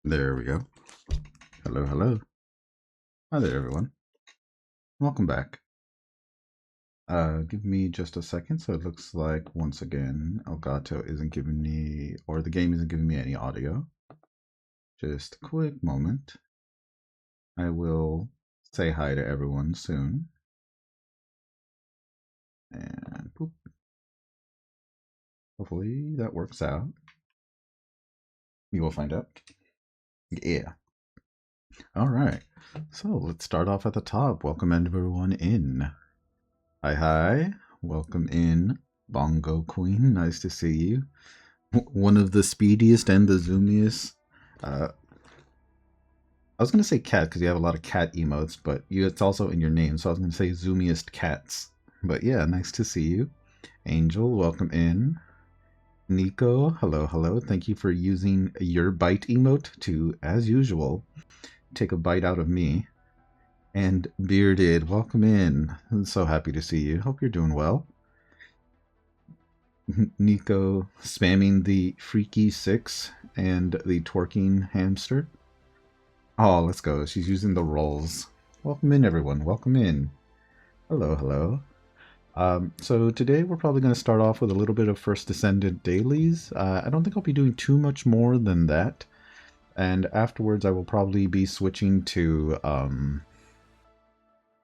There we go. Hello, hello. Hi there, everyone. Welcome back. Give me just a second. So it looks like, once again, Elgato isn't giving me, or the game isn't giving me any audio. Just a quick moment. I will say hi to everyone soon. And poop. Hopefully that works out. We will find out. Yeah. All right. So let's start off at the top. Welcome everyone in. Hi, hi. Welcome in, Bongo Queen. Nice to see you. One of the speediest and the zoomiest. I was going to say cat because you have a lot of cat emotes, but it's also in your name, so I was going to say zoomiest cats. But yeah, nice to see you. Angel, welcome in. Nico, hello, hello. Thank you for using your bite emote to, as usual, take a bite out of me. And Bearded, welcome in. I'm so happy to see you. Hope you're doing well. Nico spamming the Freaky 6 and the twerking hamster. Oh, let's go. She's using the rolls. Welcome in, everyone. Welcome in. Hello, hello. So today we're probably going to start off with a little bit of First Descendant dailies. I don't think I'll be doing too much more than that. And afterwards I will probably be switching to,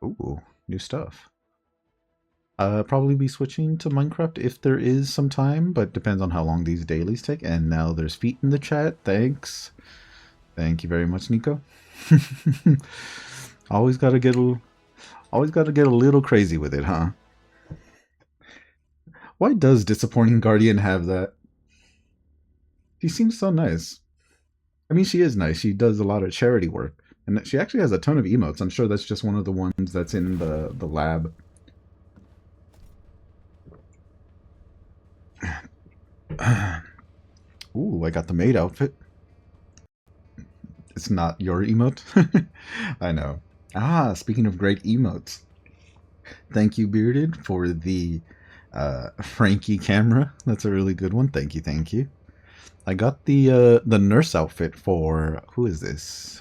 ooh, new stuff. Probably be switching to Minecraft if there is some time, but depends on how long these dailies take. And now there's feet in the chat. Thanks. Thank you very much, Nico. always gotta get a little crazy with it, huh? Why does Disappointing Guardian have that? She seems so nice. I mean, she is nice. She does a lot of charity work. And she actually has a ton of emotes. I'm sure that's just one of the ones that's in the lab. Ooh, I got the maid outfit. It's not your emote? I know. Ah, speaking of great emotes. Thank you, Bearded, for the Frankie camera. That's a really good one. Thank you, thank you. I got the nurse outfit for, who is this?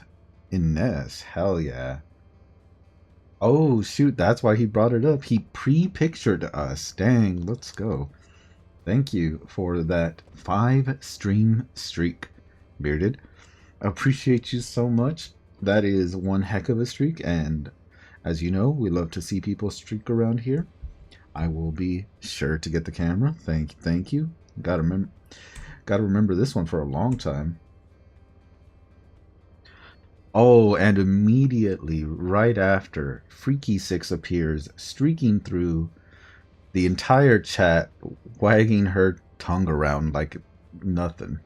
Ines. Hell yeah. Oh shoot, that's why he brought it up. He pre-pictured us. Dang, let's go. Thank you for that 5-stream streak, Bearded. Appreciate you so much. That is one heck of a streak, and as you know, we love to see people streak around here. I will be sure to get the camera. Thank you. Gotta remember this one for a long time. Oh, and immediately right after, Freaky 6 appears, streaking through the entire chat, wagging her tongue around like nothing.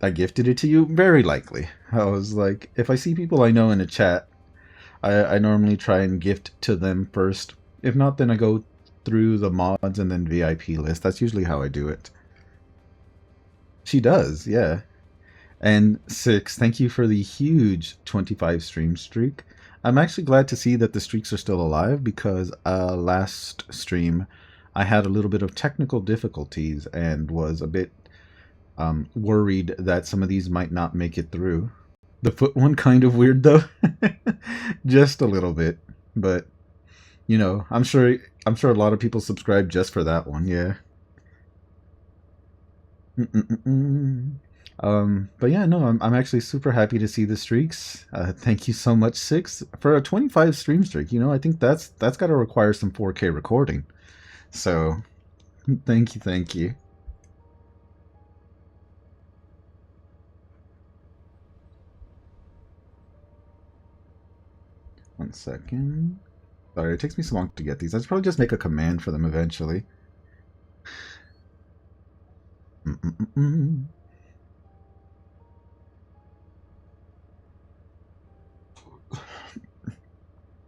I gifted it to you? Very likely. I was like, if I see people I know in a chat, I normally try and gift to them first. If not, then I go through the mods and then VIP list. That's usually how I do it. She does, yeah. And 6, thank you for the huge 25 stream streak. I'm actually glad to see that the streaks are still alive because last stream I had a little bit of technical difficulties and was a bit worried that some of these might not make it through. The foot one kind of weird though. Just a little bit, but you know, I'm sure a lot of people subscribe just for that one, yeah. But yeah, no, I'm actually super happy to see the streaks. Thank you so much, 6, for a 25 stream streak. You know, I think that's got to require some 4K recording. So, thank you, thank you. One second. Sorry, it takes me so long to get these. I should probably just make a command for them eventually.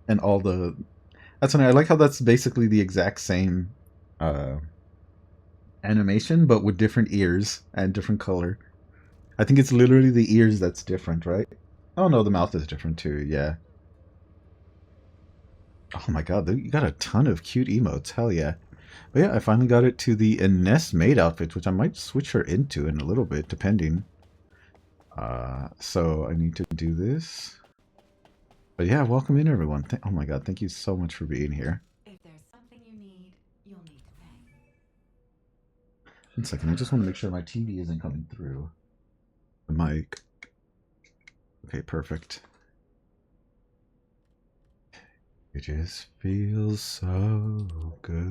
And all the... That's funny. I like how that's basically the exact same animation, but with different ears and different color. I think it's literally the ears that's different, right? Oh no, the mouth is different too, yeah. Oh my god, you got a ton of cute emotes. Hell yeah. But yeah, I finally got it to the Ines maid outfit, which I might switch her into in a little bit, depending. So I need to do this. But yeah, welcome in everyone. Oh my god, thank you so much for being here. If there's something you need, you'll need to pay. 1 second, I just want to make sure my TV isn't coming through. The mic. Okay, perfect. It just feels so good.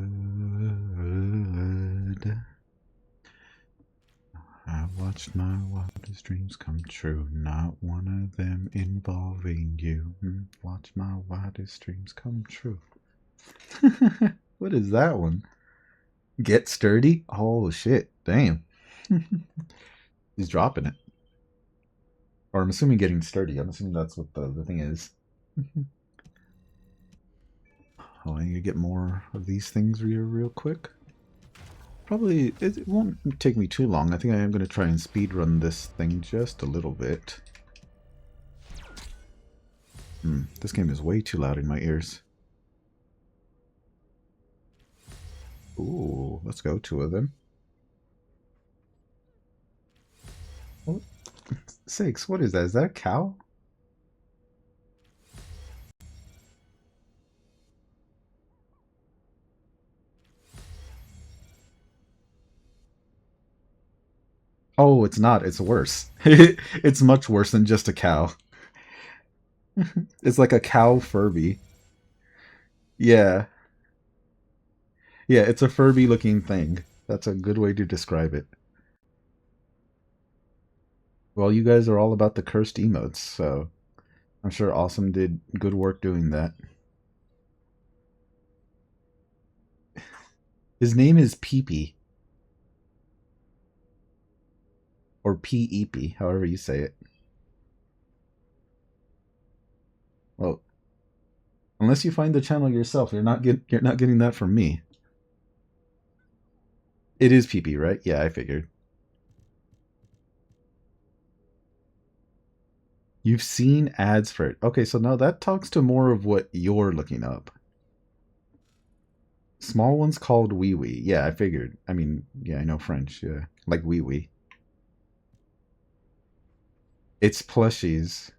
I watched my wildest dreams come true, not one of them involving you. Watch my wildest dreams come true. What is that one? Get sturdy? Oh shit, damn. He's dropping it. Or I'm assuming getting sturdy. I'm assuming that's what the thing is. Oh, I need to get more of these things real quick. Probably, it won't take me too long. I think I am going to try and speed run this thing just a little bit. This game is way too loud in my ears. Ooh, let's go, 2 of them. Oh, sakes, what is that? Is that a cow? Oh, it's not. It's worse. It's much worse than just a cow. It's like a cow Furby. Yeah. Yeah, it's a Furby looking thing. That's a good way to describe it. Well, you guys are all about the cursed emotes, so I'm sure Awesome did good work doing that. His name is Peepee. Or P-E-P, however you say it. Well, unless you find the channel yourself, you're not getting that from me. It is Peepee, right? Yeah, I figured. You've seen ads for it. Okay, so now that talks to more of what you're looking up. Small one's called Wee Wee. Yeah, I figured. I mean, yeah, I know French. Yeah, like Wee Wee. It's plushies.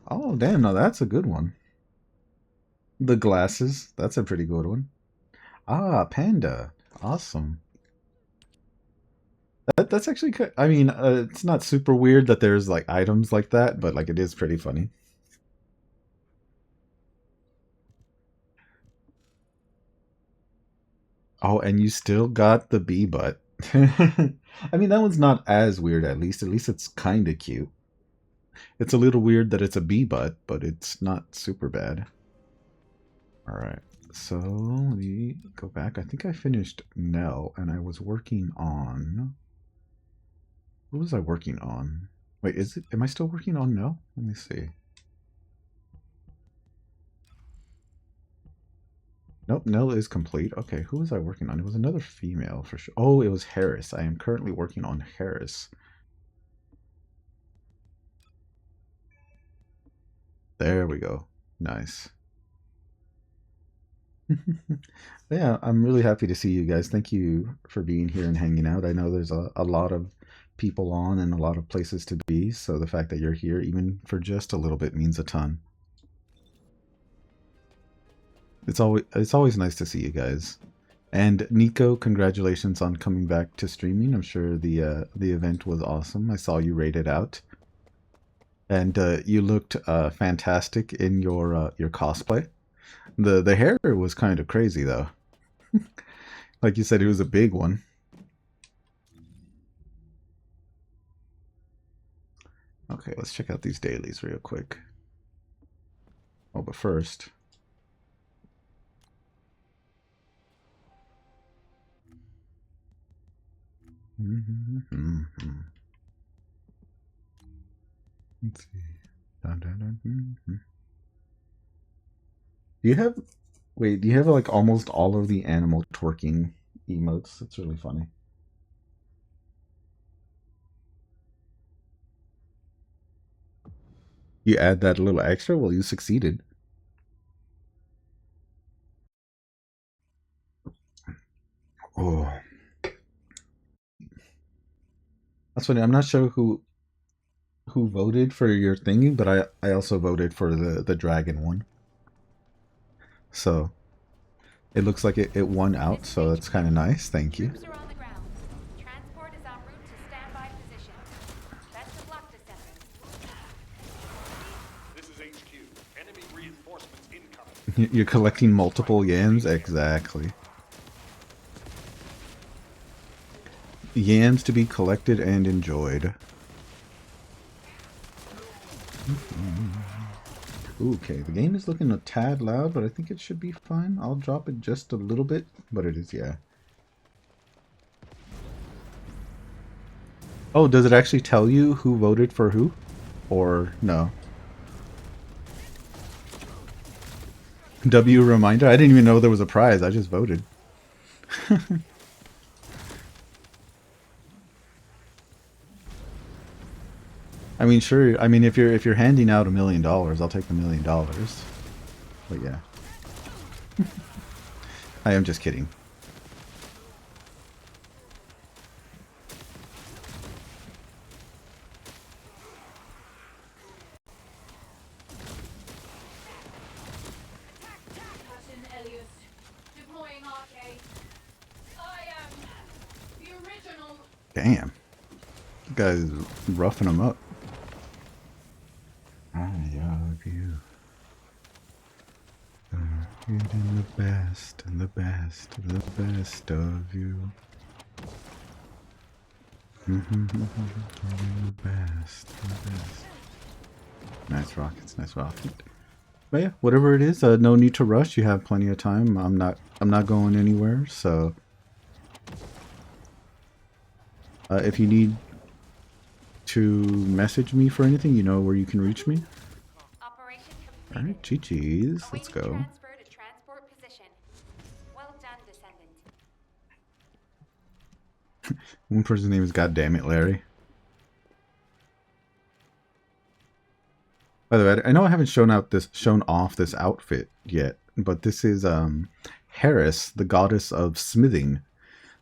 Oh, damn, now that's a good one. The glasses. That's a pretty good one. Ah, Panda. Awesome. That's actually good. I mean, it's not super weird that there's like items like that, but like it is pretty funny. Oh, and you still got the bee butt. I mean, that one's not as weird, at least. At least it's kind of cute. It's a little weird that it's a bee butt, but it's not super bad. All right. So let me go back. I think I finished Nell, and I was working on. What was I working on? Wait, is it? Am I still working on Nell? Let me see. Nope, Nell is complete. Okay, who was I working on? It was another female for sure. Oh, it was Harris. I am currently working on Harris. There we go. Nice. Yeah, I'm really happy to see you guys. Thank you for being here and hanging out. I know there's a lot of people on and a lot of places to be, so the fact that you're here, even for just a little bit, means a ton. It's always nice to see you guys. And Nico, congratulations on coming back to streaming. I'm sure the event was awesome. I saw you rated out, and you looked fantastic in your cosplay. The hair was kind of crazy though. Like you said, it was a big one. Okay, let's check out these dailies real quick. Oh, but first. Let's see. Dun, dun, dun, Do you have wait? Do you have like almost all of the animal twerking emotes? That's really funny. You add that little extra. Well, you succeeded. Oh, that's funny. I'm not sure who voted for your thingy, but I also voted for the dragon one. So it looks like it won This out. is So that's kind HQ. of nice. Thank you. Troops are on the ground. Transport is en route to standby position. Best of luck, Descendant. This is HQ. Enemy reinforcements incoming. You're collecting multiple yams. Exactly. Yams to be collected and enjoyed. Okay, the game is looking a tad loud, but I think it should be fine. I'll drop it just a little bit, but it is, yeah. Oh, does it actually tell you who voted for who? Or no? W reminder? I didn't even know there was a prize. I just voted. I mean, sure. I mean, if you're handing out $1 million, I'll take $1 million. But yeah, I am just kidding. Captain Elias, deploying arcade. I am the original. Damn, you guys roughing them up. I love you. Getting the best and the best, the best of you. Getting the best, the best. Nice rockets, nice rocket. But yeah, whatever it is, no need to rush. You have plenty of time. I'm not going anywhere. So if you need to message me for anything, you know where you can reach me. Operation All completed. right, Chi-Chi's. Let's Awaiting go. transfer to transport position. Well done, Descendant. One person's name is Goddammit Larry. By the way, I know I haven't shown off this outfit yet, but this is Harris, the goddess of smithing.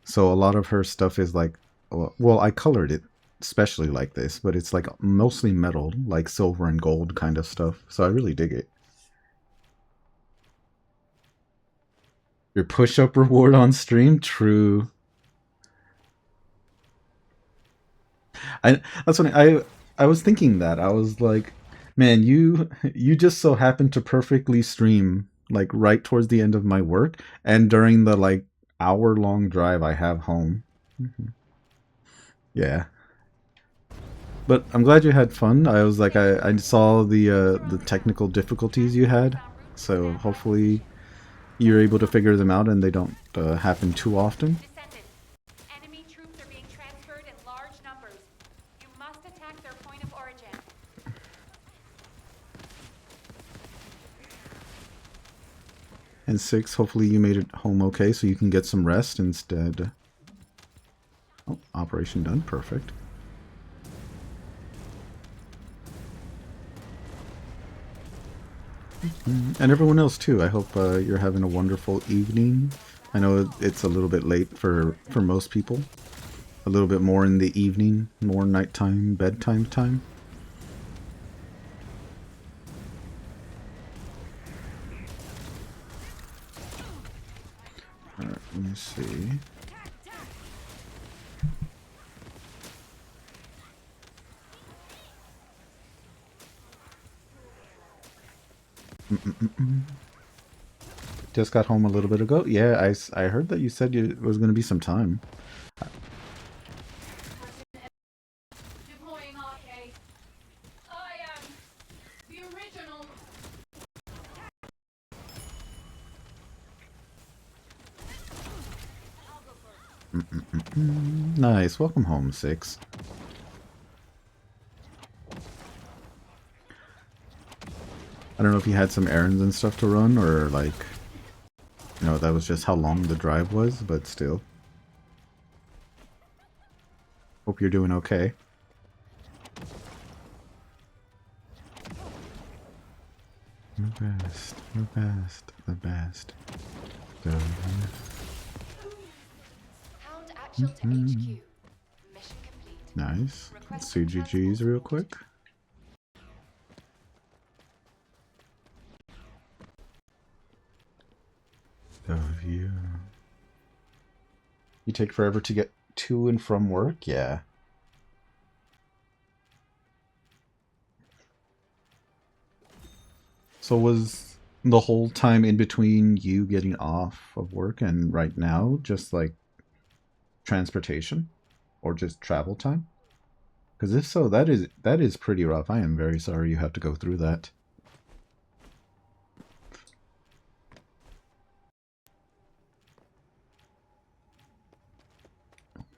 So a lot of her stuff is like, well, I colored it especially like this, but it's like mostly metal, like silver and gold kind of stuff. So I really dig it. Your push-up reward on stream? True. That's when I was thinking that. I was like, man, you just so happen to perfectly stream like right towards the end of my work and during the like hour-long drive I have home. Yeah. But I'm glad you had fun. I was like I saw the technical difficulties you had. So hopefully you're able to figure them out and they don't happen too often. Descendant. Enemy troops are being transferred in large numbers. You must attack their point of origin. And 6, hopefully you made it home okay so you can get some rest instead. Oh, operation done. Perfect. And everyone else too. I hope you're having a wonderful evening. I know it's a little bit late for most people. A little bit more in the evening, more nighttime, bedtime time. Alright, let me see. Just got home a little bit ago. Yeah, I heard that you said it was going to be some time. Deploying arcade. I am the original. Nice. Welcome home, 6. I don't know if you had some errands and stuff to run, or like, you know, that was just how long the drive was, but still. Hope you're doing okay. The best, the best, the best. Hound actual to HQ. Mission complete. Nice. Let's see GG's real quick. Love you. You take forever to get to and from work? Yeah. So was the whole time in between you getting off of work and right now just like transportation or just travel time? Because if so, that is pretty rough. I am very sorry you have to go through that.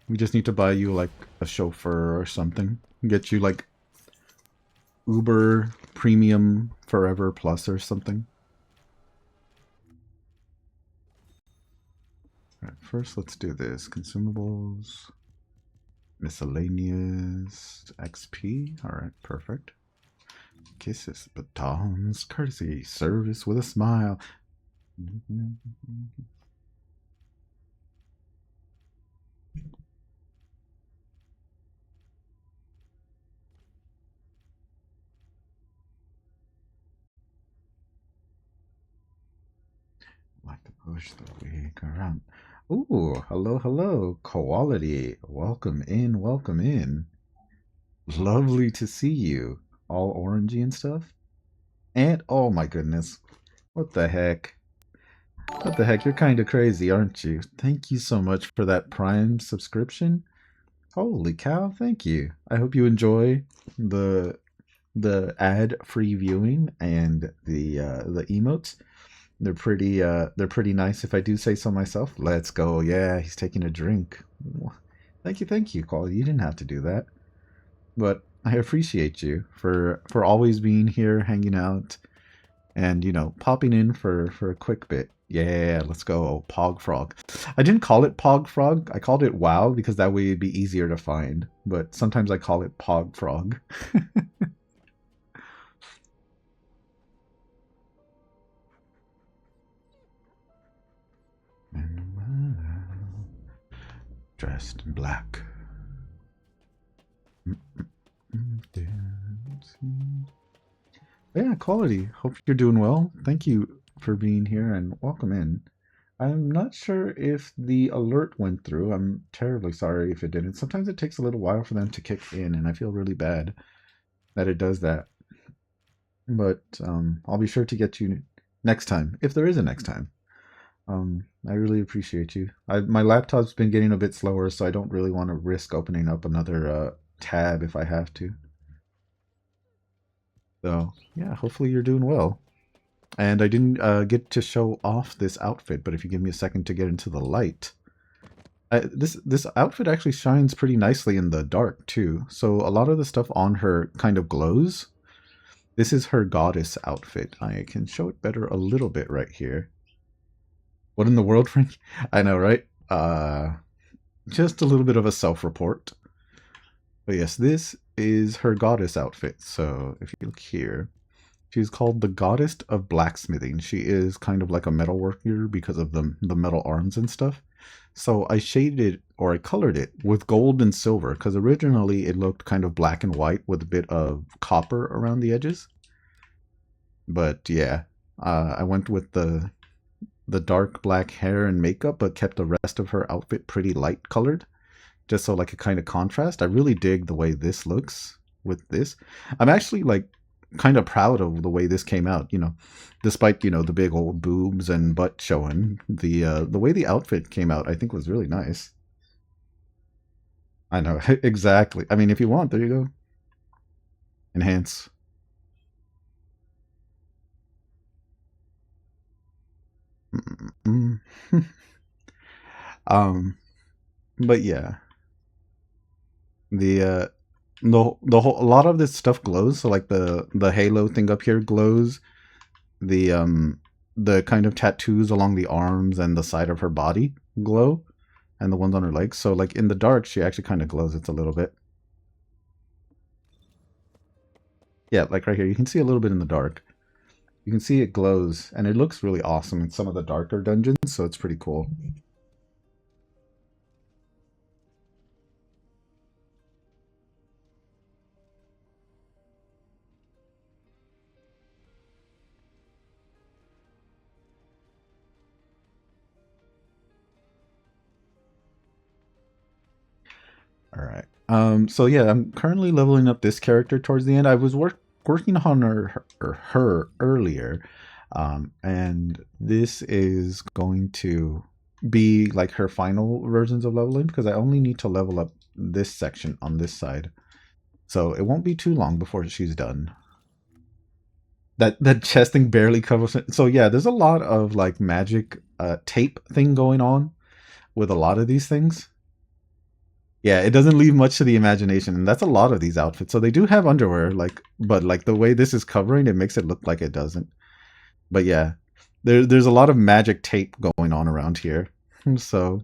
We just need to buy you like a chauffeur or something. Get you like Uber Premium Forever Plus or something. Alright, first let's do this. Consumables. Miscellaneous XP. Alright, perfect. Kisses, batons, courtesy, service with a smile. Like to push the week around. Ooh, hello, hello. Quality. Welcome in, welcome in. Lovely to see you. All orangey and stuff. And, oh my goodness. What the heck? What the heck? You're kind of crazy, aren't you? Thank you so much for that Prime subscription. Holy cow, thank you. I hope you enjoy the ad-free viewing and the emotes. They're pretty nice if I do say so myself. Let's go. Yeah, he's taking a drink. Thank you, Quality. You didn't have to do that. But I appreciate you for always being here, hanging out, and, you know, popping in for a quick bit. Yeah, let's go. Pog Frog. I didn't call it Pog Frog. I called it WoW because that way it'd be easier to find. But sometimes I call it Pog Frog. Dressed in black. Yeah, Quality. Hope you're doing well. Thank you for being here and welcome in. I'm not sure if the alert went through. I'm terribly sorry if it didn't. Sometimes it takes a little while for them to kick in, and I feel really bad that it does that. But I'll be sure to get you next time, if there is a next time. I really appreciate you. My laptop's been getting a bit slower, so I don't really want to risk opening up another tab if I have to. So, yeah, hopefully you're doing well. And I didn't get to show off this outfit, but if you give me a second to get into the light. This outfit actually shines pretty nicely in the dark, too. So a lot of the stuff on her kind of glows. This is her goddess outfit. I can show it better a little bit right here. What in the world, Frank? I know, right? Just a little bit of a self-report. But yes, this is her goddess outfit. So if you look here, she's called the Goddess of Blacksmithing. She is kind of like a metal worker because of the metal arms and stuff. So I shaded it, or I colored it with gold and silver, because originally it looked kind of black and white with a bit of copper around the edges. But yeah, I went with the dark black hair and makeup, but kept the rest of her outfit pretty light colored, just so like a kind of contrast. I really dig the way this looks with this. I'm actually like kind of proud of the way this came out, you know, despite, you know, the big old boobs and butt showing. The way the outfit came out, I think, was really nice. I know. Exactly. I mean, if you want, there you go. Enhance. But yeah, the whole, a lot of this stuff glows. So like the halo thing up here glows. the kind of tattoos along the arms and the side of her body glow, and the ones on her legs. So like in the dark, she actually kind of glows. It's a little bit. Yeah, like right here, you can see a little bit in the dark. You can see it glows, and it looks really awesome in some of the darker dungeons. So it's pretty cool. All right. So yeah, I'm currently leveling up this character towards the end. I was working on her earlier, and this is going to be like her final versions of leveling because I only need to level up this section on this side, so it won't be too long before she's done. That chesting barely covers it. So yeah, there's a lot of like magic tape thing going on with a lot of these things. Yeah, it doesn't leave much to the imagination, and that's a lot of these outfits. So they do have underwear, like, but like the way this is covering, it makes it look like it doesn't. But yeah, there's a lot of magic tape going on around here. So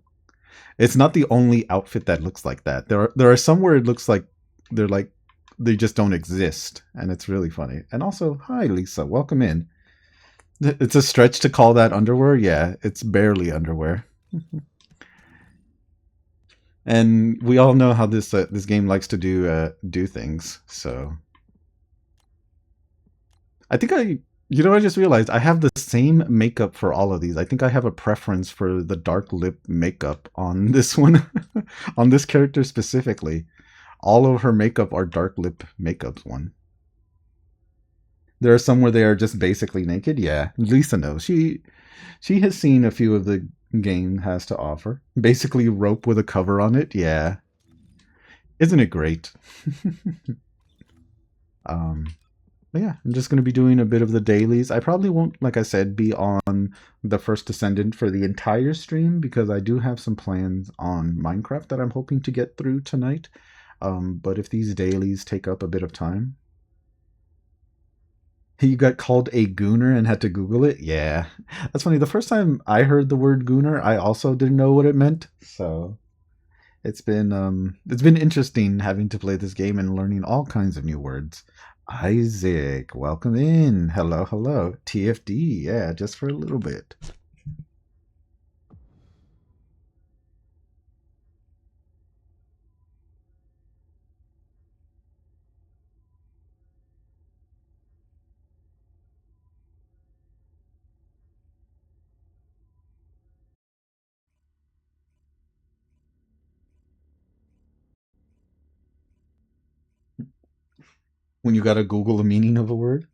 it's not the only outfit that looks like that. There are some where it looks like they're like they just don't exist, and it's really funny. And also, hi Lisa, welcome in. It's a stretch to call that underwear. Yeah, it's barely underwear. And we all know how this game likes to do things. So I think I just realized I have the same makeup for all of these. I think I have a preference for the dark lip makeup on this one, on this character specifically. All of her makeup are dark lip makeups. One. There are some where they are just basically naked. Yeah, Lisa knows. She has seen a few of the game has to offer. Basically rope with a cover on it. Yeah. Isn't it great? But yeah, I'm just going to be doing a bit of the dailies. I probably won't, like I said, be on the first Descendant for the entire stream because I do have some plans on Minecraft that I'm hoping to get through tonight. But if these dailies take up a bit of time. You got called a gooner and had to Google it? Yeah. That's funny. The first time I heard the word gooner, I also didn't know what it meant. So it's been interesting having to play this game and learning all kinds of new words. Isaac, welcome in. Hello, hello. TFD, yeah, just for a little bit. When you gotta Google the meaning of a word?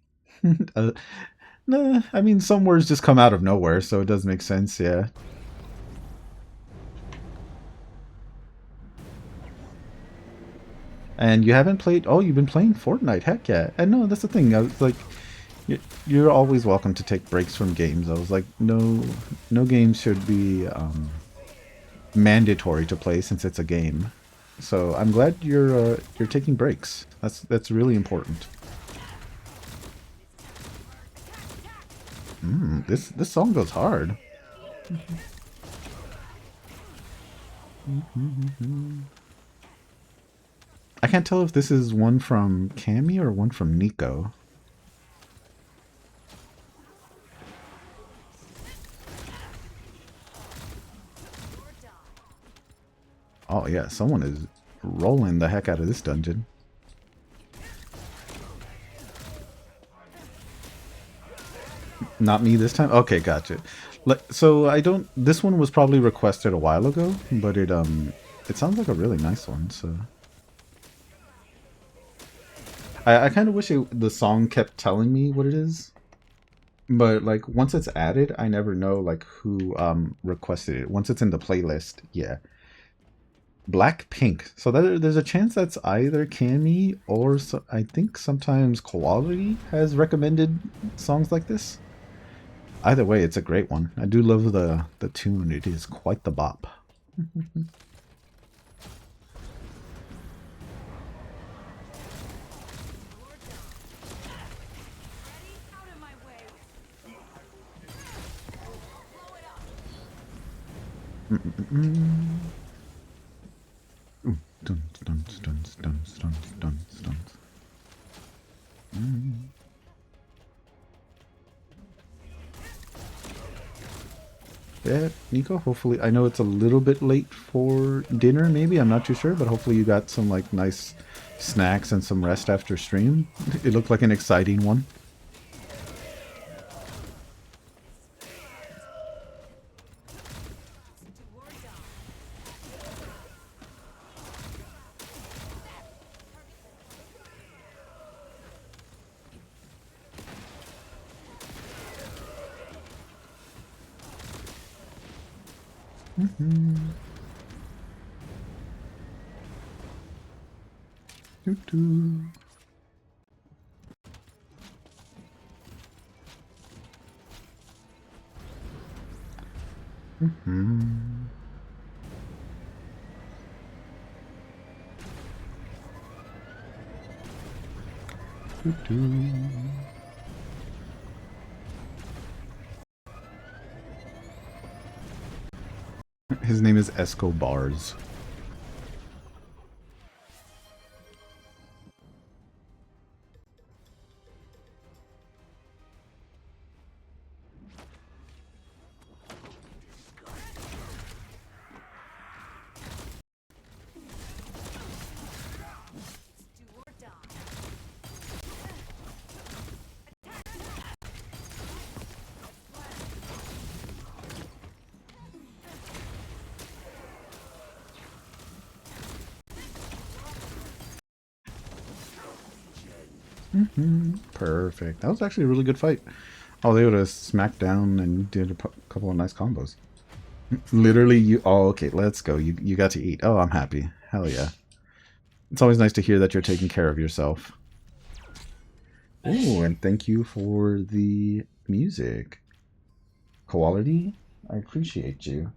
uh, nah, I mean, some words just come out of nowhere, so it does make sense, yeah. And you haven't played... Oh, you've been playing Fortnite, heck yeah. And no, that's the thing, I was like... You're always welcome to take breaks from games. I was like, no game should be mandatory to play since it's a game. So I'm glad you're taking breaks. That's really important. This song goes hard. I can't tell if this is one from Cammy or one from Nico. Oh yeah, someone is rolling the heck out of this dungeon. Not me this time? Okay, gotcha. So I don't... This one was probably requested a while ago, but it sounds like a really nice one, so... I kind of wish the song kept telling me what it is. But, like, once it's added, I never know, like, who requested it. Once it's in the playlist, yeah. Blackpink. So there's a chance that's either Cammy or I think sometimes Quality has recommended songs like this. Either way, it's a great one. I do love the tune. It is quite the bop. Ooh, stuns. Yeah, Nico, hopefully, I know it's a little bit late for dinner, maybe, I'm not too sure, but hopefully you got some, like, nice snacks and some rest after stream. It looked like an exciting one. Doo-doo. Doo-doo. His name is Escobars. Perfect. That was actually a really good fight. Oh, they would have smacked down and did a couple of nice combos. Literally, you. Oh, okay. Let's go. You got to eat. Oh, I'm happy. Hell yeah. It's always nice to hear that you're taking care of yourself. Oh, and thank you for the music. Quality? I appreciate you.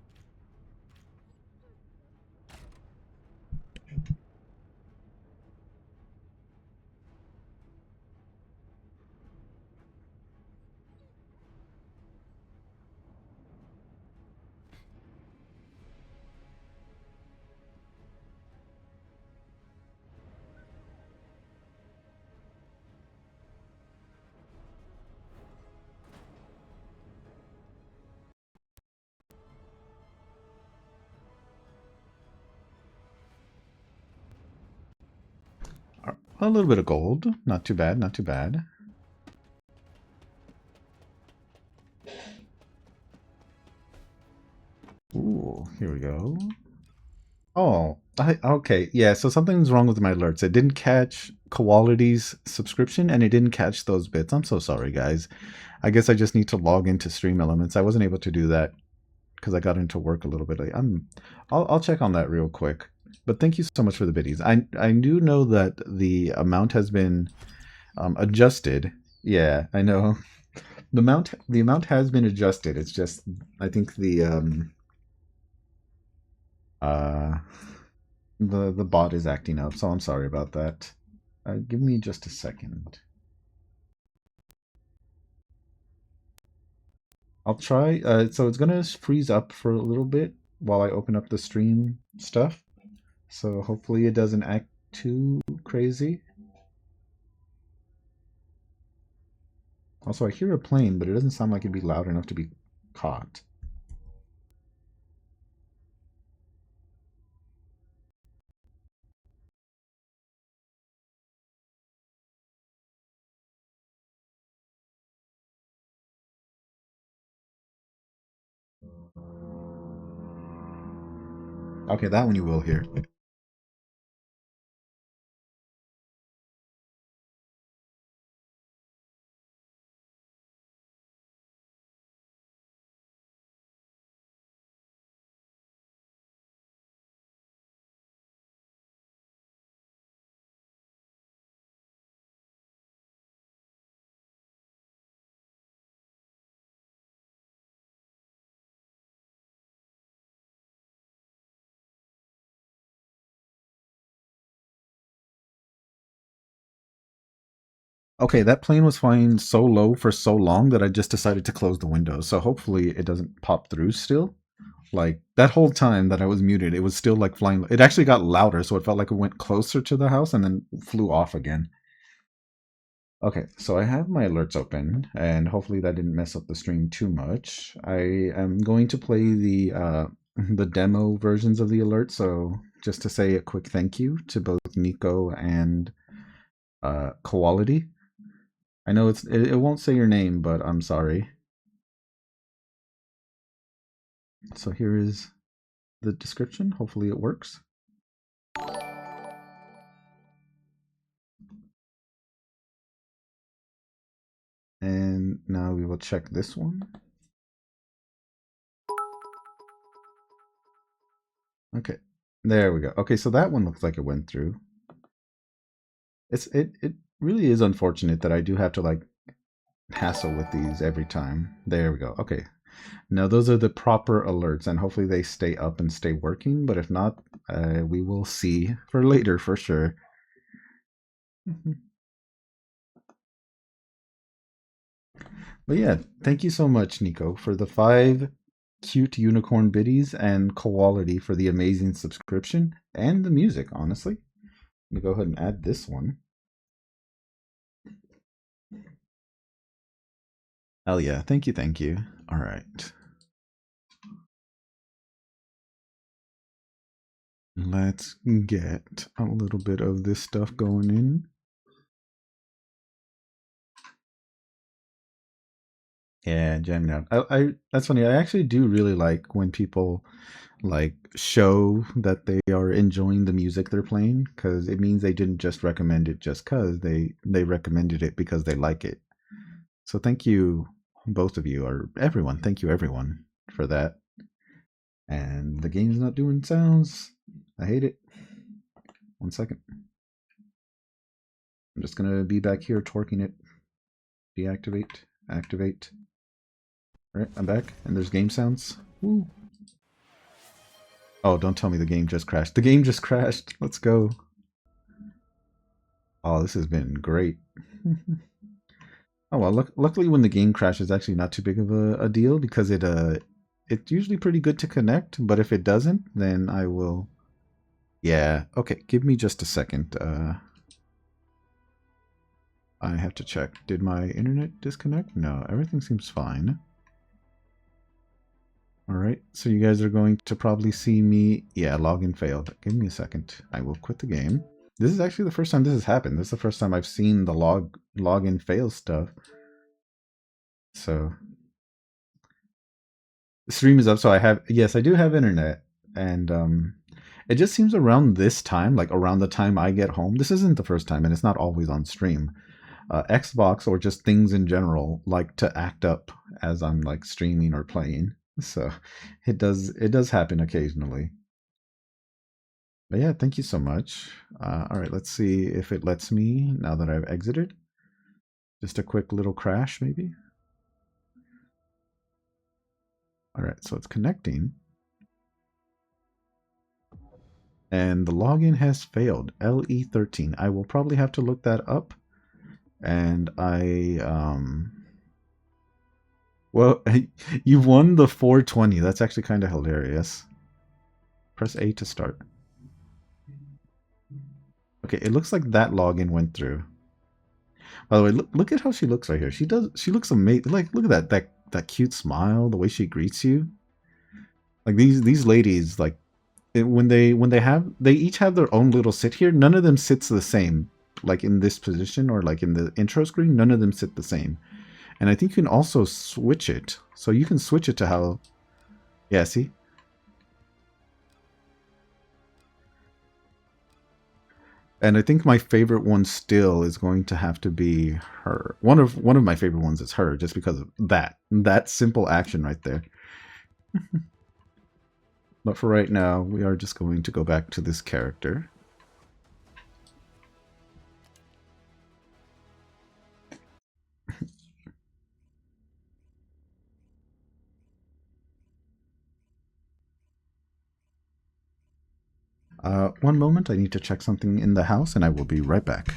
A little bit of gold. Not too bad, not too bad. Ooh, here we go. Oh, okay. Yeah, so something's wrong with my alerts. It didn't catch Quality's subscription, and it didn't catch those bits. I'm so sorry, guys. I guess I just need to log into Stream Elements. I wasn't able to do that because I got into work a little bit late. I'll check on that real quick. But thank you so much for the biddies. I do know that the amount has been adjusted. Yeah, I know. The amount has been adjusted. It's just I think uh the bot is acting up, so I'm sorry about that. Give me just a second. I'll try. So it's gonna freeze up for a little bit while I open up the stream stuff. So hopefully it doesn't act too crazy. Also, I hear a plane, but it doesn't sound like it'd be loud enough to be caught. Okay, that one you will hear. Okay, that plane was flying so low for so long that I just decided to close the window. So hopefully it doesn't pop through still. Like that whole time that I was muted, it was still like flying. It actually got louder, so it felt like it went closer to the house and then flew off again. Okay, so I have my alerts open, and hopefully that didn't mess up the stream too much. I am going to play the the demo versions of the alert. So just to say a quick thank you to both Nico and Quality. I know it won't say your name, but I'm sorry. So here is the description. Hopefully it works. And now we will check this one. Okay, there we go. Okay, so that one looks like it went through. It really is unfortunate that I do have to like hassle with these every time. There we go. Okay, now those are the proper alerts, and hopefully they stay up and stay working. But if not, we will see for later for sure. But yeah, thank you so much, Nico, for the 5 cute unicorn biddies and Quality for the amazing subscription and the music, honestly. Let me go ahead and add this one. Hell yeah, thank you, thank you. All right. Let's get a little bit of this stuff going in. Yeah, jamming out. I that's funny. I actually do really like when people like show that they are enjoying the music they're playing, because it means they didn't just recommend it just because they recommended it because they like it. So thank you, both of you, or everyone. Thank you, everyone, for that. And the game's not doing sounds. I hate it. 1 second. I'm just gonna be back here twerking it. Deactivate. Activate. Alright, I'm back, and there's game sounds. Woo. Oh, don't tell me the game just crashed. The game just crashed. Let's go. Oh, this has been great. Oh well, luckily when the game crashes, actually not too big of a deal, because it's usually pretty good to connect. But if it doesn't, then I will. Yeah. Okay. Give me just a second. I have to check. Did my internet disconnect? No, everything seems fine. All right. So you guys are going to probably see me. Yeah, login failed. Give me a second. I will quit the game. This is actually the first time this has happened. This is the first time I've seen the login fail stuff. So the stream is up. So yes, I do have internet, and it just seems around this time, like around the time I get home. This isn't the first time, and it's not always on stream. Xbox or just things in general like to act up as I'm like streaming or playing. So it does happen occasionally. But yeah, thank you so much. All right, let's see if it lets me now that I've exited. Just a quick little crash, maybe. All right, so it's connecting. And the login has failed, LE13. I will probably have to look that up. And well, you won the 420. That's actually kind of hilarious. Press A to start. Okay, it looks like that login went through. By the way, look at how she looks right here. She looks amazing. Like, look at that cute smile, the way she greets you. Like these ladies, like when they each have their own little sit here. None of them sits the same. Like in this position or like in the intro screen, none of them sit the same. And I think you can also switch it. So you can switch it to how. Yeah, see. And I think my favorite one still is going to have to be her. One of my favorite ones is her, just because of that simple action right there. But for right now, we are just going to go back to this character. One moment, I need to check something in the house, and I will be right back.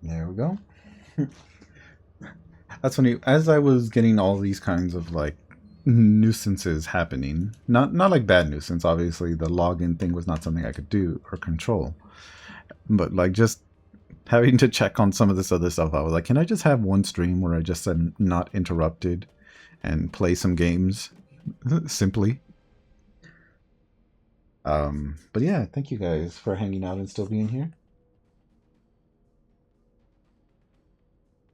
There we go. That's funny. As I was getting all these kinds of like nuisances happening, not like bad nuisance. Obviously, the login thing was not something I could do or control, but like just having to check on some of this other stuff. I was like, can I just have one stream where I just am not interrupted and play some games simply? But yeah, thank you guys for hanging out and still being here.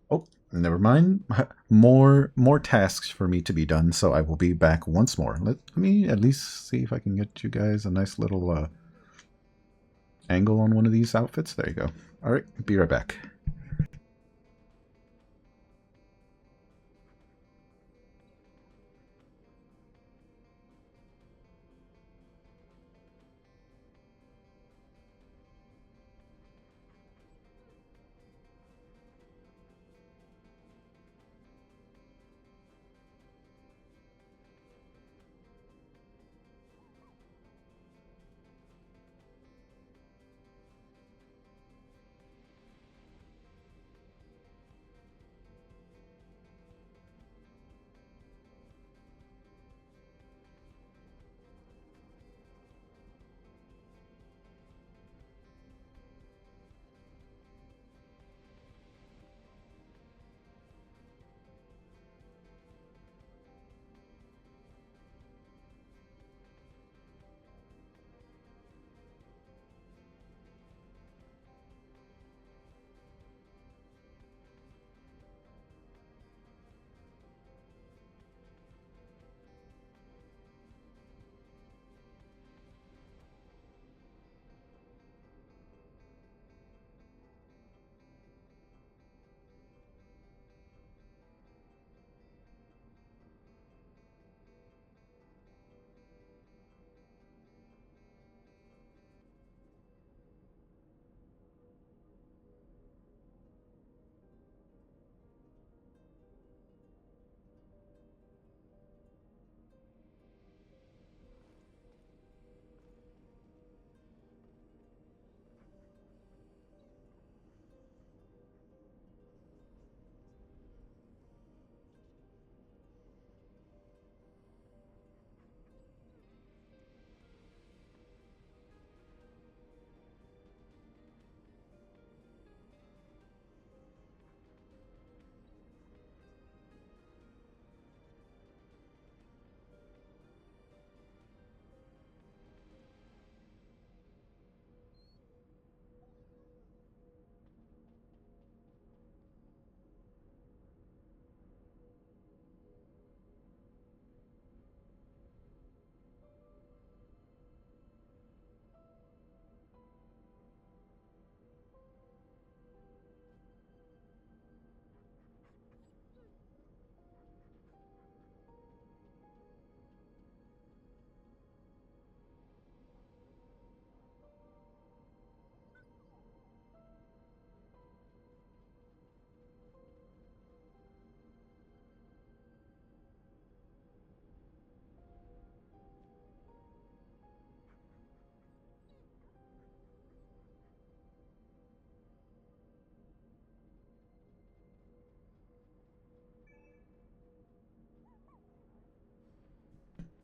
Oh, never mind. More tasks for me to be done, so I will be back once more. Let me at least see if I can get you guys a nice little angle on one of these outfits. There you go. All right, be right back.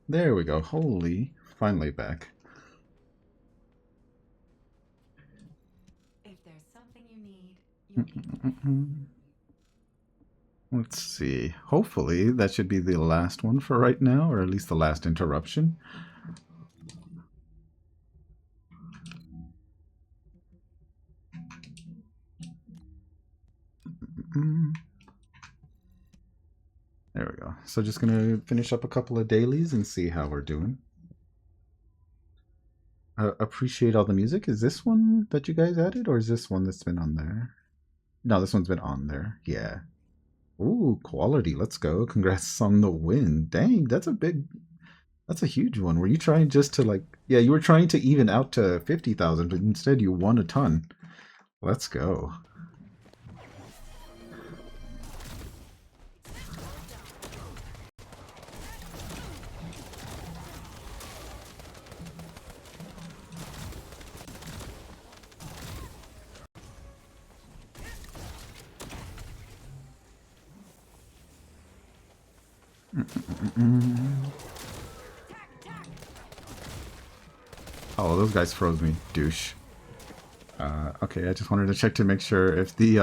There we go. Holy, finally back. If there's something you need, you'll get it. Let's see. Hopefully that should be the last one for right now, or at least the last interruption. There we go. So just gonna finish up a couple of dailies and see how we're doing. Appreciate all the music. Is this one that you guys added, or is this one that's been on there? No, this one's been on there. Yeah. Ooh, quality. Let's go. Congrats on the win. Dang, that's a huge one. Were you trying just to like, yeah, you were trying to even out to 50,000, but instead you won a ton. Let's go. Oh, those guys froze me, douche. Okay, I just wanted to check to make sure if the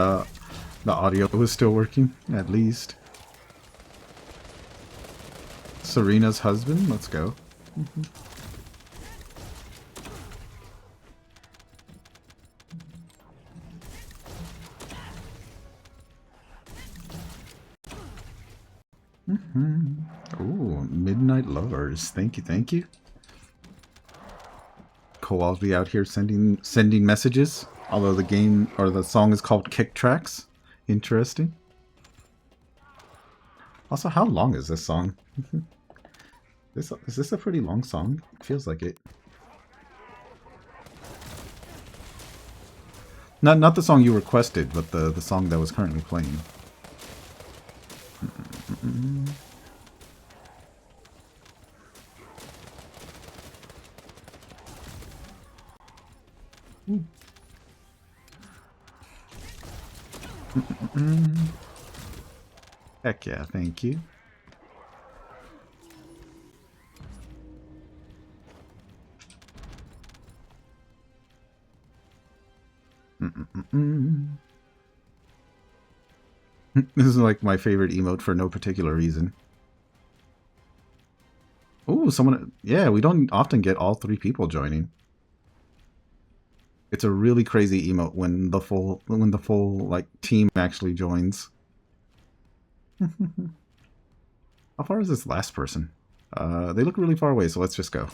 audio was still working, at least. Serena's husband, let's go. Ooh, Midnight Lovers. Thank you, thank you. Koal's be out here sending messages. Although the game or the song is called Kick Tracks. Interesting. Also, how long is this song? Is this a pretty long song? It feels like it. Not the song you requested, but the song that was currently playing. Heck yeah, thank you. This is like my favorite emote for no particular reason. Ooh, someone... Yeah, we don't often get all 3 people joining. It's a really crazy emote when the full like team actually joins. How far is this last person? They look really far away, so let's just go.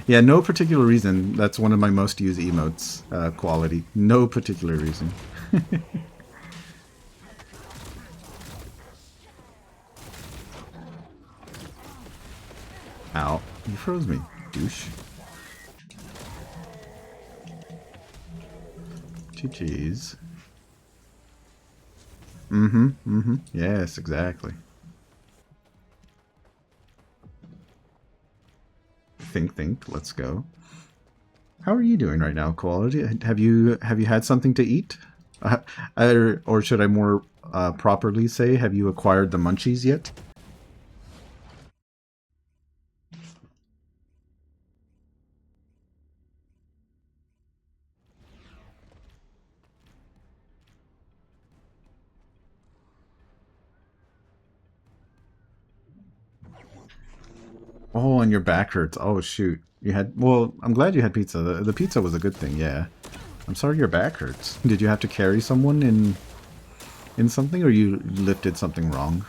Yeah, no particular reason. That's one of my most used emotes. Quality. No particular reason. Ow. You froze me, douche. GG's. Yes, exactly. Think. Let's go. How are you doing right now, Quality? Have you had something to eat? Or should I more properly say, have you acquired the munchies yet? Oh, and your back hurts. Oh, shoot. You had... Well, I'm glad you had pizza. The pizza was a good thing, yeah. I'm sorry your back hurts. Did you have to carry someone in something, or you lifted something wrong?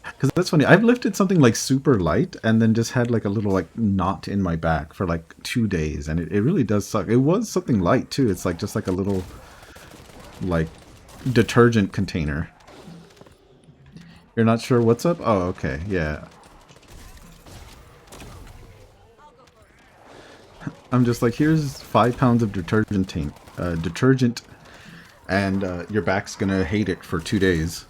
Because that's funny. I've lifted something like super light and then just had like a little like knot in my back for like 2 days, and it really does suck. It was something light too. It's like just like a little like detergent container. You're not sure what's up? Oh, okay. Yeah. I'm just like, here's 5 pounds of detergent, and your back's gonna hate it for 2 days.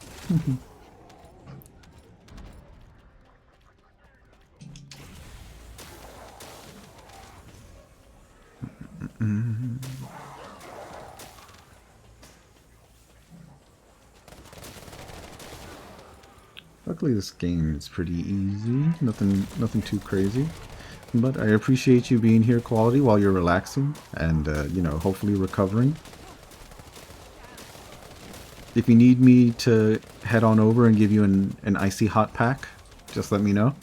Luckily, this game is pretty easy. Nothing too crazy. But I appreciate you being here, Quality, while you're relaxing and, you know, hopefully recovering. If you need me to head on over and give you an icy hot pack, just let me know.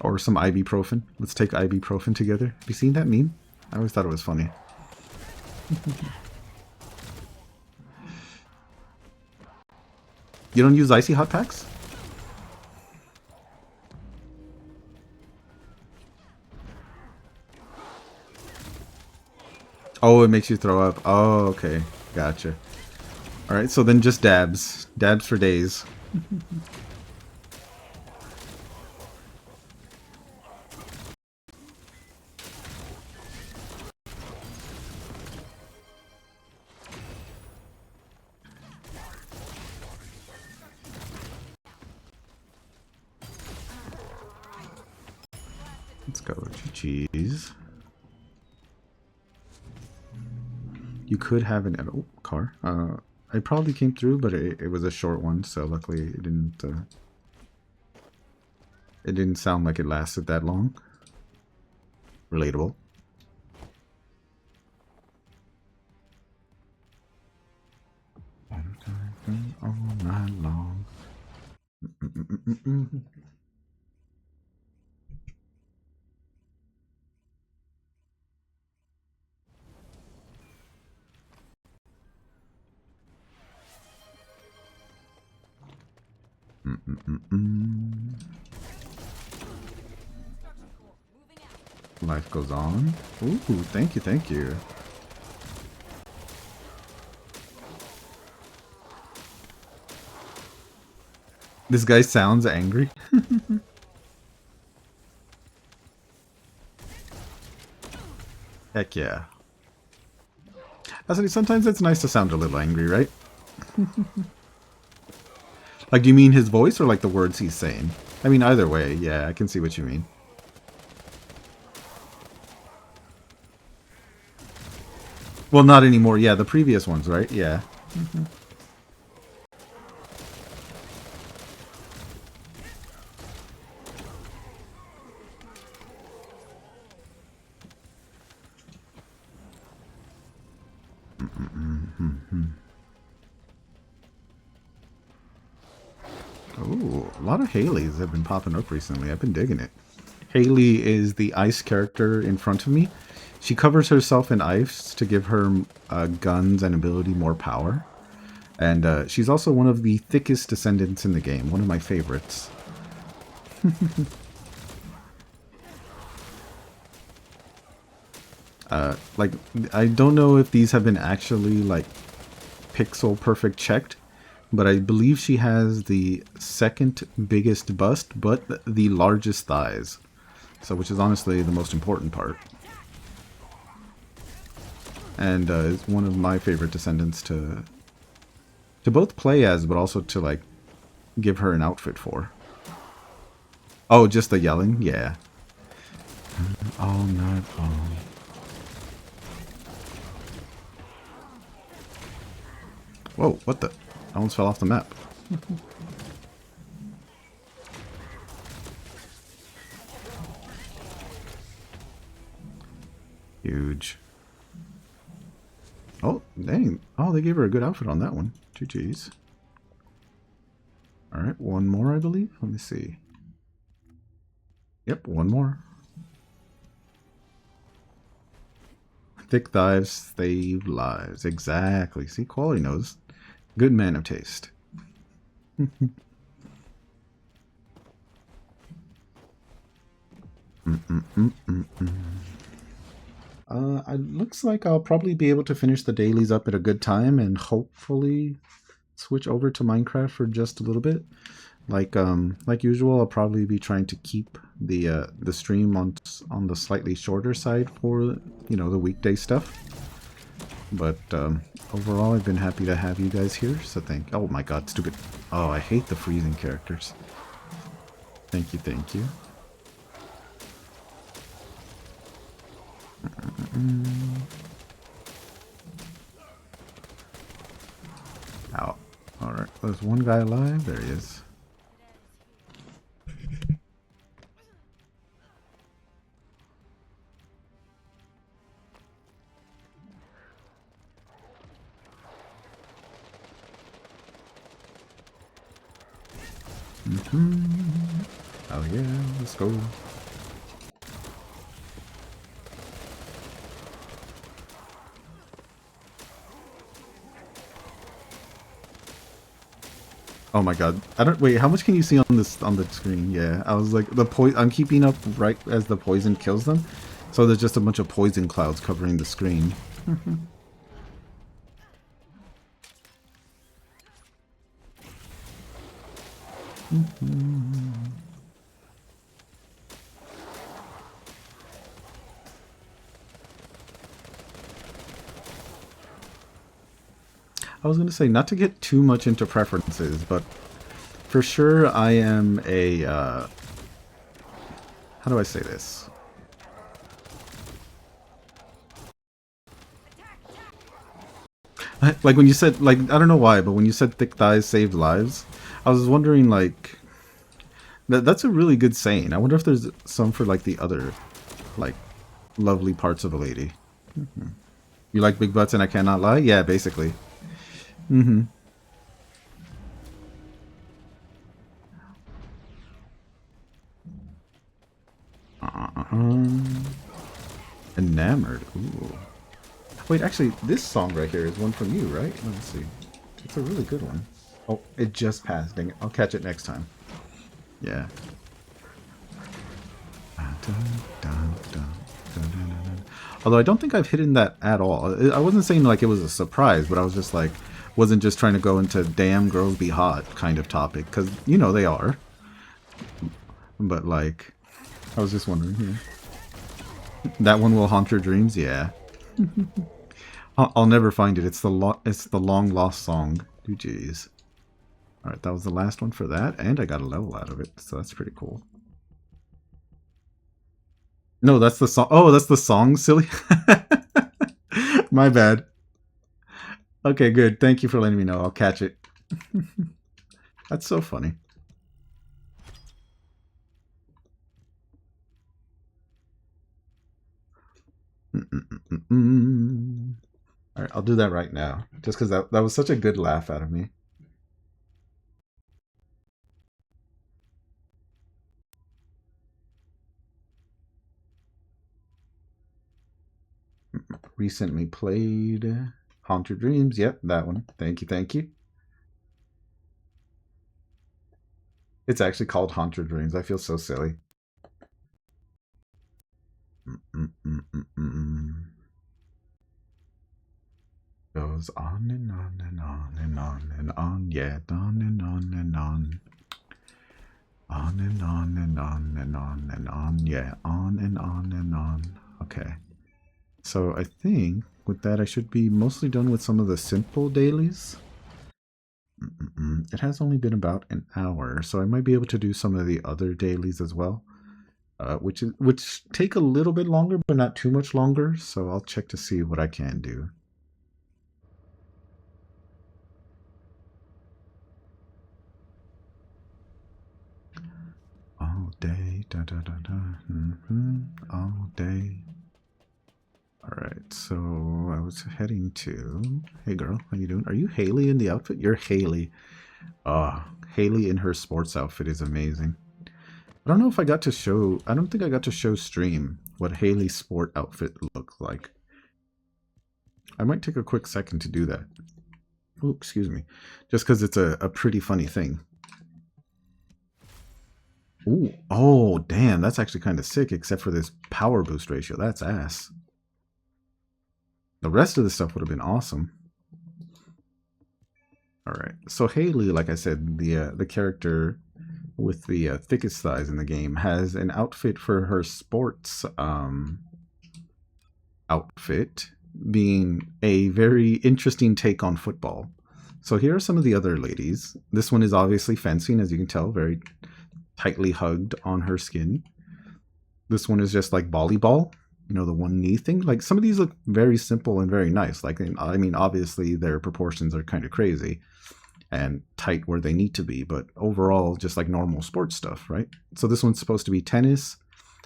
Or some ibuprofen. Let's take ibuprofen together. Have you seen that meme? I always thought it was funny. You don't use icy hot packs? Oh, it makes you throw up. Oh, okay. Gotcha. Alright, so then just dabs. Dabs for days. Let's go. GG's. You could have an car. I probably came through, but it was a short one, so luckily it didn't sound like it lasted that long. Relatable. All night long. Life goes on. Ooh, thank you, thank you. This guy sounds angry. Heck yeah. Sometimes it's nice to sound a little angry, right? Like, do you mean his voice or like the words he's saying? I mean, either way, yeah, I can see what you mean. Well, not anymore. Yeah, the previous ones, right? Yeah. Ooh, a lot of Haleys have been popping up recently. I've been digging it. Haley is the ice character in front of me. She covers herself in ice to give her guns and ability more power. And she's also one of the thickest descendants in the game. One of my favorites. Like, I don't know if these have been actually, like, pixel perfect checked. But I believe she has the second biggest bust, but the largest thighs. So, which is honestly the most important part. And is one of my favorite descendants to both play as, but also to, like, give her an outfit for. Oh, just the yelling? Yeah. All night long. Whoa, what the? I almost fell off the map. Huge. Oh, dang. Oh, they gave her a good outfit on that one. GG's. Alright, one more, I believe. Let me see. Yep, one more. Thick thighs save lives. Exactly. See, quality knows. Good man of taste. It looks like I'll probably be able to finish the dailies up at a good time and hopefully switch over to Minecraft for just a little bit. Like usual, I'll probably be trying to keep the stream on the slightly shorter side for, you know, the weekday stuff. But overall, I've been happy to have you guys here. So oh my god, stupid. Oh, I hate the freezing characters. Thank you, thank you. Ow. Alright, there's one guy alive. There he is. Oh yeah, let's go. Oh my god. I don't wait, how much can you see on the screen? Yeah. I was like I'm keeping up right as the poison kills them. So there's just a bunch of poison clouds covering the screen. I was going to say, not to get too much into preferences, but for sure I am a, how do I say this? Like when you said, like, I don't know why, but when you said thick thighs saved lives, I was wondering, like, that's a really good saying. I wonder if there's some for, like, the other, like, lovely parts of a lady. You like big butts and I cannot lie? Yeah, basically. Mm-hmm. Enamored. Ooh. Wait, actually, this song right here is one from you, right? Let me see. It's a really good one. Oh, it just passed. Dang it. I'll catch it next time. Yeah. Although I don't think I've hidden that at all. I wasn't saying like it was a surprise, but I was just like, wasn't just trying to go into damn girls be hot kind of topic. Because, you know, they are. But like, I was just wondering here. That one will haunt your dreams? Yeah. I'll never find it. It's the long lost song. Ooh, jeez. Alright, that was the last one for that, and I got a level out of it, so that's pretty cool. No, that's the song. Oh, that's the song, silly. My bad. Okay, good. Thank you for letting me know. I'll catch it. That's so funny. Alright, I'll do that right now. Just because that was such a good laugh out of me. Recently played Haunt Your Dreams. Yep, that one. Thank you, thank you. It's actually called Haunt Your Dreams. I feel so silly. Goes on and on and on and on and on. Yeah, on and on and on. On and on and on and on and on. Yeah, on and on and on. Okay. So I think with that I should be mostly done with some of the simple dailies. It has only been about an hour, so I might be able to do some of the other dailies as well. Which take a little bit longer, but not too much longer. So I'll check to see what I can do. All day, da da da da, all day. All right, so I was heading to. Hey, girl, how you doing? Are you Haley in the outfit? You're Haley. Haley in her sports outfit is amazing. I don't know if I got to show. I don't think I got to show stream what Haley's sport outfit looks like. I might take a quick second to do that. Oh, excuse me. Just because it's a pretty funny thing. Ooh, oh, damn, that's actually kind of sick, except for this power boost ratio. That's ass. The rest of the stuff would have been awesome. All right, so Haley, like I said, the character with the thickest thighs in the game, has an outfit for her sports outfit, being a very interesting take on football. So here are some of the other ladies. This one is obviously fencing, as you can tell, very tightly hugged on her skin. This one is just like volleyball, you know, the one knee thing. Like, some of these look very simple and very nice. Like, I mean, obviously their proportions are kind of crazy and tight where they need to be, but overall just like normal sports stuff, right? So this one's supposed to be tennis,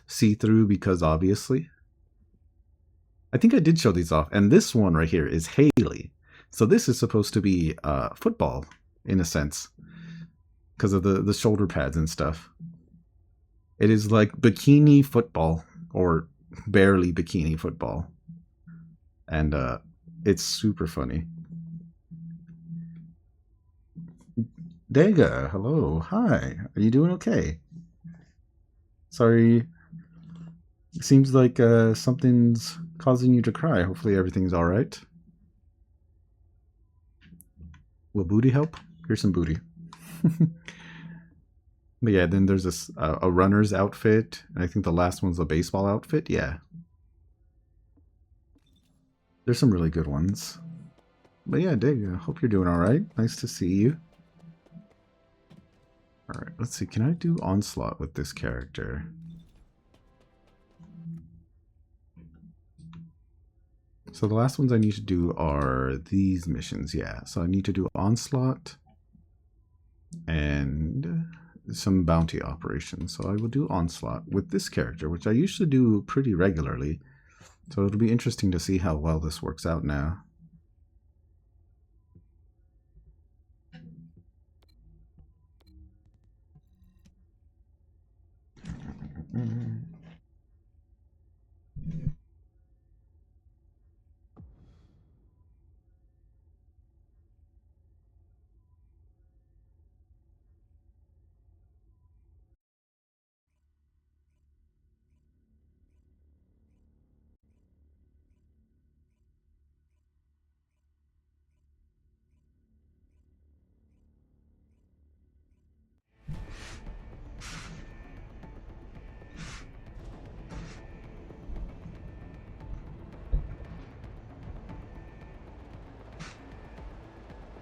see-through, because obviously. I think I did show these off, and this one right here is Haley. So this is supposed to be football in a sense, because of the shoulder pads and stuff. It is like bikini football, or barely bikini football. And it's super funny. Dega, hello, hi. Are you doing okay? Sorry. Seems like something's causing you to cry. Hopefully everything's alright. Will booty help? Here's some booty. But yeah, then there's a runner's outfit. I think the last one's a baseball outfit. Yeah. There's some really good ones. But yeah, Dig, I hope you're doing alright. Nice to see you. Alright, let's see. Can I do Onslaught with this character? So the last ones I need to do are these missions, yeah. So I need to do Onslaught and some bounty operations. So I will do Onslaught with this character, which I usually do pretty regularly. So it'll be interesting to see how well this works out now.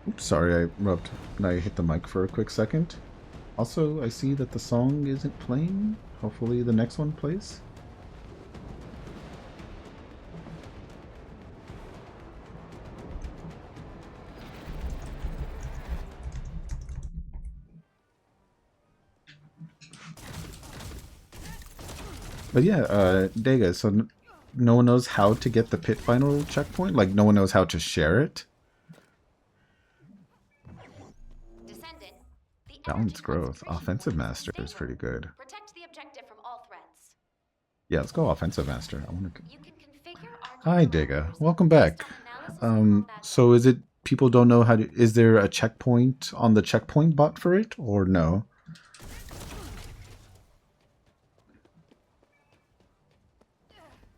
Oops, sorry, I hit the mic for a quick second. Also, I see that the song isn't playing. Hopefully the next one plays. But yeah, Dega, so no one knows how to get the pit final checkpoint? Like, no one knows how to share it? Descendant, the Balance energy growth. concentration Offensive point Master is stable. pretty good. Protect the objective from all threats. Yeah, let's go Offensive Master. I want to... You can configure our Hi, new Dega. parameters Welcome based back. on analysis of combat So is it people don't know how to... Is there a checkpoint on the checkpoint bot for it, or no?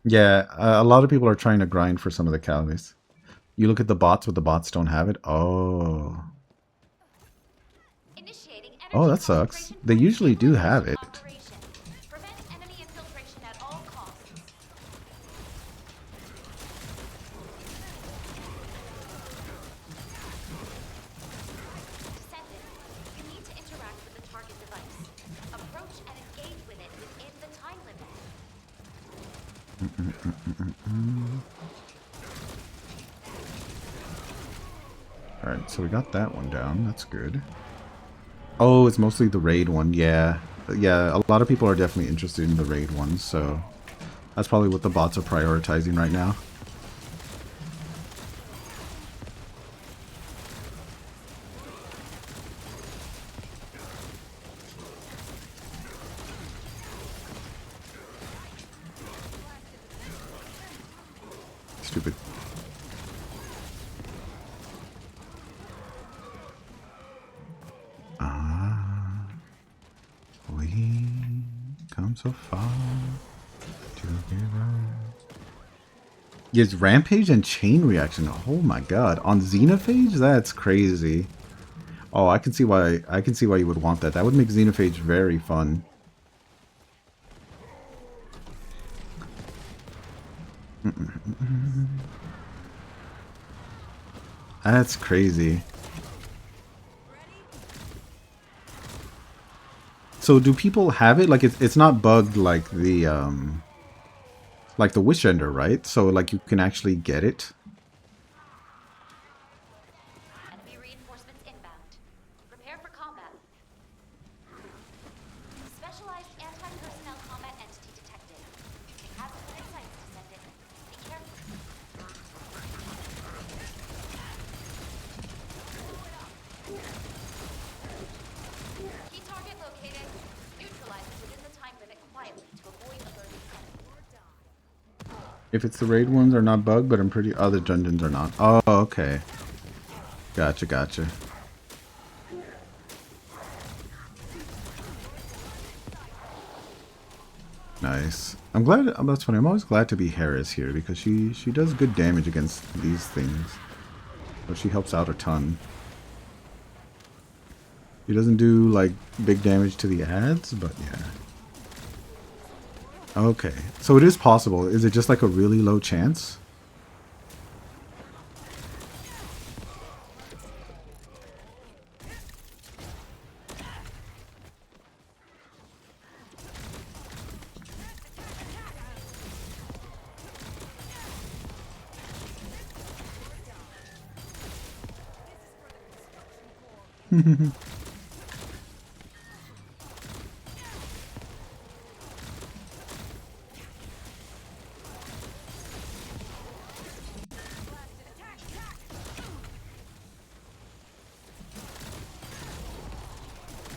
Yeah, a lot of people are trying to grind for some of the calories. You look at the bots, but the bots don't have it. Oh. Initiating energy Oh, that sucks. concentration They point usually do have stabilization it. operation. Prevent enemy infiltration at all costs. Descendant, you need to interact with the target device. Approach and engage with it within the time limit. Alright, so we got that one down. That's good. Oh, it's mostly the raid one. Yeah. Yeah, a lot of people are definitely interested in the raid one, so that's probably what the bots are prioritizing right now. Stupid. We come so far together. Yes, Rampage and Chain Reaction. Oh my god. On Xenophage? That's crazy. Oh, I can see why you would want that. That would make Xenophage very fun. That's crazy. So do people have it? Like it's not bugged like the Wish Ender, right? So like you can actually get it. Enemy reinforcements inbound. Prepare for combat. Specialized anti-personnel combat entity detected. Have clear sights, Descendant. Be careful. Key target located. Neutralize it within the time limit quietly to avoid alerting enemy. If it's the raid ones are not bugged, but I'm pretty other dungeons are not. Oh, okay. Gotcha, gotcha. Nice. I'm glad. That's funny. I'm always glad to be Harris here because she does good damage against these things. But she helps out a ton. She doesn't do like big damage to the ads, but yeah. Okay, so it is possible. Is it just like a really low chance?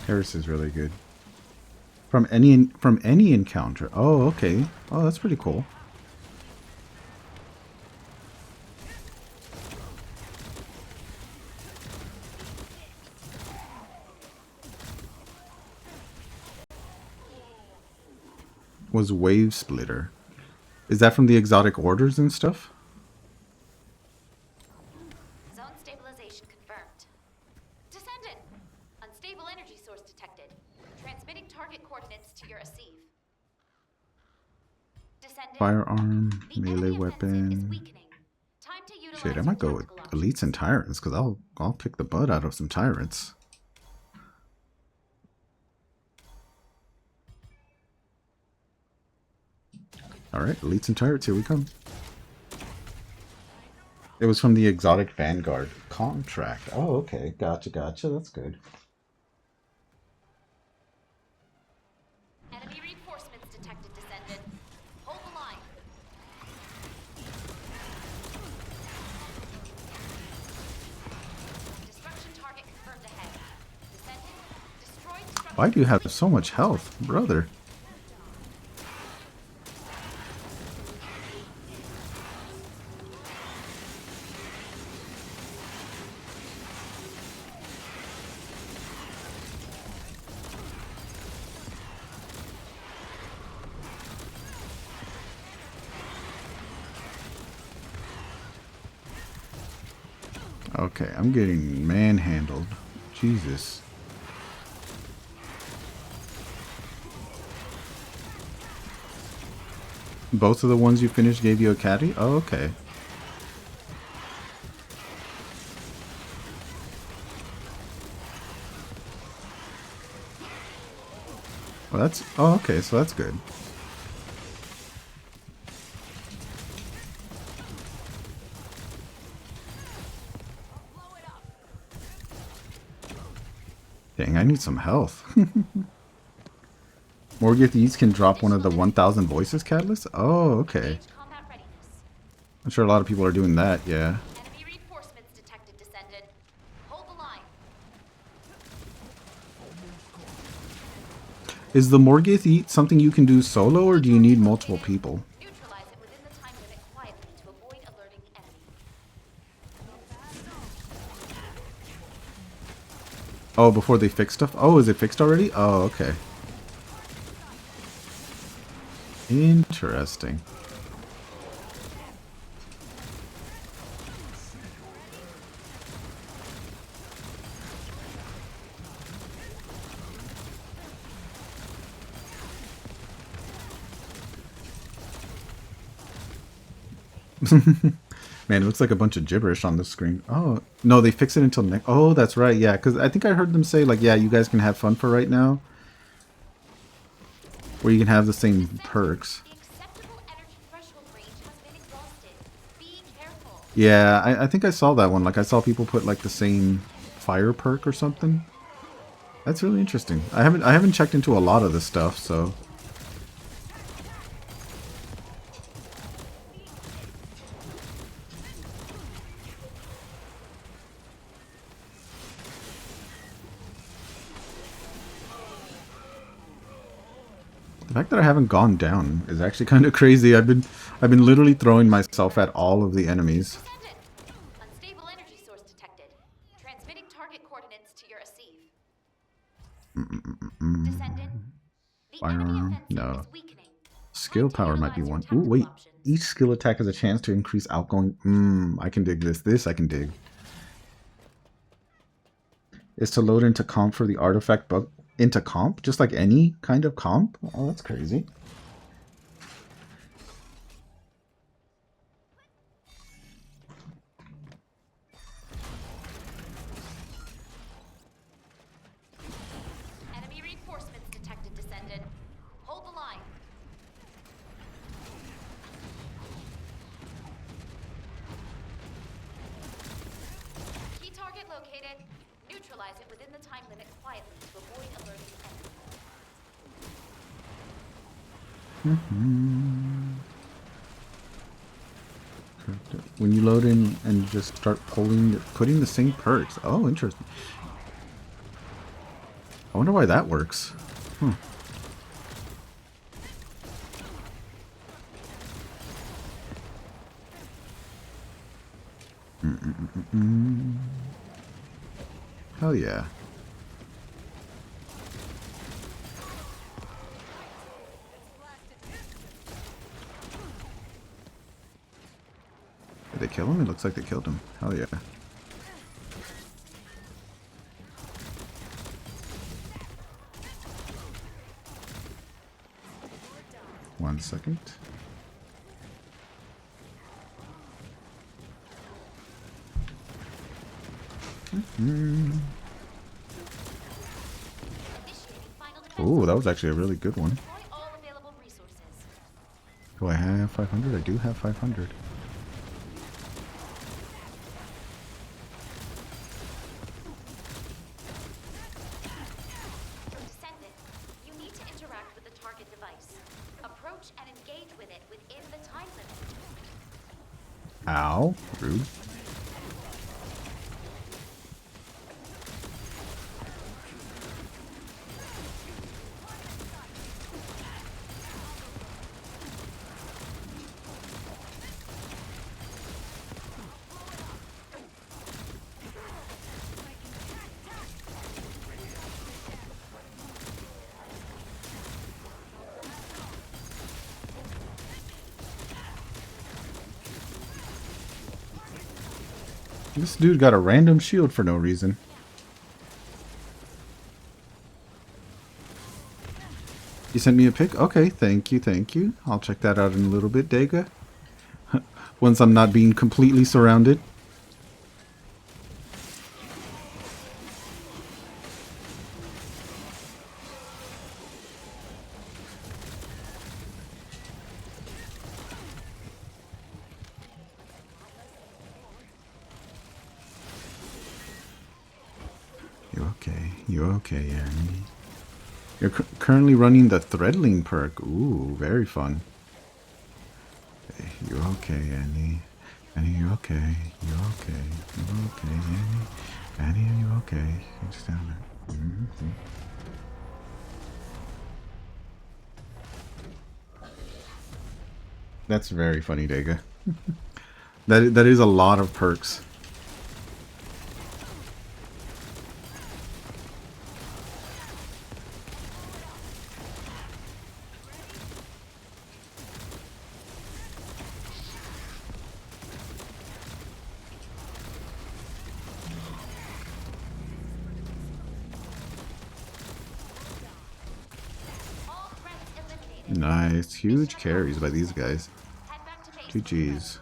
Harris is really good. From any encounter. Oh, okay. Oh, that's pretty cool. Was Wave Splitter. Is that from the exotic orders and stuff? Zone stabilization confirmed. Descendant! Unstable energy source detected. Transmitting target coordinates to your receive. Descendant. Firearm, The melee enemy offensive is weapon. weakening. Time to utilize Shit, I your might go with tactical elites and options. tyrants because I'll pick the butt out of some tyrants. All right, elites and tyrants, here we come. It was from the exotic vanguard contract. Oh, okay, gotcha. That's good. Enemy reinforcements detected, Descendant. Hold the line. Destruction target confirmed ahead. Descendant, destroy structure. Why do you have so much health, brother? Okay, I'm getting manhandled. Jesus. Both of the ones you finished gave you a caddy? Oh, okay. Well, that's... Oh, okay, so that's good. Dang, I need some health. Morgith Eats can drop one of the 1000 voices catalysts? Oh, okay. Engage combat readiness. I'm sure a lot of people are doing that, yeah. Enemy reinforcements detected, Descendant. Hold the line. Is the Morgith Eat something you can do solo, or do you need multiple people? Neutralize it within the time limit quietly to avoid alerting the enemy. Oh, before they fix stuff? Oh, is it fixed already? Oh, okay. Interesting. Man, it looks like a bunch of gibberish on the screen. Oh, no, they fix it until next. Oh, that's right. Yeah, because I think I heard them say, like, yeah, you guys can have fun for right now. Where you can have the same perks. The acceptable energy threshold range has been exhausted. Be careful. Yeah, I think I saw that one. Like, I saw people put, like, the same fire perk or something. That's really interesting. I haven't checked into a lot of this stuff, so... The fact that I haven't gone down is actually kind of crazy. I've been literally throwing myself at all of the enemies. Descendant! Unstable energy source detected. Transmitting target coordinates to your receive. Descendant, the enemy Firearm? offensive No. is weakening. Skill Time to power might be utilize one. your Ooh, tactical wait. options. Each skill attack has a chance to increase outgoing. I can dig this. This I can dig. Is to load into comp for the artifact bug. Into comp? Just like any kind of comp? Oh, that's crazy. Enemy reinforcements detected, Descendant. Hold the line. Key target located. Neutralize it within the time limit quietly to avoid alerting enemies. When you load in and just start putting the same perks. Oh, interesting. I wonder why that works. Hmm. Hell yeah. Did they kill him? It looks like they killed him. Hell yeah. One second. Oh, that was actually a really good one. Do I have 500? I do have 500. Descendant, you need to interact with the target device. Approach and engage with it within the time limit. Ow. Rude. This dude got a random shield for no reason. You sent me a pic? Okay, thank you, thank you. I'll check that out in a little bit, Dega. Once I'm not being completely surrounded. You okay, Annie? You're currently running the Threadling perk. Ooh, very fun. Hey, you okay, Annie? Annie, you okay? You okay? You okay, Annie? Annie, are you okay? It's down there. Mm-hmm. That's very funny, Dega. That is a lot of perks. Nice. Huge carries by these guys. GG's.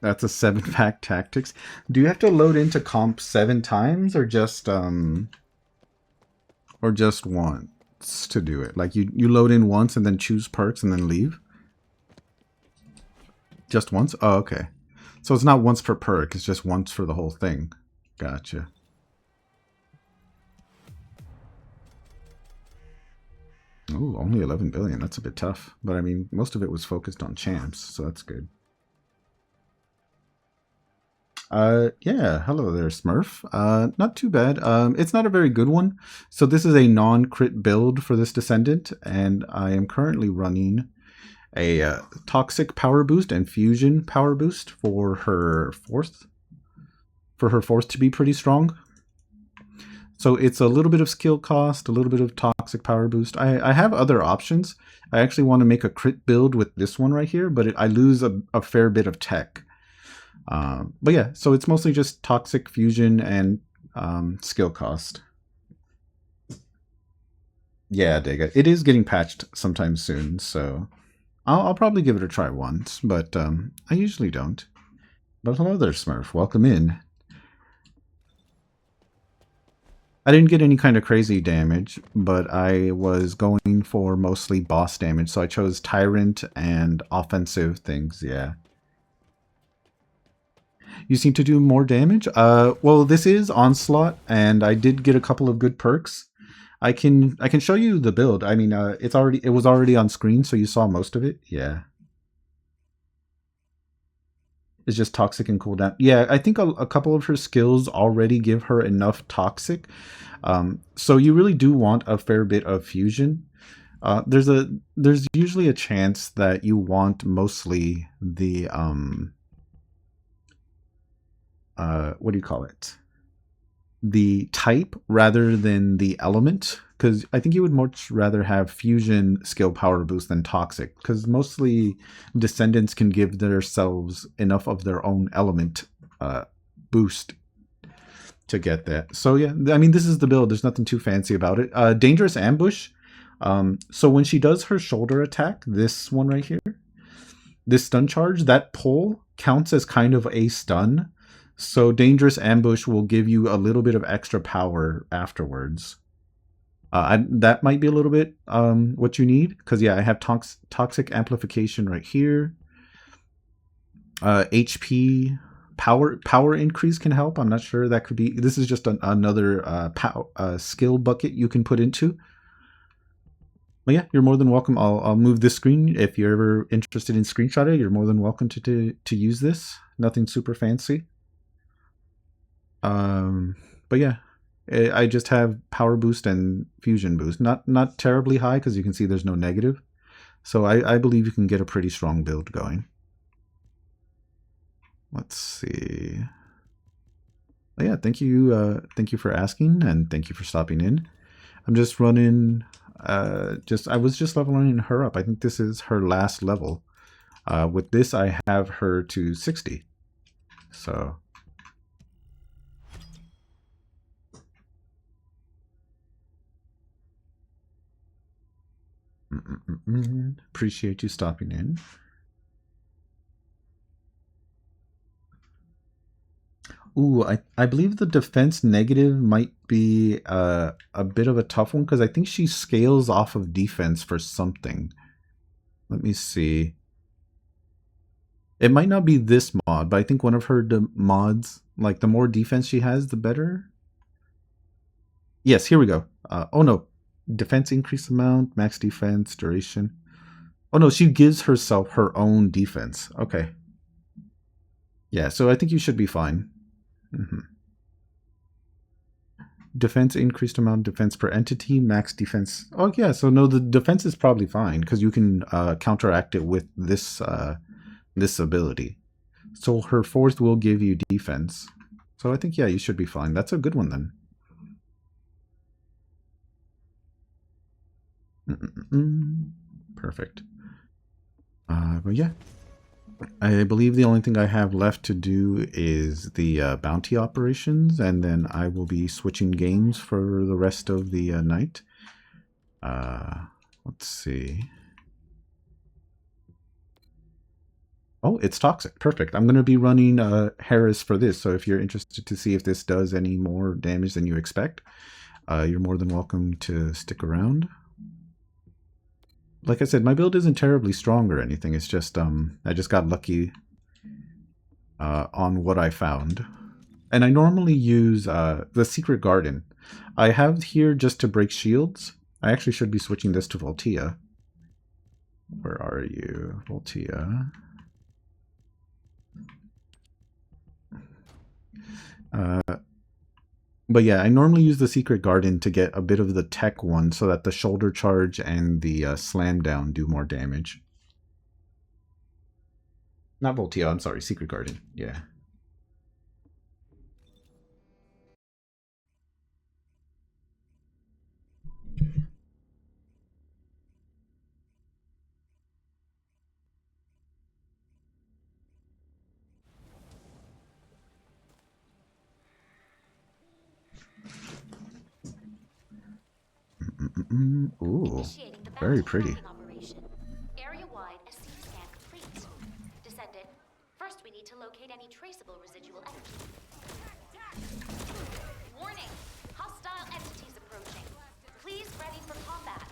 That's a 7-pack tactics. Do you have to load into comp 7 times or just once to do it? Like you load in once and then choose perks and then leave? Just once? Oh, okay. So it's not once per perk, it's just once for the whole thing. Gotcha. Ooh, only 11 billion. That's a bit tough. But I mean, most of it was focused on champs, so that's good. Yeah, hello there, Smurf. Not too bad. It's not a very good one. So this is a non-crit build for this Descendant, and I am currently running a Toxic Power Boost and Fusion Power Boost for her fourth. For her fourth to be pretty strong. So it's a little bit of skill cost, a little bit of Toxic Power Boost. I have other options. I actually want to make a crit build with this one right here, but I lose a fair bit of tech. But yeah, so it's mostly just Toxic Fusion and skill cost. Yeah, Dega. It is getting patched sometime soon, so I'll probably give it a try once, but I usually don't. But hello there, Smurf. Welcome in. I didn't get any kind of crazy damage, but I was going for mostly boss damage, so I chose Tyrant and offensive things, yeah. You seem to do more damage. Well, this is Onslaught, and I did get a couple of good perks. I can show you the build. I mean, it was already on screen, so you saw most of it. Yeah. It's just toxic and cooldown. Yeah, I think a couple of her skills already give her enough toxic. So you really do want a fair bit of fusion. There's usually a chance that you want mostly the what do you call it? The type rather than the element, because I think you would much rather have fusion skill power boost than toxic, because mostly descendants can give themselves enough of their own element boost to get that. So yeah, I mean, this is the build. There's nothing too fancy about it. Dangerous ambush. So when she does her shoulder attack, this one right here, this stun charge, that pull counts as kind of a stun. So Dangerous Ambush will give you a little bit of extra power afterwards. That might be a little bit what you need, because yeah, I have Toxic Amplification right here. HP power increase can help. I'm not sure, that could be. This is just another skill bucket you can put into. But yeah, you're more than welcome. I'll move this screen. If you're ever interested in screenshotting, you're more than welcome to use this. Nothing super fancy. But yeah, I just have power boost and fusion boost. Not terribly high, because you can see there's no negative. So I believe you can get a pretty strong build going. Let's see. But yeah, thank you for asking, and thank you for stopping in. I'm just running. I was just leveling her up. I think this is her last level. With this, I have her to 60. So. Appreciate you stopping in. Ooh, I believe the defense negative might be a bit of a tough one, because I think she scales off of defense for something. Let me see. It might not be this mod, but I think one of her mods, like the more defense she has, the better. Yes, here we go. Oh no. Defense increase amount, max defense, duration. Oh no, she gives herself her own defense. Okay. Yeah, so I think you should be fine. Defense increased amount of defense per entity, max defense. Oh yeah, so no, the defense is probably fine, because you can counteract it with this this ability. So her fourth will give you defense. So I think, yeah, you should be fine. That's a good one then. Perfect. But yeah, I believe the only thing I have left to do is the bounty operations, and then I will be switching games for the rest of the night. Let's see. Oh, it's toxic. Perfect. I'm going to be running Harris for this, so if you're interested to see if this does any more damage than you expect, you're more than welcome to stick around. Like I said, my build isn't terribly strong or anything. It's just I just got lucky on what I found. And I normally use the Secret Garden. I have here just to break shields. I actually should be switching this to Voltia. Where are you, Voltia? But yeah, I normally use the Secret Garden to get a bit of the tech one, so that the shoulder charge and the slam down do more damage. Not Voltia, I'm sorry, Secret Garden, yeah. Ooh, very pretty. Area-wide SC scan complete. Descendant, first we need to locate any traceable residual energy. Warning! Hostile entities approaching. Please ready for combat.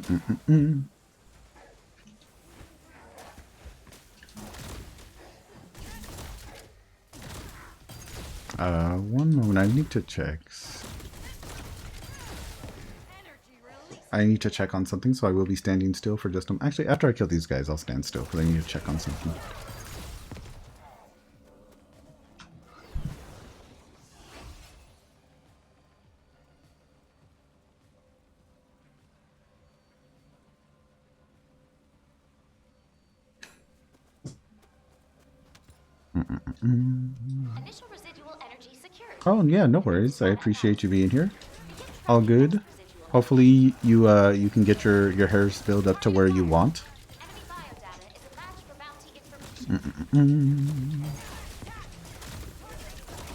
Mm-mm-mm-mm. One moment, I need to check. I need to check on something, so I will be standing still for just a moment. Actually, after I kill these guys, I'll stand still, because I need to check on something. Initial residual energy secured. Oh, yeah, no worries. I appreciate you being here. Begin All tracking good. next residual Hopefully you can get your hairs build up to where you want. enemy biodata is a match for bounty information.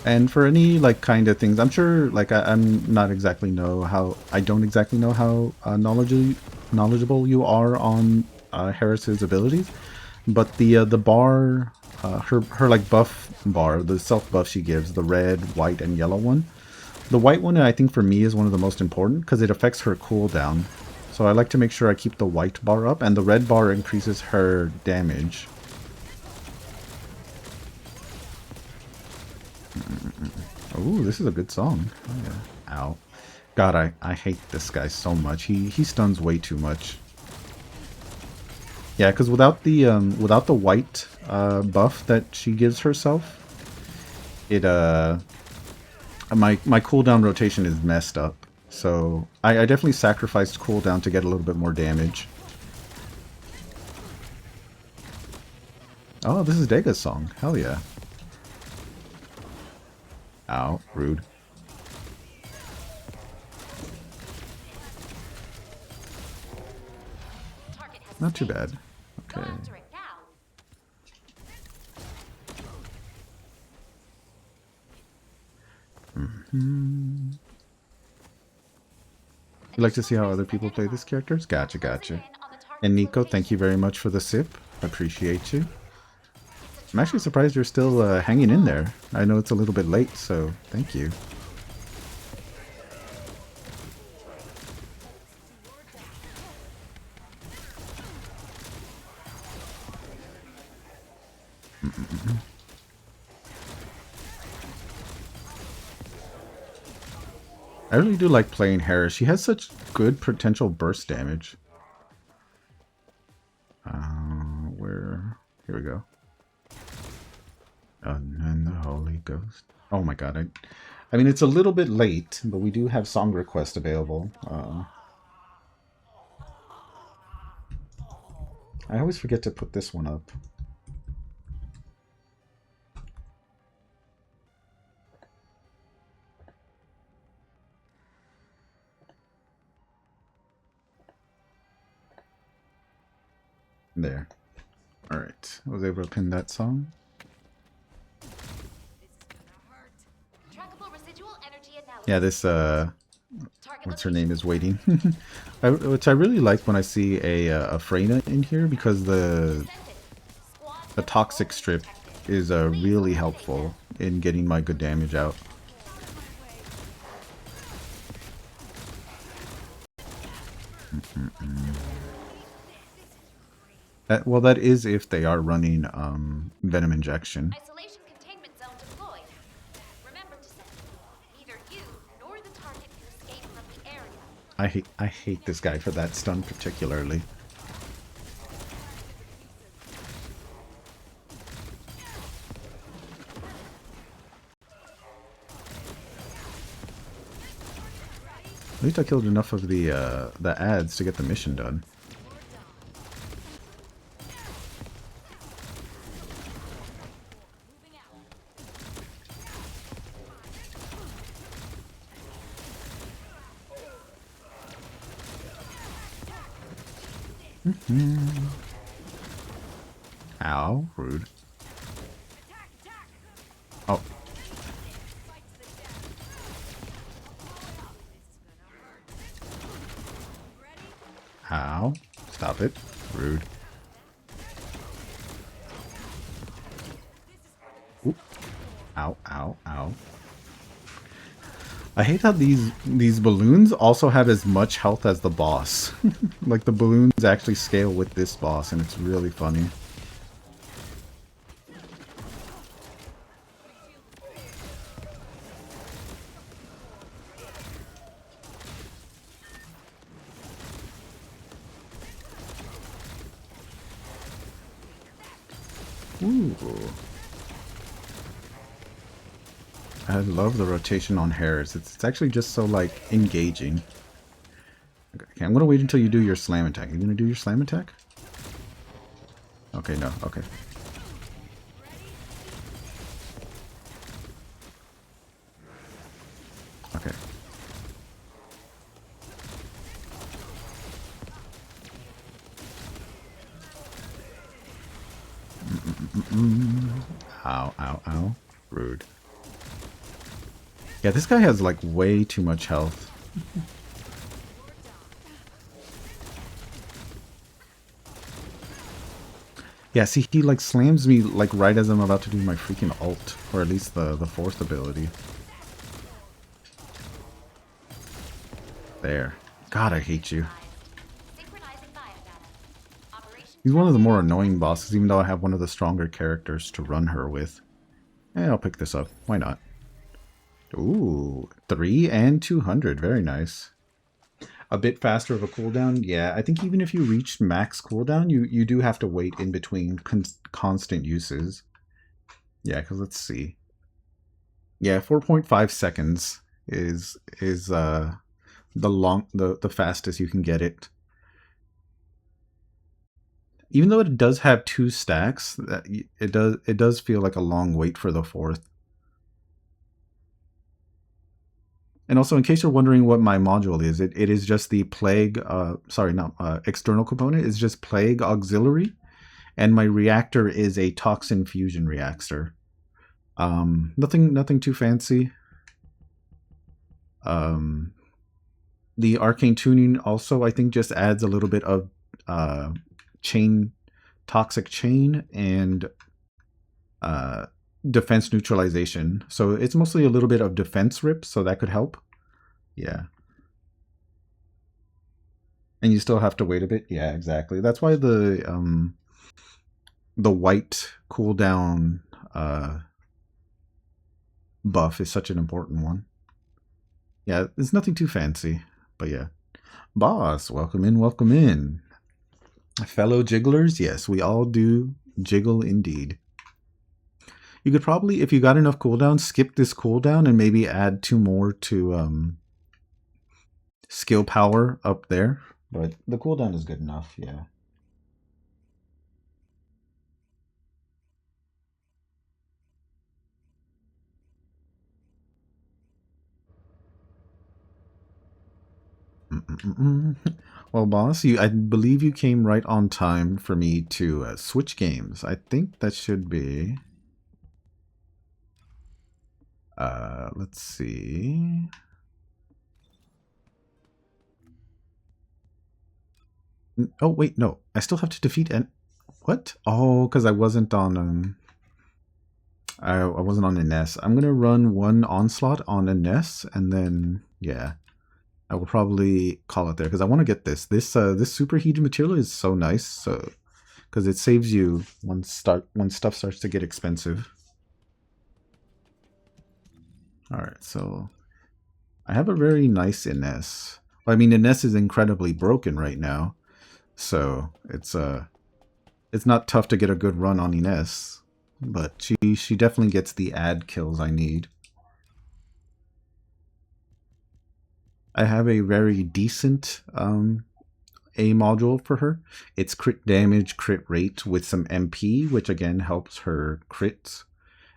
And for any like kind of things, I'm sure like I'm not exactly know how I don't exactly know how knowledgeable you are on Harris's abilities, but the bar, her like buff bar, the self buff she gives, the red, white, and yellow one. The white one, I think for me, is one of the most important because it affects her cooldown. So I like to make sure I keep the white bar up, and the red bar increases her damage. Ooh, this is a good song. Oh, yeah. Ow. God, I hate this guy so much. He stuns way too much. Yeah, because without the white buff that she gives herself, it my cooldown rotation is messed up. So I definitely sacrificed cooldown to get a little bit more damage. Oh, this is Dega's song. Hell yeah. Ow, rude. Target has Not too escaped. bad. Go Okay. after it now. You like to see how other people play this characters? Gotcha, gotcha. And Nico, thank you very much for the sip. I appreciate you. I'm actually surprised you're still hanging in there. I know it's a little bit late, so thank you. I really do like playing Harris. She has such good potential burst damage. Where? Here we go. And the Holy Ghost. Oh my god. I mean, it's a little bit late, but we do have song request available. I always forget to put this one up. There. Alright. I was able to pin that song. Trackable residual energy analysis. Yeah, this, Target what's her name is location. waiting. Which I really like when I see a Freyna in here because the toxic strip is really helpful in getting my good damage out. Well, that is if they are running venom injection. Isolation containment zone deployed. Remember, Descendant, neither you nor the target can escape from the area. I hate this guy for that stun particularly. At least I killed enough of the ads to get the mission done. Ow, rude. Oh. Ow. Stop it. Rude. Oop. Ow, ow, ow. I hate how these balloons also have as much health as the boss. Like the balloons actually scale with this boss, and it's really funny. Ooh. I love the rotation on hairs. It's actually just so, like, engaging. Okay, I'm gonna wait until you do your slam attack. You gonna do your slam attack? Okay, no. Okay. Okay. Ow, ow, ow. Rude. Yeah, this guy has, like, way too much health. Yeah, see, he, like, slams me, like, right as I'm about to do my freaking ult. Or at least the fourth ability. There. God, I hate you. He's one of the more annoying bosses, even though I have one of the stronger characters to run her with. I'll pick this up. Why not? Ooh, 3 and 200. Very nice. A bit faster of a cooldown. Yeah, I think even if you reach max cooldown, you do have to wait in between constant uses. Yeah, because let's see. Yeah, 4.5 seconds is the fastest you can get it. Even though it does have 2 stacks, it does feel like a long wait for the fourth. And also, in case you're wondering what my module is, it is just the Plague, sorry, not external component, it's just Plague Auxiliary, and my reactor is a Toxin Fusion reactor. Nothing too fancy. The Arcane Tuning also, I think, just adds a little bit of Toxic Chain, and defense neutralization. So it's mostly a little bit of defense rip, so that could help. Yeah. And you still have to wait a bit. Yeah, exactly. That's why the white cooldown buff is such an important one. Yeah, it's nothing too fancy, but yeah. Boss, welcome in, welcome in. Fellow jigglers, yes, we all do jiggle indeed. You could probably, if you got enough cooldown, skip this cooldown and maybe add 2 more to skill power up there. But the cooldown is good enough, yeah. Well, boss, I believe you came right on time for me to switch games. I think that should be... let's see... Oh, wait, no. I still have to defeat what? Oh, because I wasn't on... I wasn't on Ines. I'm going to run 1 Onslaught on Ines, and then, yeah. I will probably call it there, because I want to get this. This superheated material is so nice, so because it saves you when stuff starts to get expensive. Alright, so... I have a very nice Ines. Well, I mean, Ines is incredibly broken right now. So it's not tough to get a good run on Ines, but she definitely gets the ad kills I need. I have a very decent A module for her. It's crit damage, crit rate with some MP, which again helps her crits,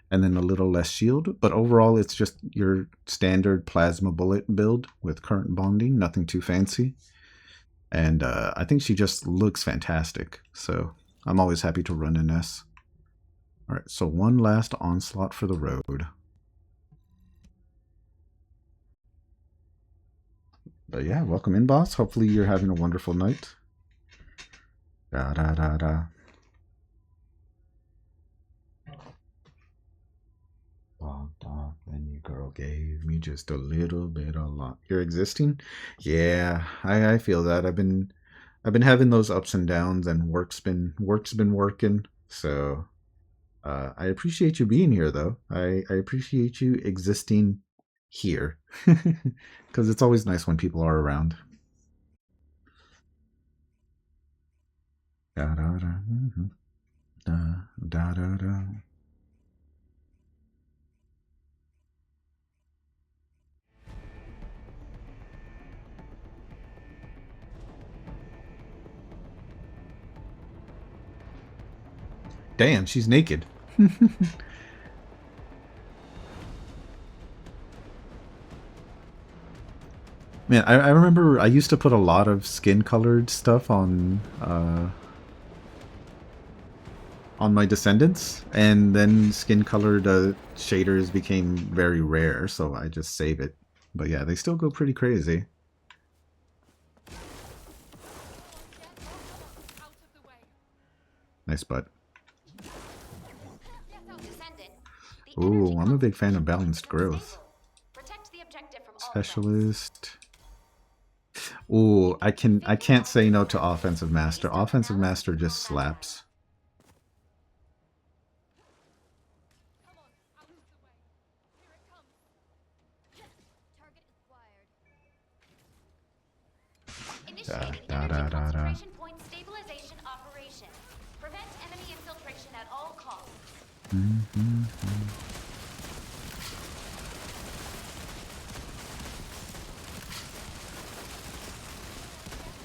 and then a little less shield. But overall, it's just your standard plasma bullet build with current bonding, nothing too fancy. And I think she just looks fantastic, so I'm always happy to run Ines. Alright, so 1 last onslaught for the road. But yeah, welcome in, boss. Hopefully you're having a wonderful night. Da da da da. Dog, dog, then you girl Y'all gave me just a little bit of luck. You're existing? Yeah, I feel that. I've been having those ups and downs, and work's been working. So I appreciate you being here, though. I appreciate you existing here, because it's always nice when people are around. Da da da da da da da. Damn, she's naked. Man, I remember I used to put a lot of skin-colored stuff on my Descendants, and then skin-colored shaders became very rare, so I just save it. But yeah, they still go pretty crazy. Nice butt. Descendant, the Ooh, energy I'm a big fan of concentrator balanced is growth. stable. Protect the objective from all Specialist. Ooh, I can't say no to Offensive Master. Offensive Master just slaps. Initiating Da, energy da, da, da. concentration point stabilization operation. Prevent enemy infiltration at all costs.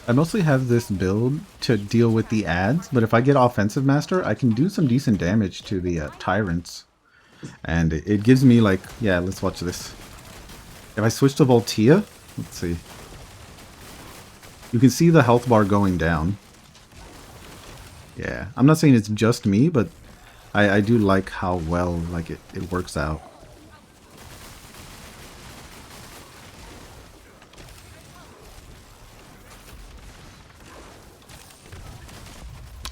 I mostly have this build to deal with the ads, but if I get Offensive Master, I can do some decent damage to the Tyrants. And it gives me, like, yeah, let's watch this. If I switch to Voltia, let's see. You can see the health bar going down. Yeah, I'm not saying it's just me, but I do like how well, like, it works out.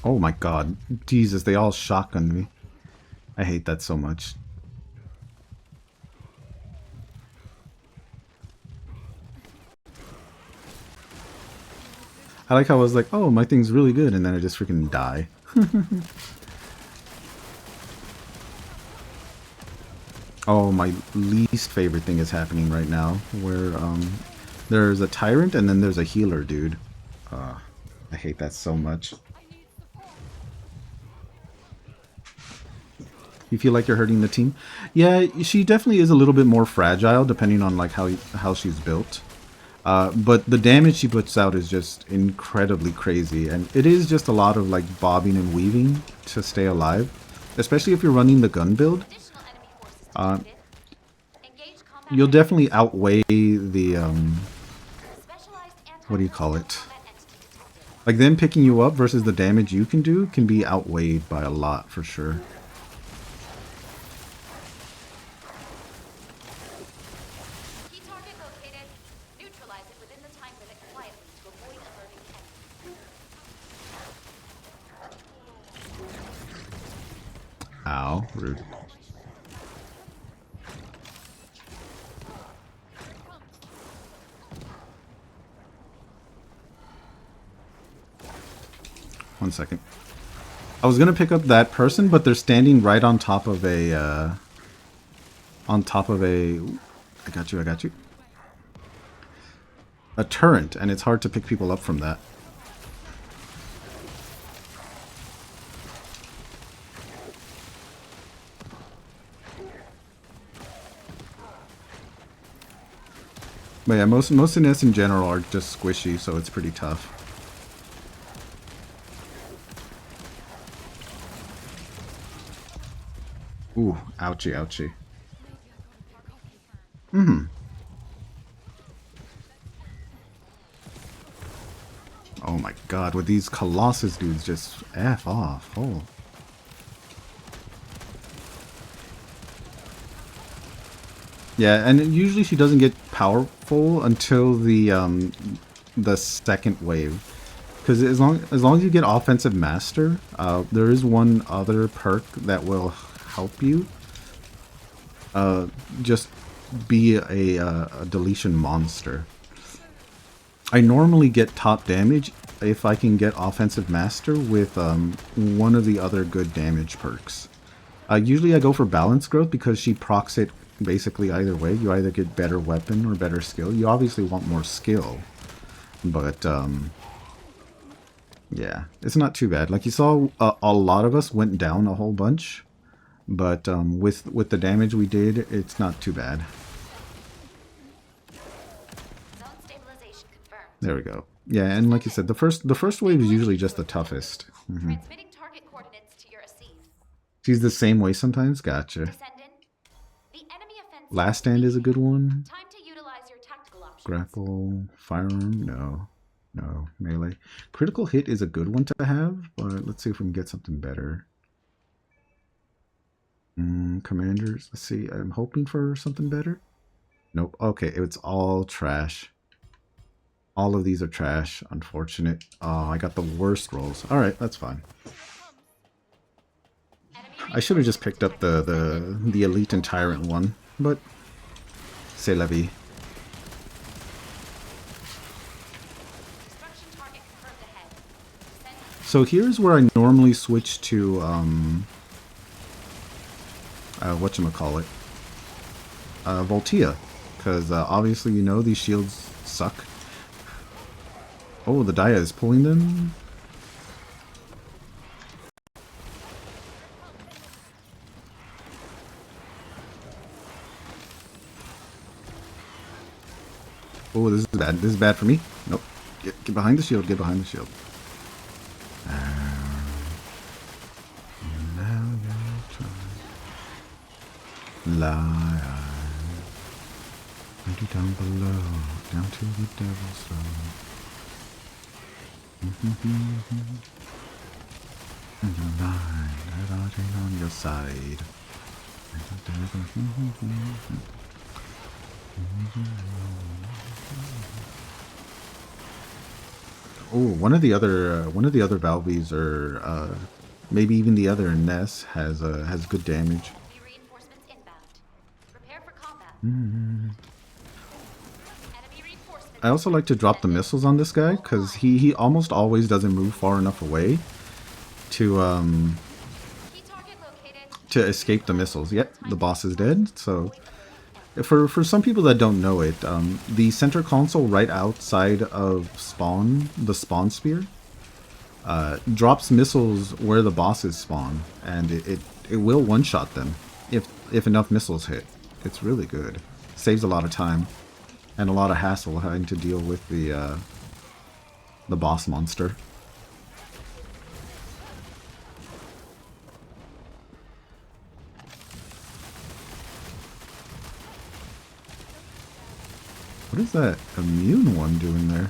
Oh my god. Jesus, they all shotgunned me. I hate that so much. I like how I was like, oh, my thing's really good, and then I just freaking die. Oh, my least favorite thing is happening right now, where there's a tyrant and then there's a healer, dude. I hate that so much. You feel like you're hurting the team? Yeah, she definitely is a little bit more fragile, depending on like how she's built. But the damage she puts out is just incredibly crazy, and it is just a lot of like bobbing and weaving to stay alive, especially if you're running the gun build. Additional enemy forces detected. Engage combat You'll entities. definitely outweigh the Specialized what do you call it? anti-personnel combat entity detected. Like them picking you up versus the damage you can do can be outweighed by a lot for sure. Key target located. Neutralize it within the time limit quietly to avoid alerting enemy. Ow, rude. One second. I was gonna pick up that person, but they're standing right on top of a, I got you, I got you. A turret, and it's hard to pick people up from that. But yeah, most NS in general are just squishy, so it's pretty tough. Ooh, ouchie, ouchie. Oh my god, with these Colossus dudes just F off. Oh. Yeah, and usually she doesn't get powerful until the second wave. Because as long as you get Offensive Master, there is one other perk that will help you. Just be a deletion monster. I normally get top damage if I can get offensive master with one of the other good damage perks. Usually I go for balance growth because she procs it basically either way. You either get better weapon or better skill. You obviously want more skill, but yeah, it's not too bad. Like you saw, a lot of us went down a whole bunch, but with the damage we did, it's not too bad. Zone stabilization confirmed. There we go. Yeah, and like you said, the first wave is usually just the toughest. Transmitting target coordinates to your Asif. She's the same way sometimes. Gotcha. Descendant. The enemy offensive. Last Stand is a good one. Time to utilize your tactical options. Grapple, firearm, no. Melee. Critical hit is a good one to have, but let's see if we can get something better. Commanders, let's see. I'm hoping for something better. Nope. Okay, it's all trash. All of these are trash. Unfortunate. Oh, I got the worst rolls. Alright, that's fine. I should have just picked up the Elite and Tyrant one, but c'est la vie. Destruction target confirmed ahead. Descendant. So here's where I normally switch to whatchamacallit? Voltia. Because obviously you know these shields suck. Oh, the Dia is pulling them. Oh, this is bad. This is bad for me. Nope. Get behind the shield. Get behind the shield. Now you're trying. Lie. Down below. Down to the devil's throne. And you're lying. That ain't on your side. Oh, one of the other Valvies, or maybe even the other Ness has good damage. The reinforcements inbound. Prepare for combat. Mm-hmm. Enemy reinforcements. I also like to drop the missiles on this guy because he almost always doesn't move far enough away to Key target located. to escape the missiles. Yep, the boss is dead. So for some people that don't know it, the center console right outside of spawn, the spawn spear, drops missiles where the bosses spawn, and it will one-shot them if enough missiles hit. It's really good. Saves a lot of time and a lot of hassle having to deal with the boss monster. What is that immune one doing there?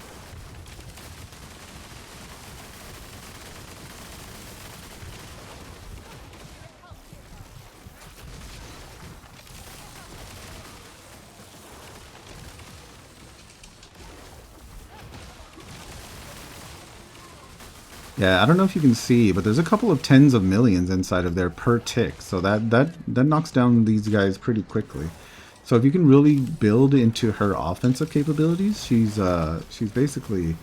Yeah, I don't know if you can see, but there's a couple of tens of millions inside of there per tick, so that knocks down these guys pretty quickly. So if you can really build into her offensive capabilities, she's basically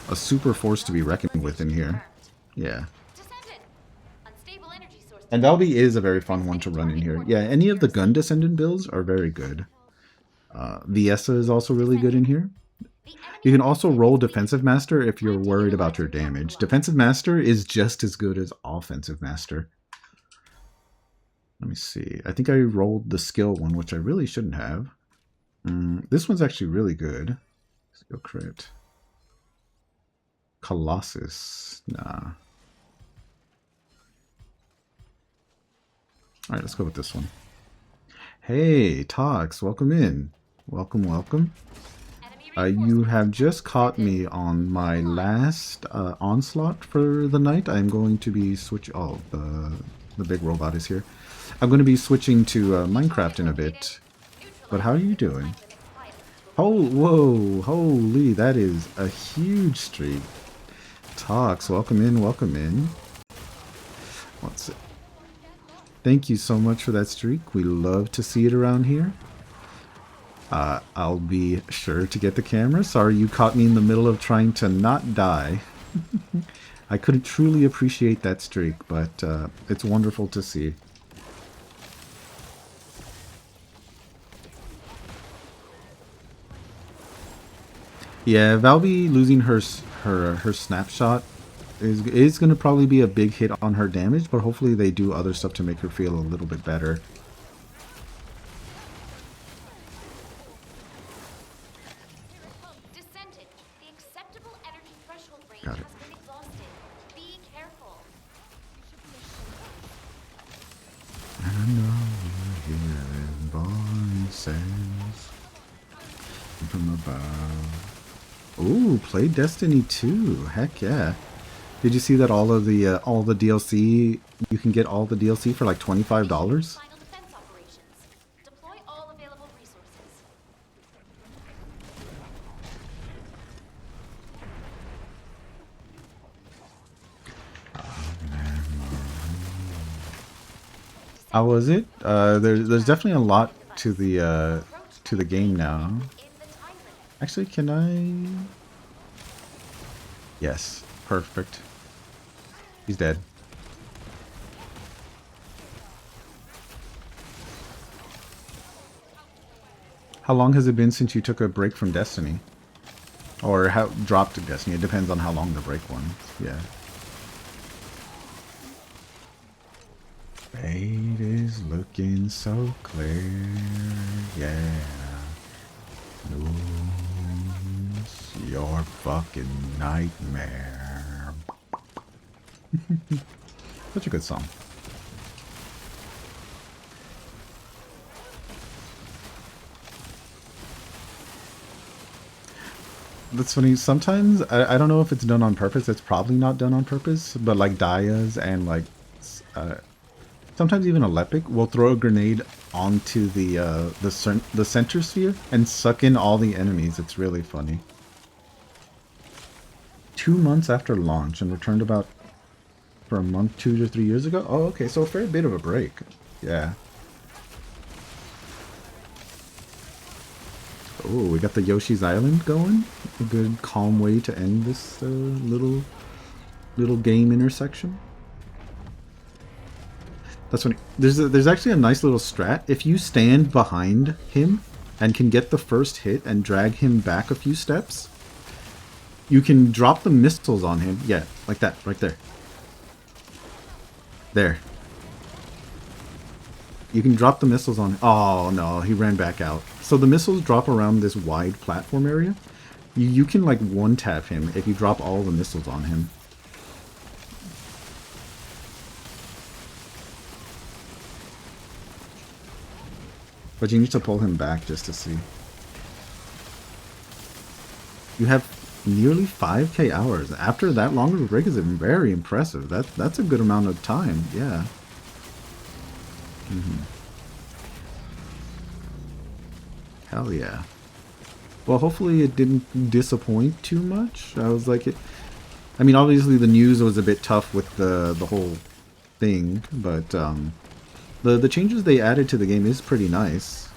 a super force to be reckoned with in here. Yeah. Descendant. Unstable energy source. And Valby is a very fun one to run in here. Yeah, any of the gun Descendant builds are very good. Viessa is also really good in here. You can also roll Defensive Master if you're worried about your damage. Defensive Master is just as good as Offensive Master. Let me see. I think I rolled the skill one, which I really shouldn't have. This one's actually really good. Skill crit. Colossus. Nah. Alright, let's go with this one. Hey, Tox, welcome in. Welcome, welcome. You have just caught me on my last onslaught for the night. I'm going to be switching... Oh, the big robot is here. I'm going to be switching to Minecraft in a bit. But how are you doing? Oh, whoa, holy, that is a huge streak. Tox, welcome in, welcome in. What's it? Thank you so much for that streak. We love to see it around here. I'll be sure to get the camera. Sorry you caught me in the middle of trying to not die. I couldn't truly appreciate that streak, but it's wonderful to see. Yeah, Valby losing her snapshot is going to probably be a big hit on her damage, but hopefully they do other stuff to make her feel a little bit better. Descendant, the acceptable energy threshold range Got it. has been exhausted. Be careful. I know you're hearing voices from above. Ooh, play Destiny 2. Heck yeah. Did you see that all the DLC, you can get all the DLC for like $25? Final defense operations. Deploy all available resources. How was it? There's definitely a lot to the game now. In the time limit. Actually, can I? Yes, perfect. He's dead. How long has it been since you took a break from Destiny? Or how dropped Destiny? It depends on how long the break was. Yeah. Fate is looking so clear, yeah. Lose your fucking nightmare. Such a good song. That's funny. Sometimes, I don't know if it's done on purpose. It's probably not done on purpose. But like Daya's and like sometimes even Alepic will throw a grenade onto the center sphere and suck in all the enemies. It's really funny. 2 months after launch and returned about for a month 2 to 3 years ago. Oh, okay, so a fair bit of a break. Yeah. Oh, we got the Yoshi's Island going. A good calm way to end this little game intersection. That's funny. There's actually a nice little strat. If you stand behind him and can get the first hit and drag him back a few steps, you can drop the missiles on him. Yeah, like that, right there. There. You can drop the missiles on him. Oh no, he ran back out. So the missiles drop around this wide platform area. You can like one-tap him if you drop all the missiles on him. But you need to pull him back just to see. You have nearly 5k hours. After that long of a break is very impressive. That's a good amount of time, yeah. Hell yeah. Well, hopefully it didn't disappoint too much. I was like, I mean, obviously the news was a bit tough with the whole thing, but the changes they added to the game is pretty nice.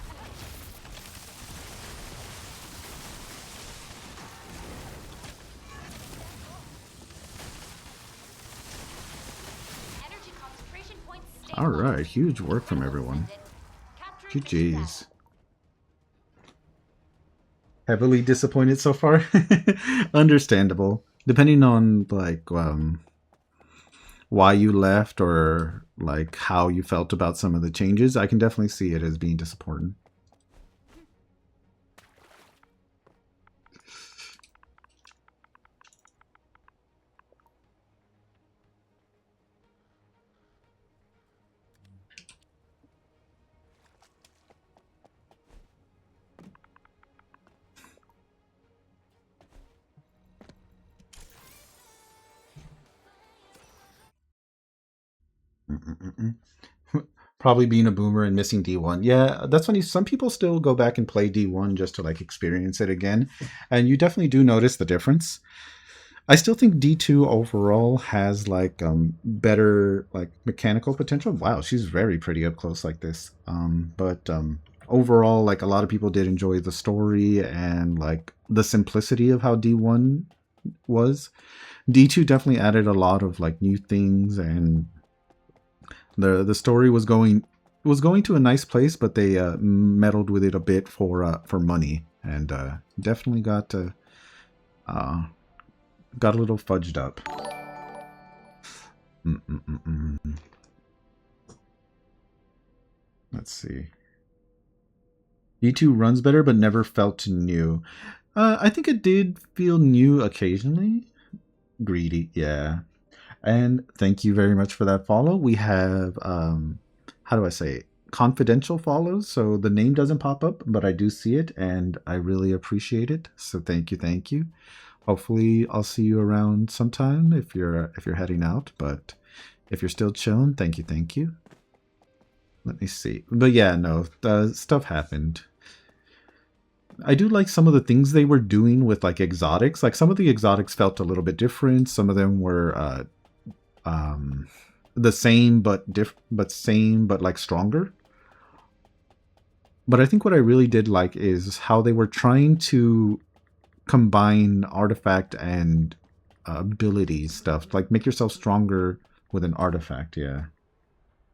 Alright, huge work from everyone. GG's. Heavily disappointed so far? Understandable. Depending on, like, why you left or, like, how you felt about some of the changes, I can definitely see it as being disappointing. Probably being a boomer and missing D1. Yeah, that's funny. Some people still go back and play D1 just to like experience it again. And you definitely do notice the difference. I still think D2 overall has like better like mechanical potential. Wow, she's very pretty up close like this. But overall, like a lot of people did enjoy the story and like the simplicity of how D1 was. D2 definitely added a lot of like new things, and the story was going to a nice place, but they meddled with it a bit for money, and definitely uh, got a little fudged up. Mm-mm-mm-mm. Let's see. D2 runs better, but never felt new. I think it did feel new occasionally. Greedy, yeah. And thank you very much for that follow. We have, how do I say, confidential follows. So the name doesn't pop up, but I do see it, and I really appreciate it. So thank you, thank you. Hopefully, I'll see you around sometime if you're heading out. But if you're still chilling, thank you, thank you. Let me see. But yeah, no, stuff happened. I do like some of the things they were doing with like exotics. Like some of the exotics felt a little bit different. Some of them were um, the same but same but like stronger. But I think what I really did like is how they were trying to combine artifact and ability stuff. Like make yourself stronger with an artifact. Yeah.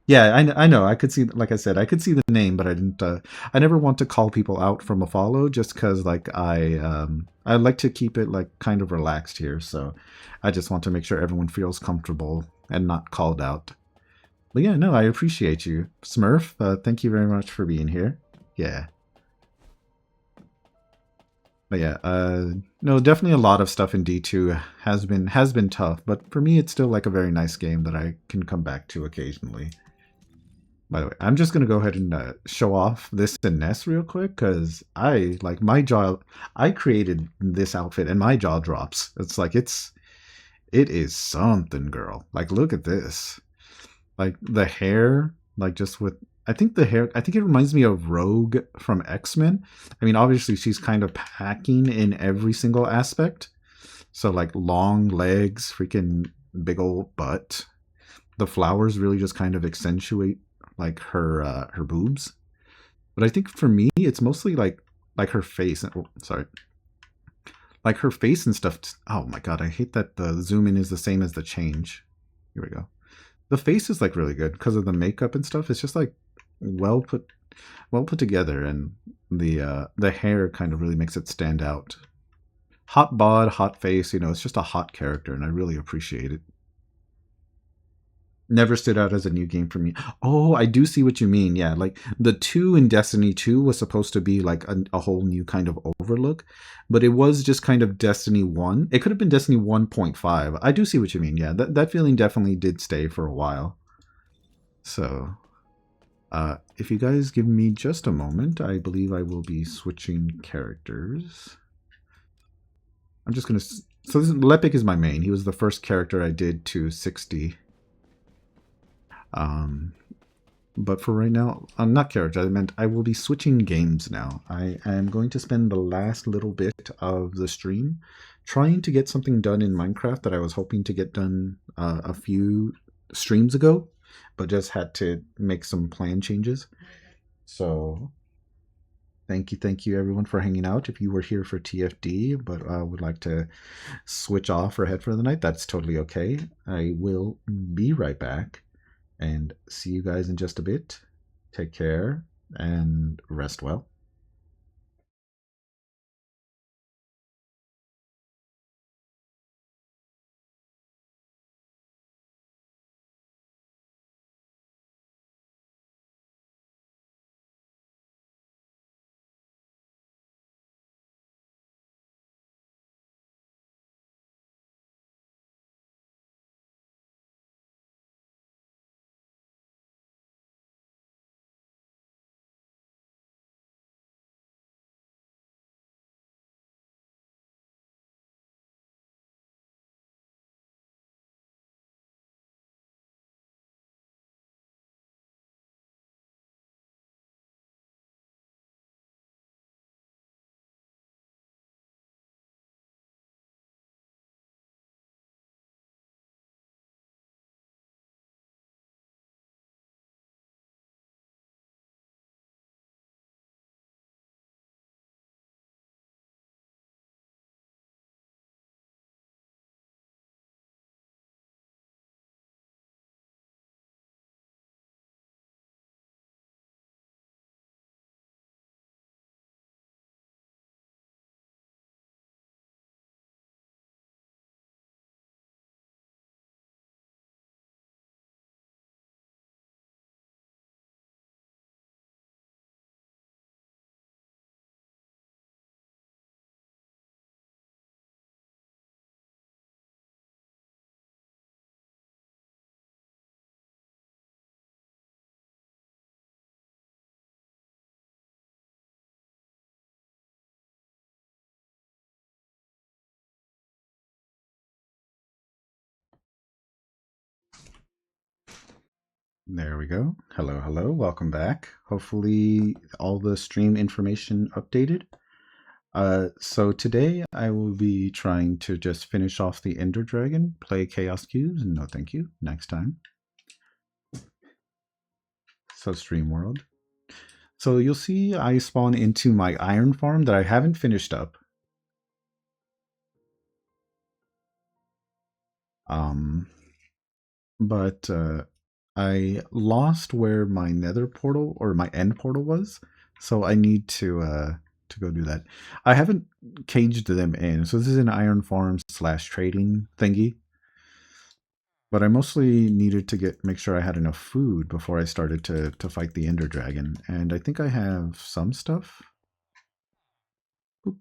Yeah, I know. I could see, like I said, I could see the name, but I didn't. I never want to call people out from a follow, just because, like, I like to keep it like kind of relaxed here. So, I just want to make sure everyone feels comfortable and not called out. But yeah, no, I appreciate you, Smurf. Thank you very much for being here. Yeah, but yeah, no, definitely a lot of stuff in D2 has been tough, but for me, it's still like a very nice game that I can come back to occasionally. By the way, I'm just gonna go ahead and show off this and Ness real quick because I like my jaw. I created this outfit and my jaw drops. It's like it is something, girl. Like look at this. Like the hair, like just with I think the hair. I think it reminds me of Rogue from X-Men. I mean, obviously she's kind of packing in every single aspect. So like long legs, freaking big old butt. The flowers really just kind of accentuate like her boobs. But I think for me, it's mostly like her face. Oh, sorry, like her face and stuff. Oh my god, I hate that the zoom in is the same as the change. Here we go. The face is like really good because of the makeup and stuff. It's just like well put, well put together, and the hair kind of really makes it stand out. Hot bod, hot face. You know, it's just a hot character, and I really appreciate it. Never stood out as a new game for me. Oh, I do see what you mean. Yeah, like the 2 in Destiny 2 was supposed to be like a whole new kind of overlook, but it was just kind of Destiny 1. It could have been Destiny 1.5. I do see what you mean. Yeah, that feeling definitely did stay for a while. So, if you guys give me just a moment, I believe I will be switching characters. I'm just going to. So, Lepic is my main. He was the first character I did to 60. Um, But for right now, not character, I meant I will be switching games now. I am going to spend the last little bit of the stream trying to get something done in Minecraft that I was hoping to get done a few streams ago, but just had to make some plan changes. So thank you everyone for hanging out. If you were here for TFD but would like to switch off or head for the night, that's totally okay. I will be right back and see you guys in just a bit. Take care and rest well. There we go. Hello, hello. Welcome back. Hopefully all the stream information updated. So today I will be trying to just finish off the Ender Dragon, play Chaos Cubes, no thank you, next time. So Stream World. So you'll see I spawn into my iron farm that I haven't finished up. But I lost where my nether portal or my end portal was, so I need to go do that. I haven't caged them in, so this is an iron farm / trading thingy. But I mostly needed to make sure I had enough food before I started to fight the Ender Dragon, and I think I have some stuff. Oop.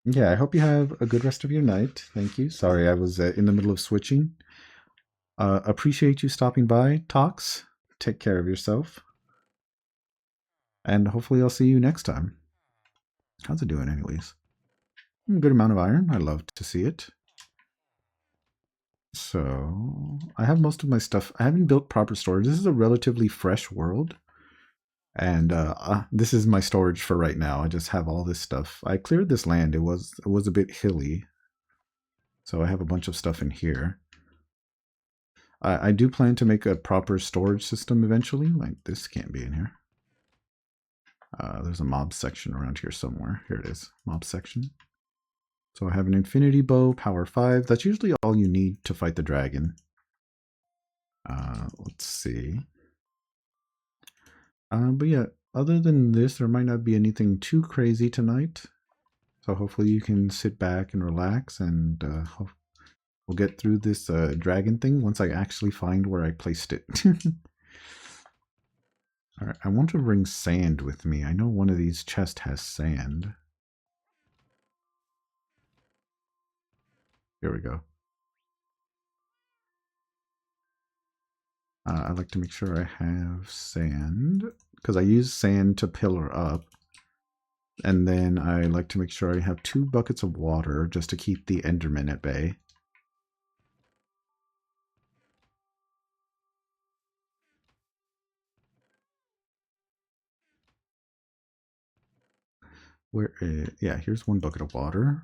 Yeah, I hope you have a good rest of your night. Thank you. Sorry, I was in the middle of switching. Appreciate you stopping by, Tox. Take care of yourself. And hopefully I'll see you next time. How's it doing anyways? Good amount of iron. I love to see it. So I have most of my stuff. I haven't built proper storage. This is a relatively fresh world. And this is my storage for right now. I just have all this stuff. I cleared this land. It was a bit hilly. So I have a bunch of stuff in here. I do plan to make a proper storage system eventually. Like this can't be in here. There's a mob section around here somewhere. Here it is, mob section. So I have an infinity bow, power 5. That's usually all you need to fight the dragon. Let's see. But yeah, other than this, there might not be anything too crazy tonight. So hopefully you can sit back and relax, and we'll get through this dragon thing once I actually find where I placed it. Alright, I want to bring sand with me. I know one of these chests has sand. Here we go. I like to make sure I have sand, because I use sand to pillar up. And then I like to make sure I have 2 buckets of water just to keep the Endermen at bay. Yeah, here's 1 bucket of water.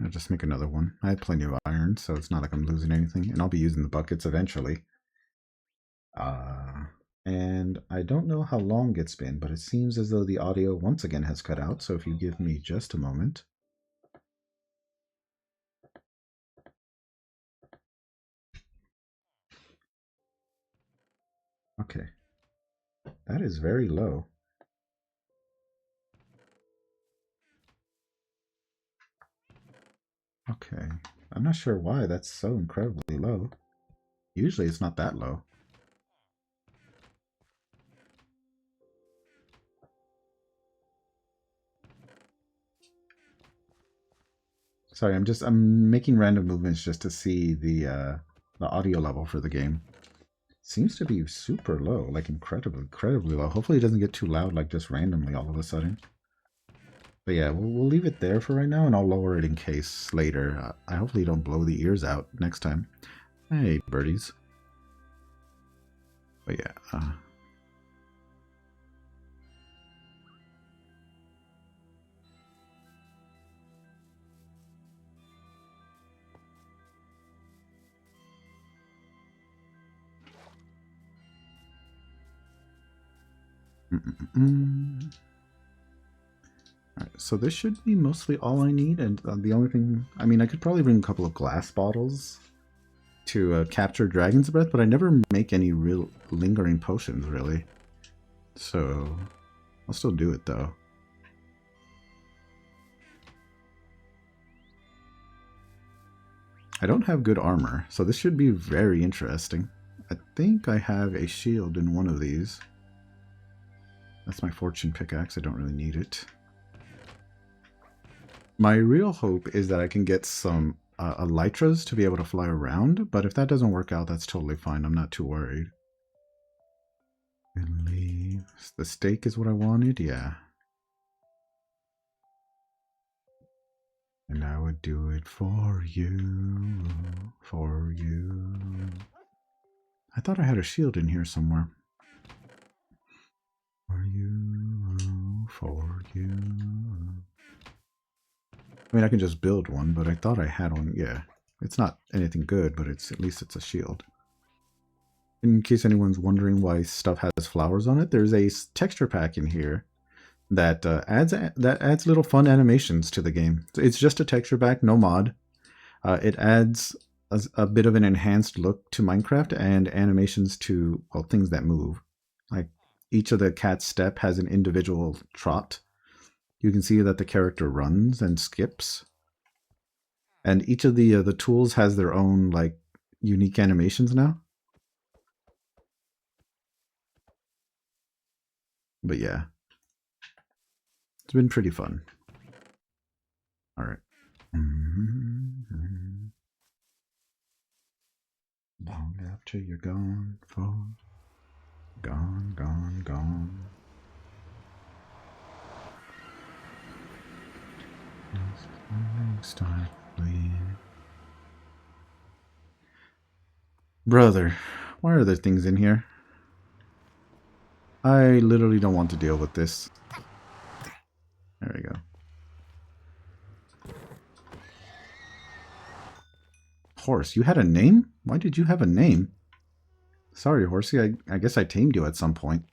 I'll just make another one. I have plenty of iron, so it's not like I'm losing anything. And I'll be using the buckets eventually. And I don't know how long it's been, but it seems as though the audio once again has cut out. So if you give me just a moment. Okay. That is very low. Okay. I'm not sure why that's so incredibly low. Usually it's not that low. Sorry, I'm making random movements just to see the audio level for the game. Seems to be super low, like incredibly low. Hopefully it doesn't get too loud, like just randomly all of a sudden. But yeah, we'll leave it there for right now, and I'll lower it in case later. I hopefully don't blow the ears out next time. Hey, birdies. But yeah. Alright, so this should be mostly all I need, and the only thing... I mean, I could probably bring a couple of glass bottles to capture Dragon's Breath, but I never make any real lingering potions, really. So, I'll still do it, though. I don't have good armor, so this should be very interesting. I think I have a shield in one of these. That's my fortune pickaxe, I don't really need it. My real hope is that I can get some elytras to be able to fly around, but if that doesn't work out, that's totally fine. I'm not too worried. And leave. The steak is what I wanted, yeah. And I would do it for you, for you. I thought I had a shield in here somewhere. For you, for you. I mean, I can just build one, but I thought I had one. Yeah, it's not anything good, but at least it's a shield. In case anyone's wondering why stuff has flowers on it, there's a texture pack in here that adds little fun animations to the game. It's just a texture pack, no mod. It adds a bit of an enhanced look to Minecraft and animations to, well, things that move. Like each of the cat's step has an individual trot. You can see that the character runs and skips. And each of the tools has their own like unique animations now. But yeah, it's been pretty fun. All right. Long after you're gone, for gone, gone, gone. Start playing. Brother, why are there things in here? I literally don't want to deal with this. There we go. Horse, you had a name? Why did you have a name? Sorry, Horsey, I guess I tamed you at some point.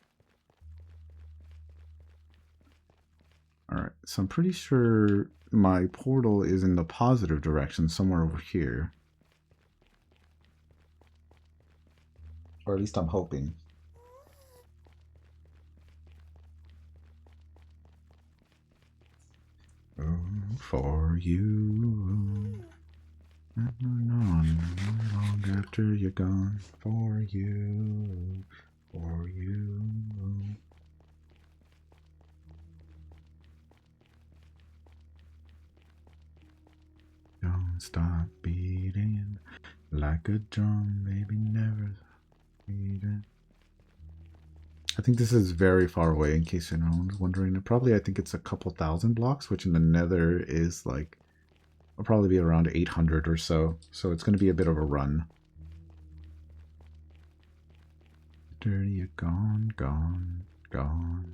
Alright, so I'm pretty sure my portal is in the positive direction, somewhere over here. Or at least I'm hoping. Oh, for you. Long after you're gone. For you. For you. Don't stop beating like a drum, baby, never beating. I think this is very far away, in case anyone's wondering. Probably, I think it's a couple thousand blocks, which in the nether is like, will probably be around 800 or so. So it's going to be a bit of a run. Dirty, you're gone, gone, gone.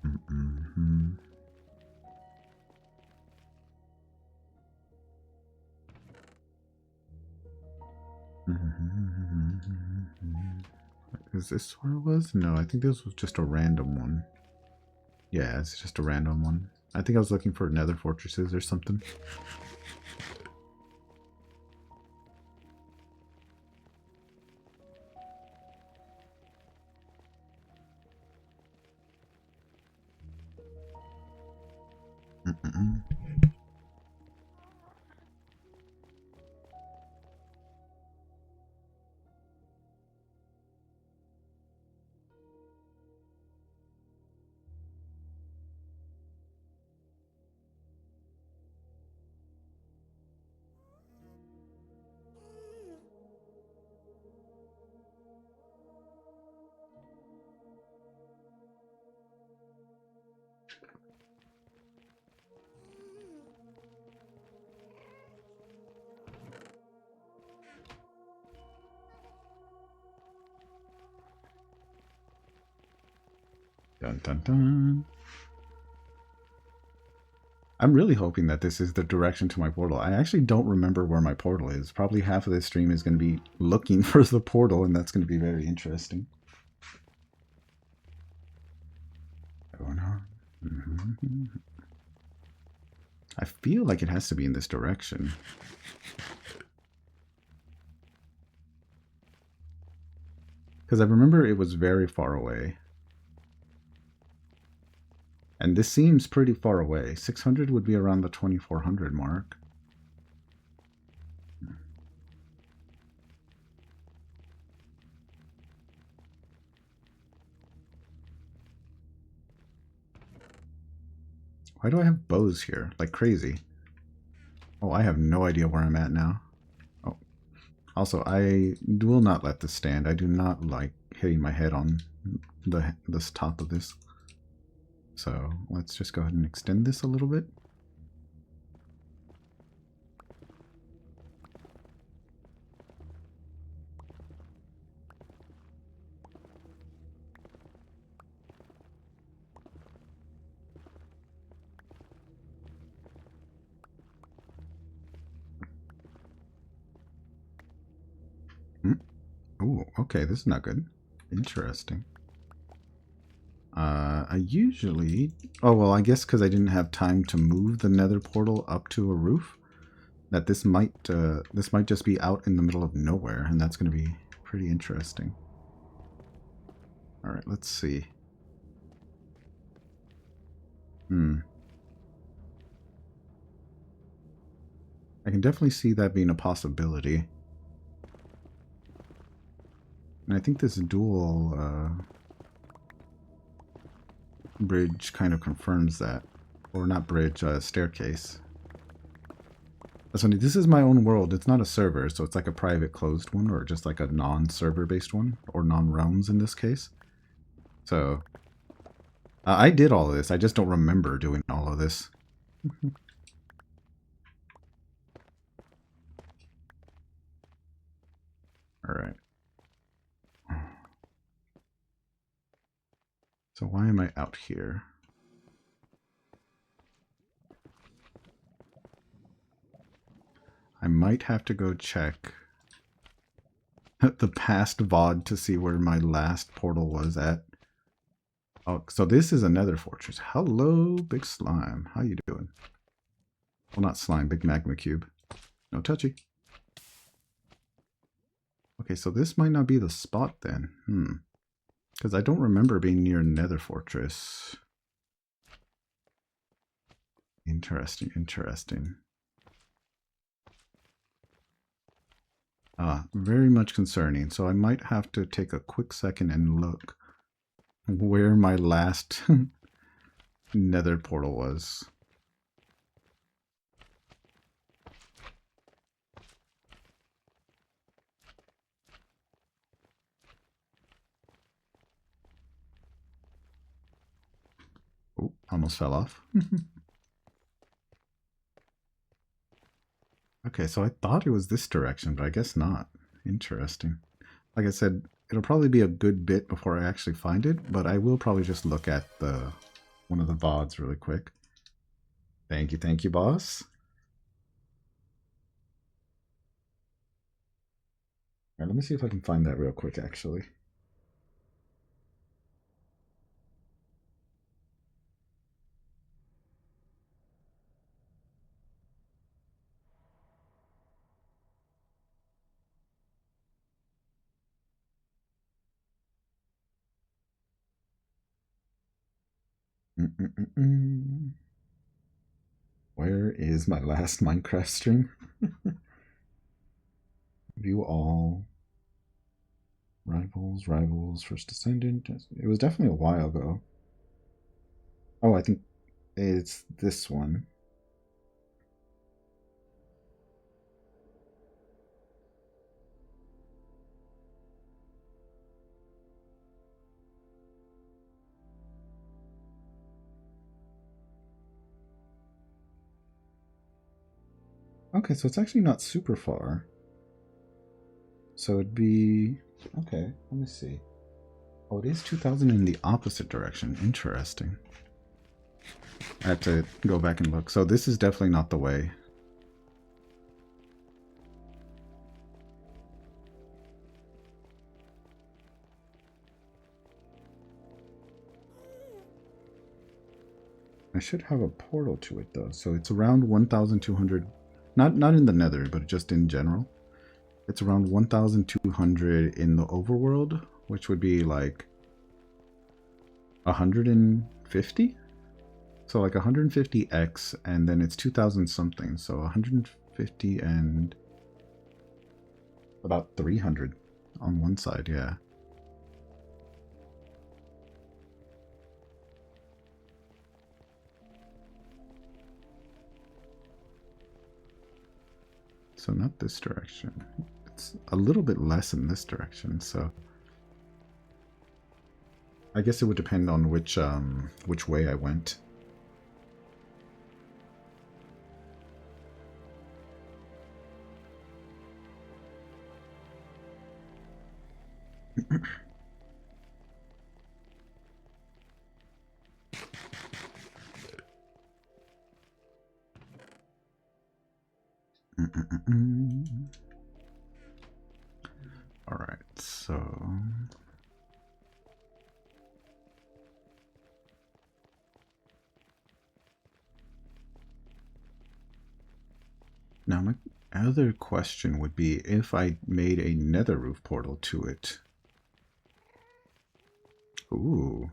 Mm-hmm. Is this where it was? No, I think this was just a random one. Yeah, it's just a random one. I think I was looking for nether fortresses or something. Dun dun dun. I'm really hoping that this is the direction to my portal. I actually don't remember where my portal is. Probably half of this stream is going to be looking for the portal, and that's going to be very interesting. Going on. I feel like it has to be in this direction. Because I remember it was very far away. And this seems pretty far away. 600 would be around the 2400 mark. Why do I have bows here? Like crazy. Oh, I have no idea where I'm at now. Oh. Also, I will not let this stand. I do not like hitting my head on this top of this. So let's just go ahead and extend this a little bit. Oh, okay, this is not good. Interesting. I usually... Oh, well, I guess because I didn't have time to move the nether portal up to a roof, that this might just be out in the middle of nowhere, and that's going to be pretty interesting. Alright, let's see. I can definitely see that being a possibility. And I think this dual bridge kind of confirms that. Or not bridge, staircase. That's funny. This is my own world. It's not a server, so it's like a private closed one, or just like a non-server based one, or non-realms in this case. So, I did all of this. I just don't remember doing all of this. Alright. So why am I out here? I might have to go check the past VOD to see where my last portal was at. Oh, so this is another fortress. Hello, Big Slime. How you doing? Well, not slime, Big Magma Cube. No touchy. Okay, so this might not be the spot then. Because I don't remember being near Nether Fortress. Interesting, interesting. Very much concerning. So I might have to take a quick second and look where my last nether portal was. Oh, almost fell off. Okay, so I thought it was this direction, but I guess not. Interesting. Like I said, it'll probably be a good bit before I actually find it, but I will probably just look at one of the VODs really quick. Thank you, boss. Alright, let me see if I can find that real quick, actually. Where is my last Minecraft stream? View all. Rivals, First Descendant. It was definitely a while ago. Oh, I think it's this one. Okay, so it's actually not super far. So it'd be... Okay, let me see. Oh, it is 2000 in the opposite direction. Interesting. I have to go back and look. So this is definitely not the way. I should have a portal to it though. So it's around 1200. Not in the nether, but just in general. It's around 1200 in the overworld, which would be like 150. So like 150x, and then it's 2000 something. So 150 and about 300 on one side, yeah. So not this direction. It's a little bit less in this direction, so... I guess it would depend on which way I went. All right, so now my other question would be if I made a nether roof portal to it. Ooh.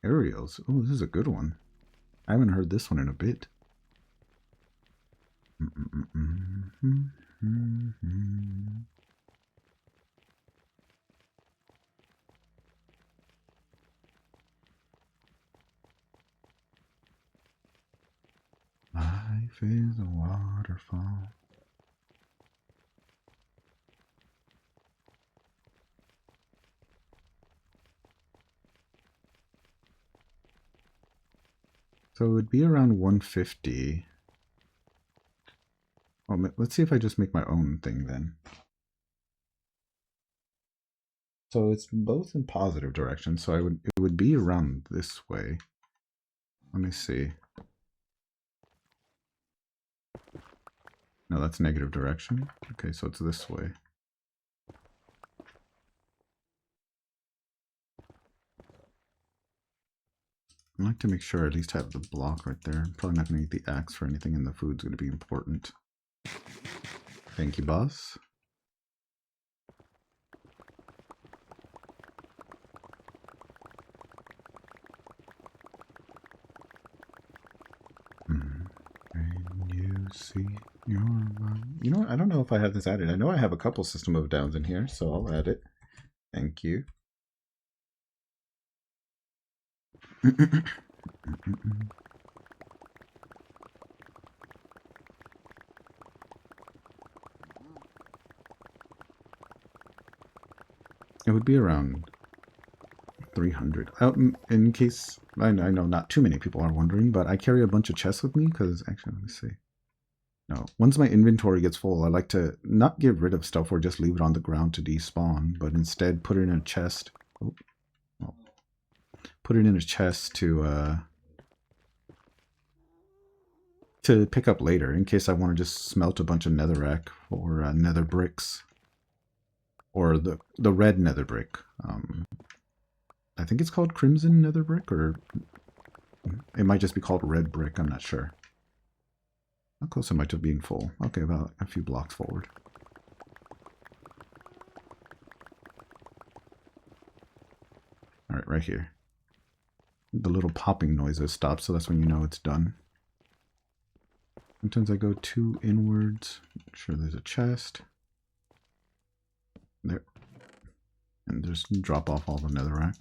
Aerials. Oh, this is a good one. I haven't heard this one in a bit. Life is a waterfall. So it would be around 150. Well, let's see if I just make my own thing then. So it's both in positive direction, so it would be around this way. Let me see. No, that's negative direction. Okay, so it's this way. I like to make sure I at least have the block right there. I'm probably not going to need the axe for anything, and the food's going to be important. Thank you, boss. Can you see your mind? You know what? I don't know if I have this added. I know I have a couple System of Downs in here, so I'll add it. Thank you. It would be around 300. In case, I know not too many people are wondering, but I carry a bunch of chests with me because, actually, let me see. No, once my inventory gets full, I like to not get rid of stuff or just leave it on the ground to despawn, but instead put it in a chest. Oh, well, put it in a chest to pick up later in case I want to just smelt a bunch of netherrack or nether bricks. Or the red nether brick. I think it's called crimson nether brick, or it might just be called red brick. I'm not sure. How close am I to being full? Okay, about a few blocks forward. Alright, right here. The little popping noises stop, so that's when you know it's done. Sometimes I go too inwards. Make sure there's a chest. There. And just drop off all the netherrack.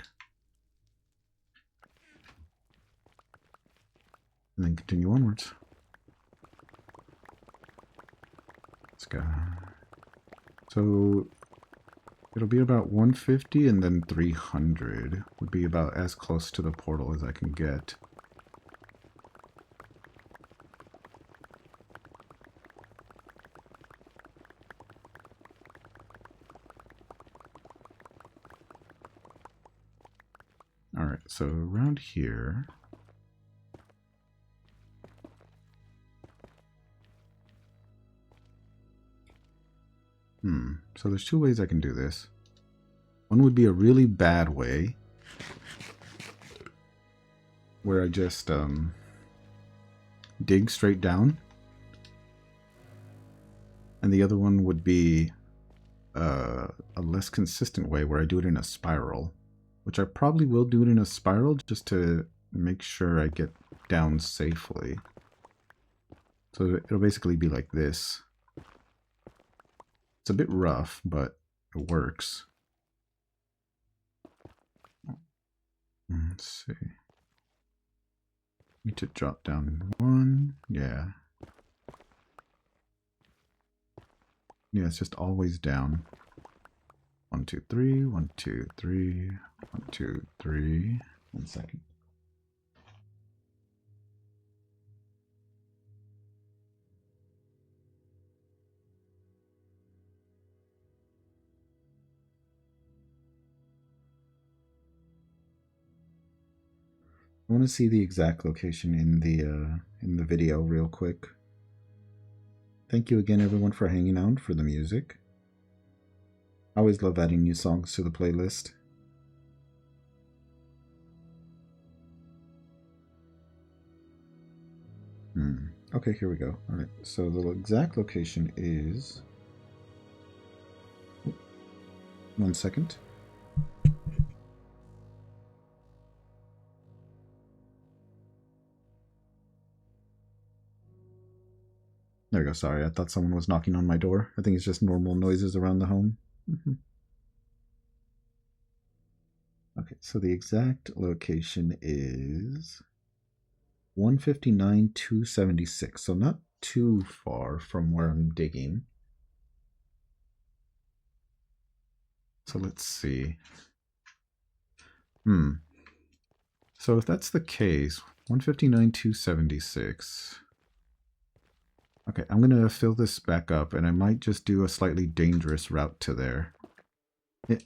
And then continue onwards. Let's go. So it'll be about 150 and then 300 would be about as close to the portal as I can get. Alright, so around here. So there's two ways I can do this. One would be a really bad way, where I just dig straight down. And the other one would be a less consistent way where I do it in a spiral. Which I probably will do it in a spiral just to make sure I get down safely. So it'll basically be like this. It's a bit rough, but it works. Let's see. Need to drop down one. Yeah. Yeah, it's just always down. 1, 2, 3, 1, 2, 3, 1, 2, 3. 1 second. I want to see the exact location in the video real quick. Thank you again, everyone, for hanging out for the music. I always love adding new songs to the playlist. Okay, here we go. All right, so the exact location is... 1 second. There we go. Sorry, I thought someone was knocking on my door. I think it's just normal noises around the home. Okay, so the exact location is 159,276. So not too far from where I'm digging. So let's see. So if that's the case, 159,276. Okay, I'm going to fill this back up, and I might just do a slightly dangerous route to there.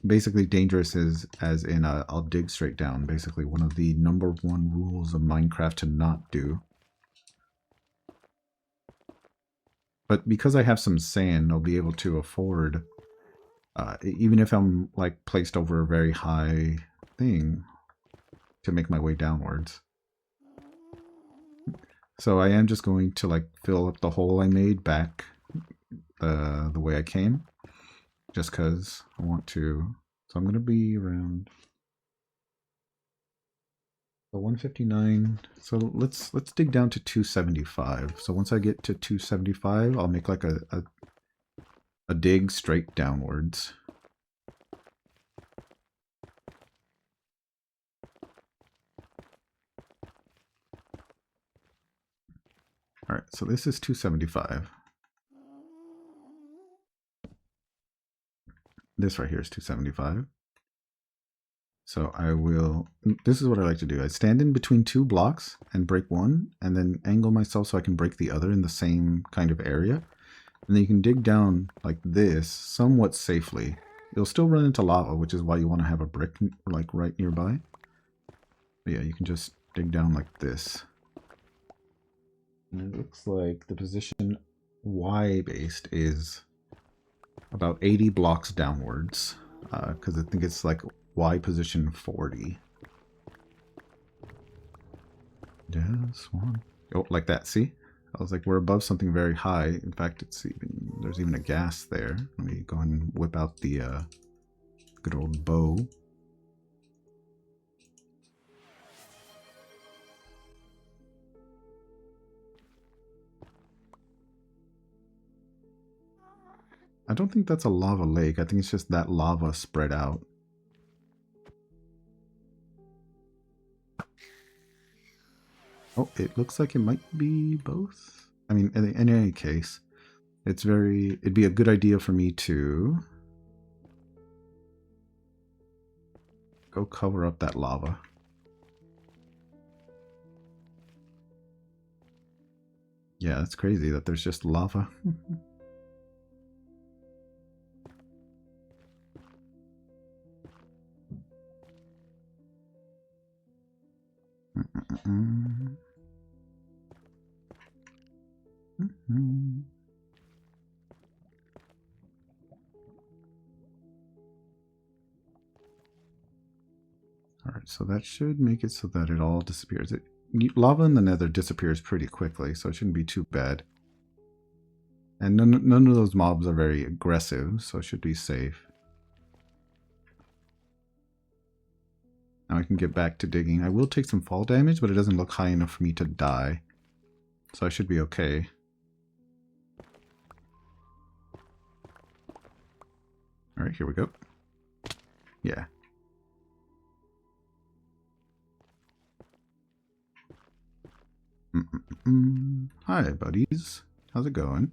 Basically, dangerous is as in I'll dig straight down. Basically, one of the #1 rules of Minecraft to not do. But because I have some sand, I'll be able to afford, even if I'm like placed over a very high thing, to make my way downwards. So I am just going to like fill up the hole I made back the way I came, just because I want to. So I'm going to be around the 159. So let's dig down to 275. So once I get to 275, I'll make like a dig straight downwards. All right, so this is 275. This right here is 275. So I will, this is what I like to do. I stand in between 2 blocks and break one, and then angle myself so I can break the other in the same kind of area. And then you can dig down like this somewhat safely. You'll still run into lava, which is why you want to have a brick like right nearby. But yeah, you can just dig down like this. And it looks like the position Y-based is about 80 blocks downwards, because I think it's like Y position 40. Just one. Oh, like that, see? I was like, we're above something very high. In fact, it's even, there's even a gas there. Let me go ahead and whip out the good old bow. I don't think that's a lava lake. I think it's just that lava spread out. Oh, it looks like it might be both. I mean, in any case, it'd be a good idea for me to go cover up that lava. Yeah, it's crazy that there's just lava. Alright, so that should make it so that it all disappears. Lava in the nether disappears pretty quickly, so it shouldn't be too bad. And none of those mobs are very aggressive, so it should be safe. Now I can get back to digging. I will take some fall damage, but it doesn't look high enough for me to die. So I should be okay. Alright, here we go. Yeah. Hi, buddies. How's it going?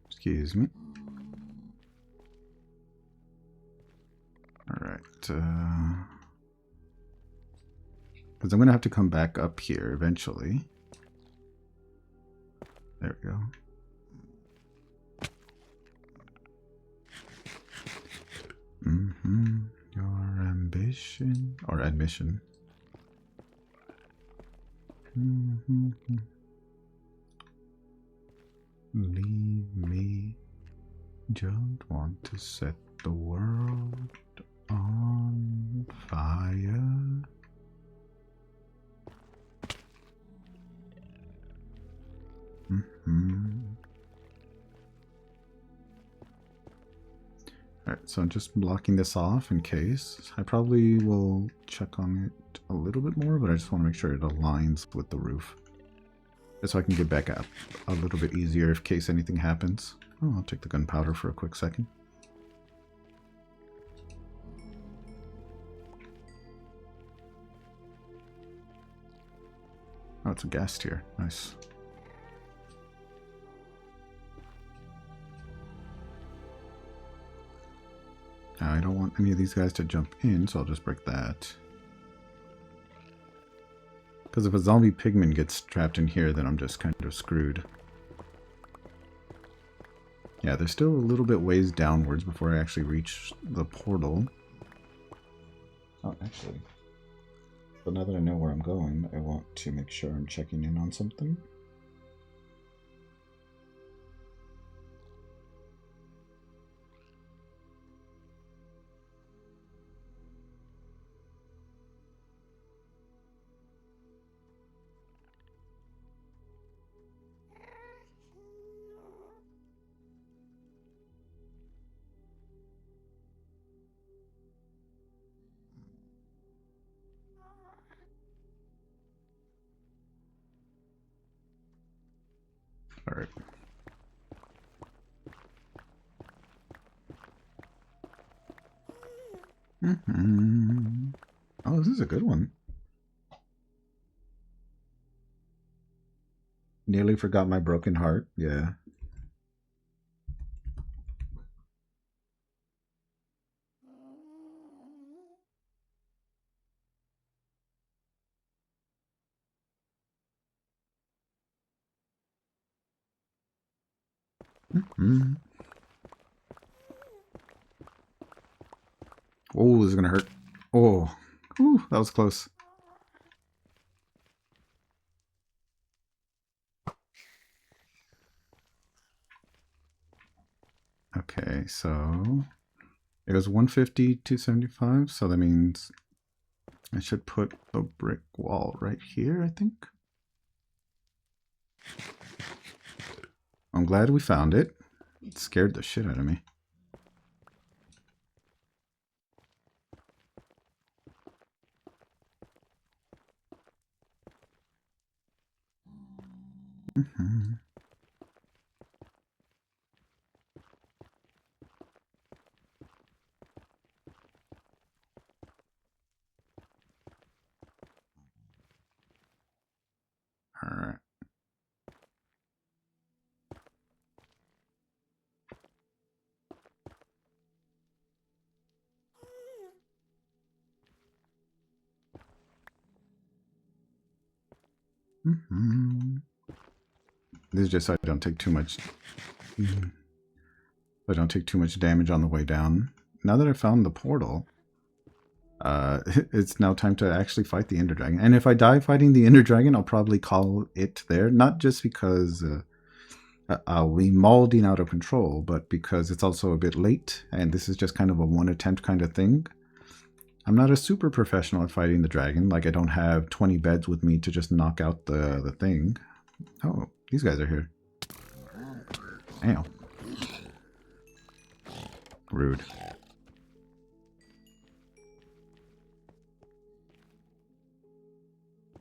Excuse me. Because I'm going to have to come back up here eventually. There we go. Your ambition or admission. Leave me. Just want to set the world on fire. Alright, so I'm just blocking this off in case. I probably will check on it a little bit more, but I just want to make sure it aligns with the roof. Just so I can get back up a little bit easier in case anything happens. Oh, I'll take the gunpowder for a quick second. Oh, it's a gas tier. Nice. Now, I don't want any of these guys to jump in, so I'll just break that. Because if a zombie pigman gets trapped in here, then I'm just kind of screwed. Yeah, there's still a little bit ways downwards before I actually reach the portal. Oh, actually. But now that I know where I'm going, I want to make sure I'm checking in on something. Alright. Oh, this is a good one. Nearly forgot my broken heart. Yeah. Oh, this is gonna hurt. Oh, ooh, that was close. Okay, so it was 150, 275, so that means I should put a brick wall right here, I think. I'm glad we found it. It scared the shit out of me. All right. This is just so I don't take too much. I don't take too much damage on the way down. Now that I found the portal, it's now time to actually fight the Ender Dragon. And if I die fighting the Ender Dragon, I'll probably call it there. Not just because I'll be mauling out of control, but because it's also a bit late, and this is just kind of a one attempt kind of thing. I'm not a super professional at fighting the dragon. Like, I don't have 20 beds with me to just knock out the thing. Oh, these guys are here. Damn. Rude.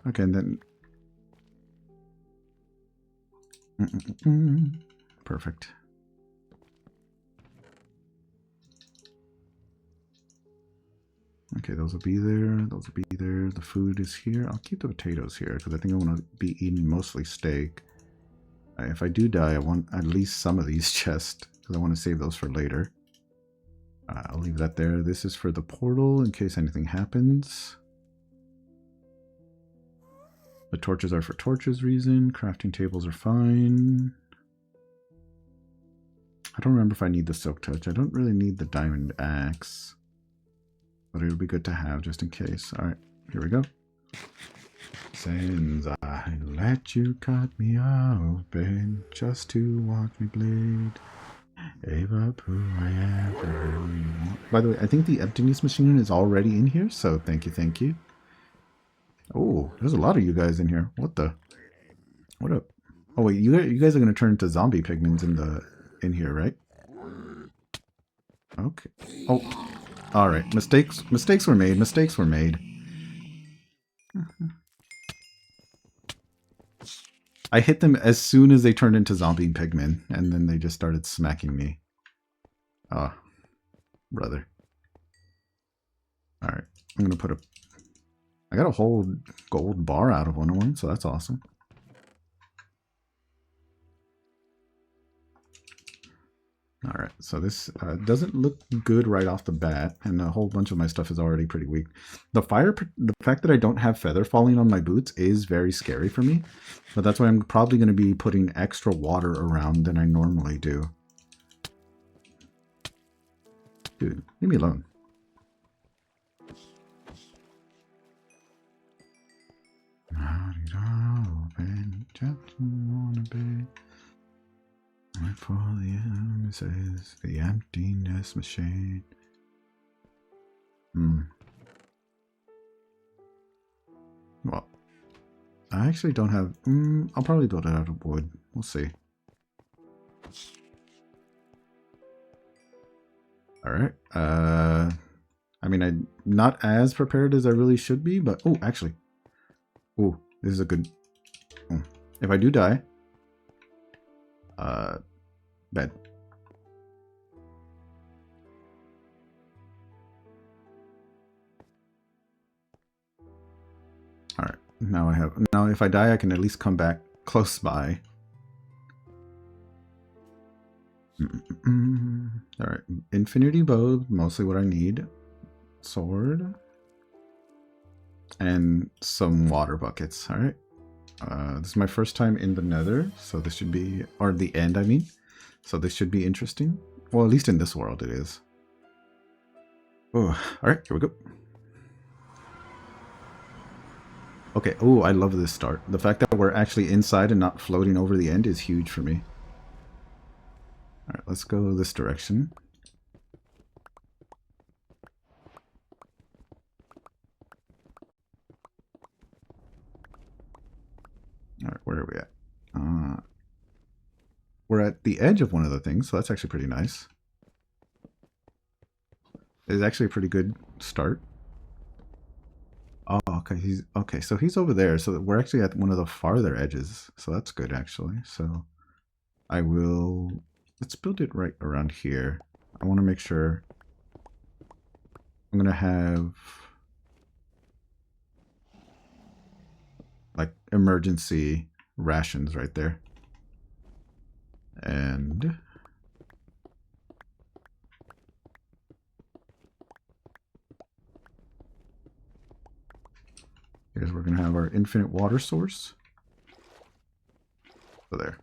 Okay, and then... Perfect. Okay, those will be there. Those will be there. The food is here. I'll keep the potatoes here because I think I want to be eating mostly steak. If I do die, I want at least some of these chests because I want to save those for later. I'll leave that there. This is for the portal in case anything happens. The torches are for torches reason. Crafting tables are fine. I don't remember if I need the silk touch. I don't really need the diamond axe. But it'll be good to have just in case. Alright, here we go. Since I let you cut me open just to watch me bleed. Gave up who I am for who you want. By the way, I think the emptiness machine is already in here, so thank you, thank you. Oh, there's a lot of you guys in here. What the? What up? Oh wait, you guys are gonna turn into zombie pigments in here, right? Okay. Oh, all right. Mistakes were made. Mistakes were made. I hit them as soon as they turned into zombie pigmen, and then they just started smacking me. Ah, brother. All right, I'm gonna put a. I got a whole gold bar out of one of them, so that's awesome. All right, so this doesn't look good right off the bat, and a whole bunch of my stuff is already pretty weak. The fact that I don't have feather falling on my boots is very scary for me, but that's why I'm probably going to be putting extra water around than I normally do. Dude, leave me alone. Wait for the says the emptiness machine. Well, I actually don't have. I'll probably build it out of wood. We'll see. All right. I mean, I'm not as prepared as I really should be, but oh, actually, oh, this is a good. If I do die, bed. All right. Now if I die, I can at least come back close by. All right. Infinity bow, mostly what I need. Sword. And some water buckets. All right. This is my first time in the Nether, so this should be, or the end, I mean. So this should be interesting. Well, at least in this world it is. Oh, all right, here we go. Okay, oh, I love this start. The fact that we're actually inside and not floating over the end is huge for me. All right, let's go this direction. All right, where are we at? We're at the edge of one of the things, so that's actually pretty nice. It's actually a pretty good start. Oh, okay. So he's over there. So we're actually at one of the farther edges. So that's good, actually. So let's build it right around here. I want to make sure. I'm gonna have like emergency rations right there. And here's where we're gonna have our infinite water source. So there.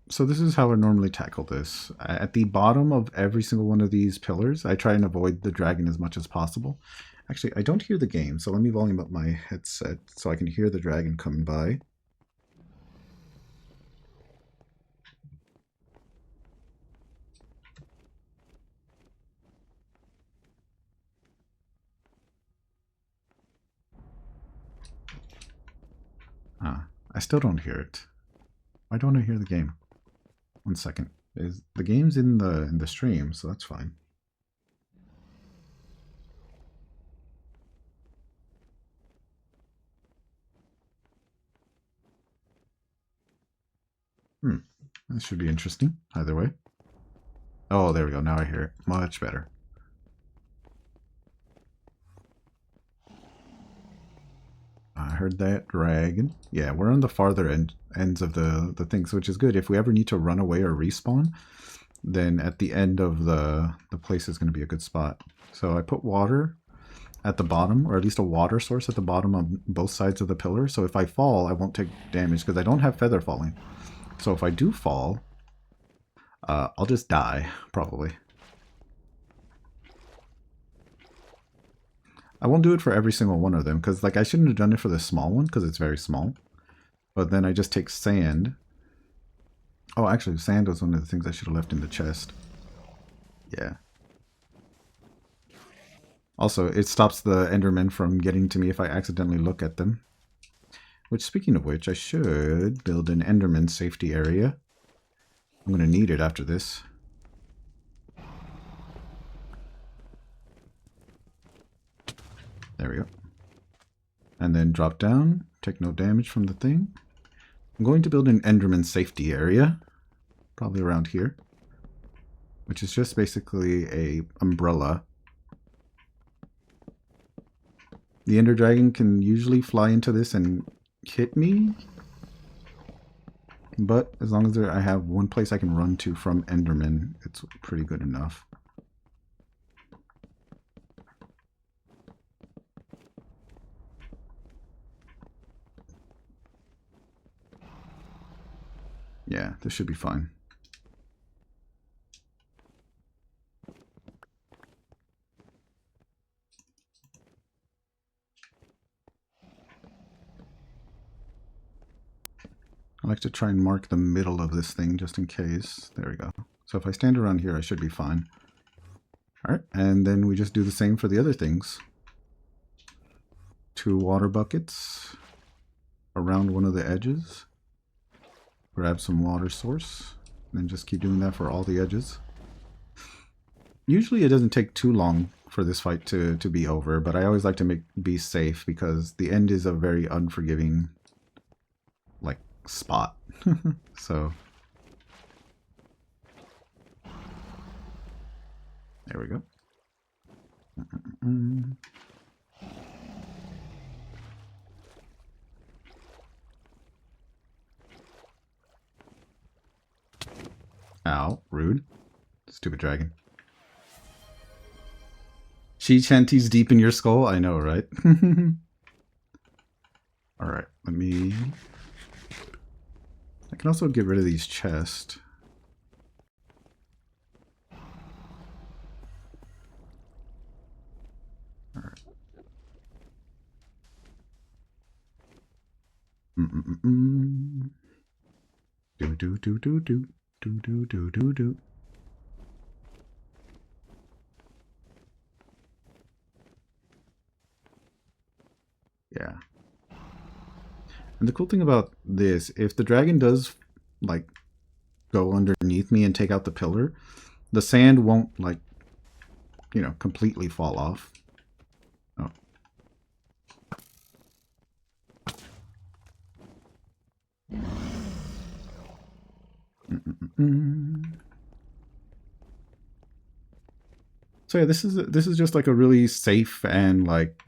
So this is how I normally tackle this. At the bottom of every single one of these pillars, I try and avoid the dragon as much as possible. Actually, I don't hear the game, so let me volume up my headset so I can hear the dragon coming by. I still don't hear it. Why don't I hear the game? 1 second. The game's in the stream, so that's fine. That should be interesting, either way. Oh, there we go. Now I hear it. Much better. I heard that dragon. Yeah, we're on the farther ends of the things, which is good. If we ever need to run away or respawn, then at the end of the place is going to be a good spot. So I put water at the bottom, or at least a water source at the bottom on both sides of the pillar. So if I fall, I won't take damage because I don't have feather falling. So if I do fall, I'll just die, probably. I won't do it for every single one of them because like I shouldn't have done it for the small one because it's very small. But then I just take sand. Oh, actually, sand was one of the things I should have left in the chest. Yeah. Also, it stops the Endermen from getting to me if I accidentally look at them. Which, speaking of which, I should build an Enderman safety area. I'm going to need it after this. There we go. And then drop down, take no damage from the thing. I'm going to build an Enderman safety area, probably around here, which is just basically a umbrella. The Ender Dragon can usually fly into this and hit me, but as long as I have one place I can run to from Enderman, it's pretty good enough. Yeah, this should be fine. I like to try and mark the middle of this thing just in case. There we go. So if I stand around here, I should be fine. Alright, and then we just do the same for the other things. 2 water buckets around one of the edges. Grab some water source, and then just keep doing that for all the edges. Usually it doesn't take too long for this fight to be over, but I always like to be safe because the end is a very unforgiving like spot. So there we go. Ow, rude. Stupid dragon. She chanties deep in your skull? I know, right? Alright, let me... I can also get rid of these chests. Alright. Do. Yeah. And the cool thing about this, if the dragon does like go underneath me and take out the pillar, the sand won't like, you know, completely fall off. Oh. So yeah, this is just like a really safe and like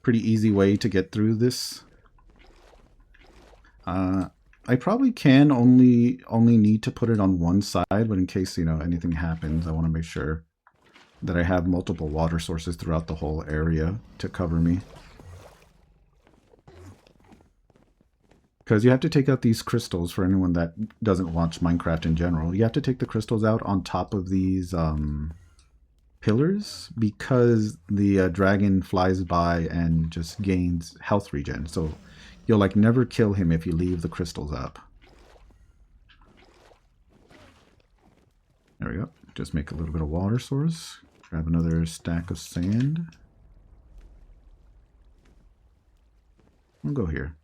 pretty easy way to get through this. I probably can only need to put it on one side, but in case, you know, anything happens, I want to make sure that I have multiple water sources throughout the whole area to cover me. Because you have to take out these crystals for anyone that doesn't watch Minecraft in general. You have to take the crystals out on top of these pillars because the dragon flies by and just gains health regen. So you'll like never kill him if you leave the crystals up. There we go. Just make a little bit of water source. Grab another stack of sand. We'll go here.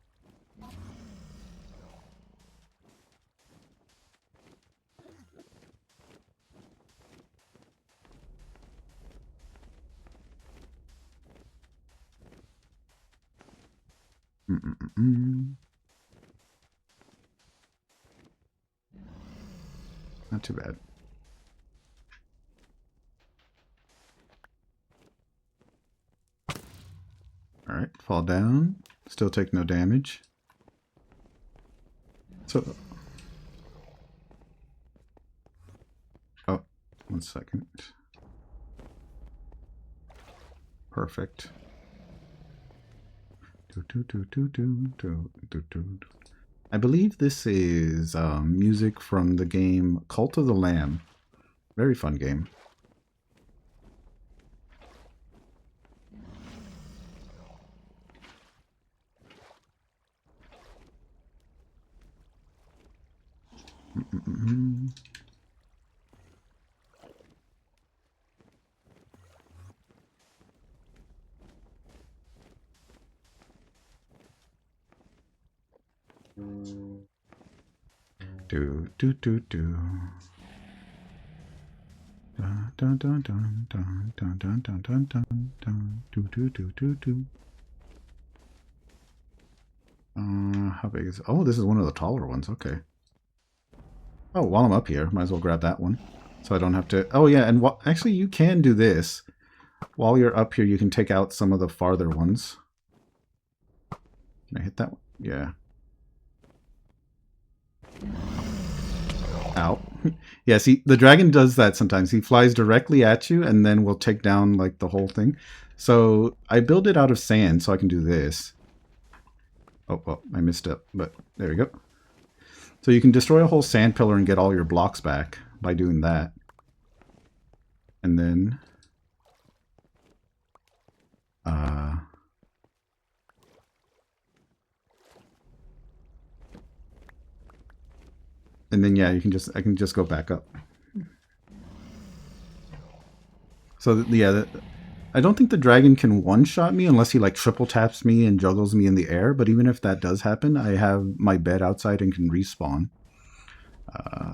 Not too bad. Alright, fall down. Still take no damage. So 1 second. Perfect. I believe this is music from the game Cult of the Lamb. Very fun game. Do do do do. Dun dun dun dun dun dun dun dun dun dun dun. Do do do do do. How big is it? Oh, this is one of the taller ones. Okay. Oh, while I'm up here, might as well grab that one, so I don't have to. Oh yeah, and actually, you can do this. While you're up here, you can take out some of the farther ones. Can I hit that one? Yeah. Ow. Yeah, see, the dragon does that sometimes. He flies directly at you and then will take down, like, the whole thing. So I build it out of sand so I can do this. Oh, well, I missed it, but there we go. So you can destroy a whole sand pillar and get all your blocks back by doing that. And then... and then yeah, I can just go back up. So yeah, I don't think the dragon can one-shot me unless he like triple taps me and juggles me in the air. But even if that does happen, I have my bed outside and can respawn.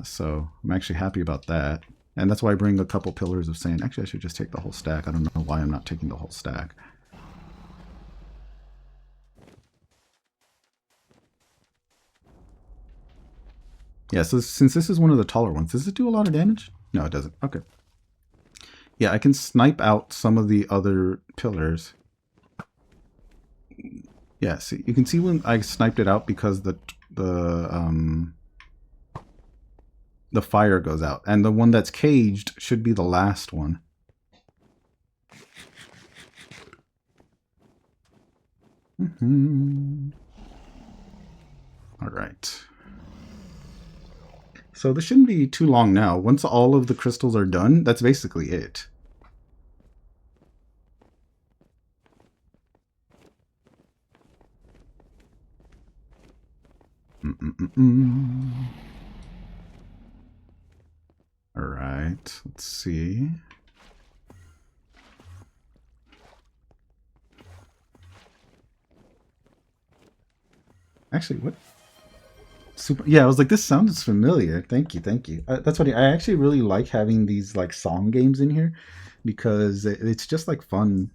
So I'm actually happy about that. And that's why I bring a couple pillars of sand. Actually, I should just take the whole stack. I don't know why I'm not taking the whole stack. Yeah, so since this is one of the taller ones, does it do a lot of damage? No, it doesn't. Okay. Yeah, I can snipe out some of the other pillars. Yeah, see, you can see when I sniped it out because the fire goes out. And the one that's caged should be the last one. All right. So this shouldn't be too long now. Once all of the crystals are done, that's basically it. All right, let's see. Actually, what? Super. Yeah, I was like, this sounds familiar. Thank you, thank you. That's funny. I actually really like having these like song games in here because it's just like fun,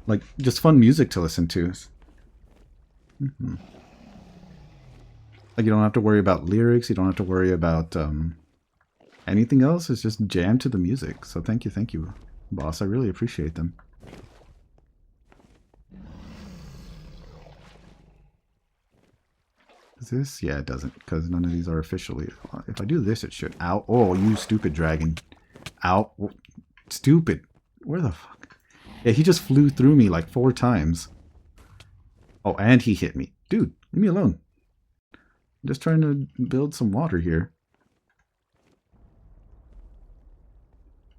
like just fun music to listen to. Like you don't have to worry about lyrics. You don't have to worry about anything else. It's just jam to the music. So thank you, boss. I really appreciate them. This? Yeah, it doesn't, because none of these are officially. If I do this, it should. Ow. Oh, you stupid dragon. Ow. Stupid. Where the fuck? Yeah, he just flew through me like 4 times. Oh, and he hit me. Dude, leave me alone. I'm just trying to build some water here.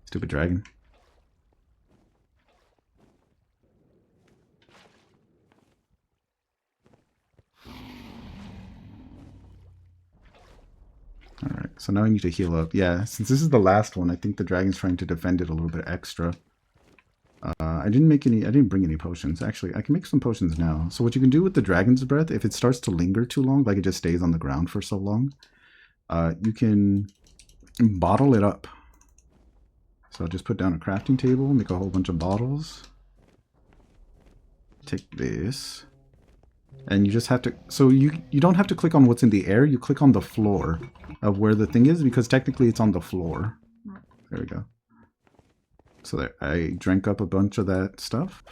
Stupid dragon. Alright, so now I need to heal up. Yeah, since this is the last one, I think the dragon's trying to defend it a little bit extra. I didn't bring any potions. Actually, I can make some potions now. So what you can do with the dragon's breath, if it starts to linger too long, like it just stays on the ground for so long, you can bottle it up. So I'll just put down a crafting table, make a whole bunch of bottles. Take this. And you just have to, so you don't have to click on what's in the air, you click on the floor of where the thing is, because technically it's on the floor. There we go. So there, I drank up a bunch of that stuff.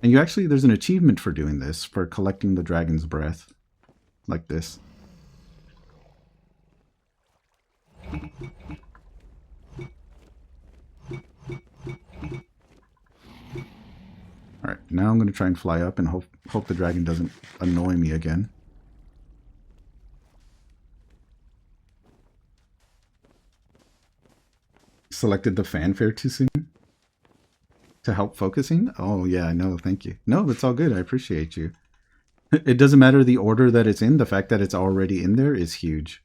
And you actually, there's an achievement for doing this, for collecting the dragon's breath. Like this. now I'm going to try and fly up and hope the dragon doesn't annoy me again. Selected the fanfare too soon? To help focusing? Oh yeah, no, thank you. No, it's all good. I appreciate you. It doesn't matter the order that it's in. The fact that it's already in there is huge.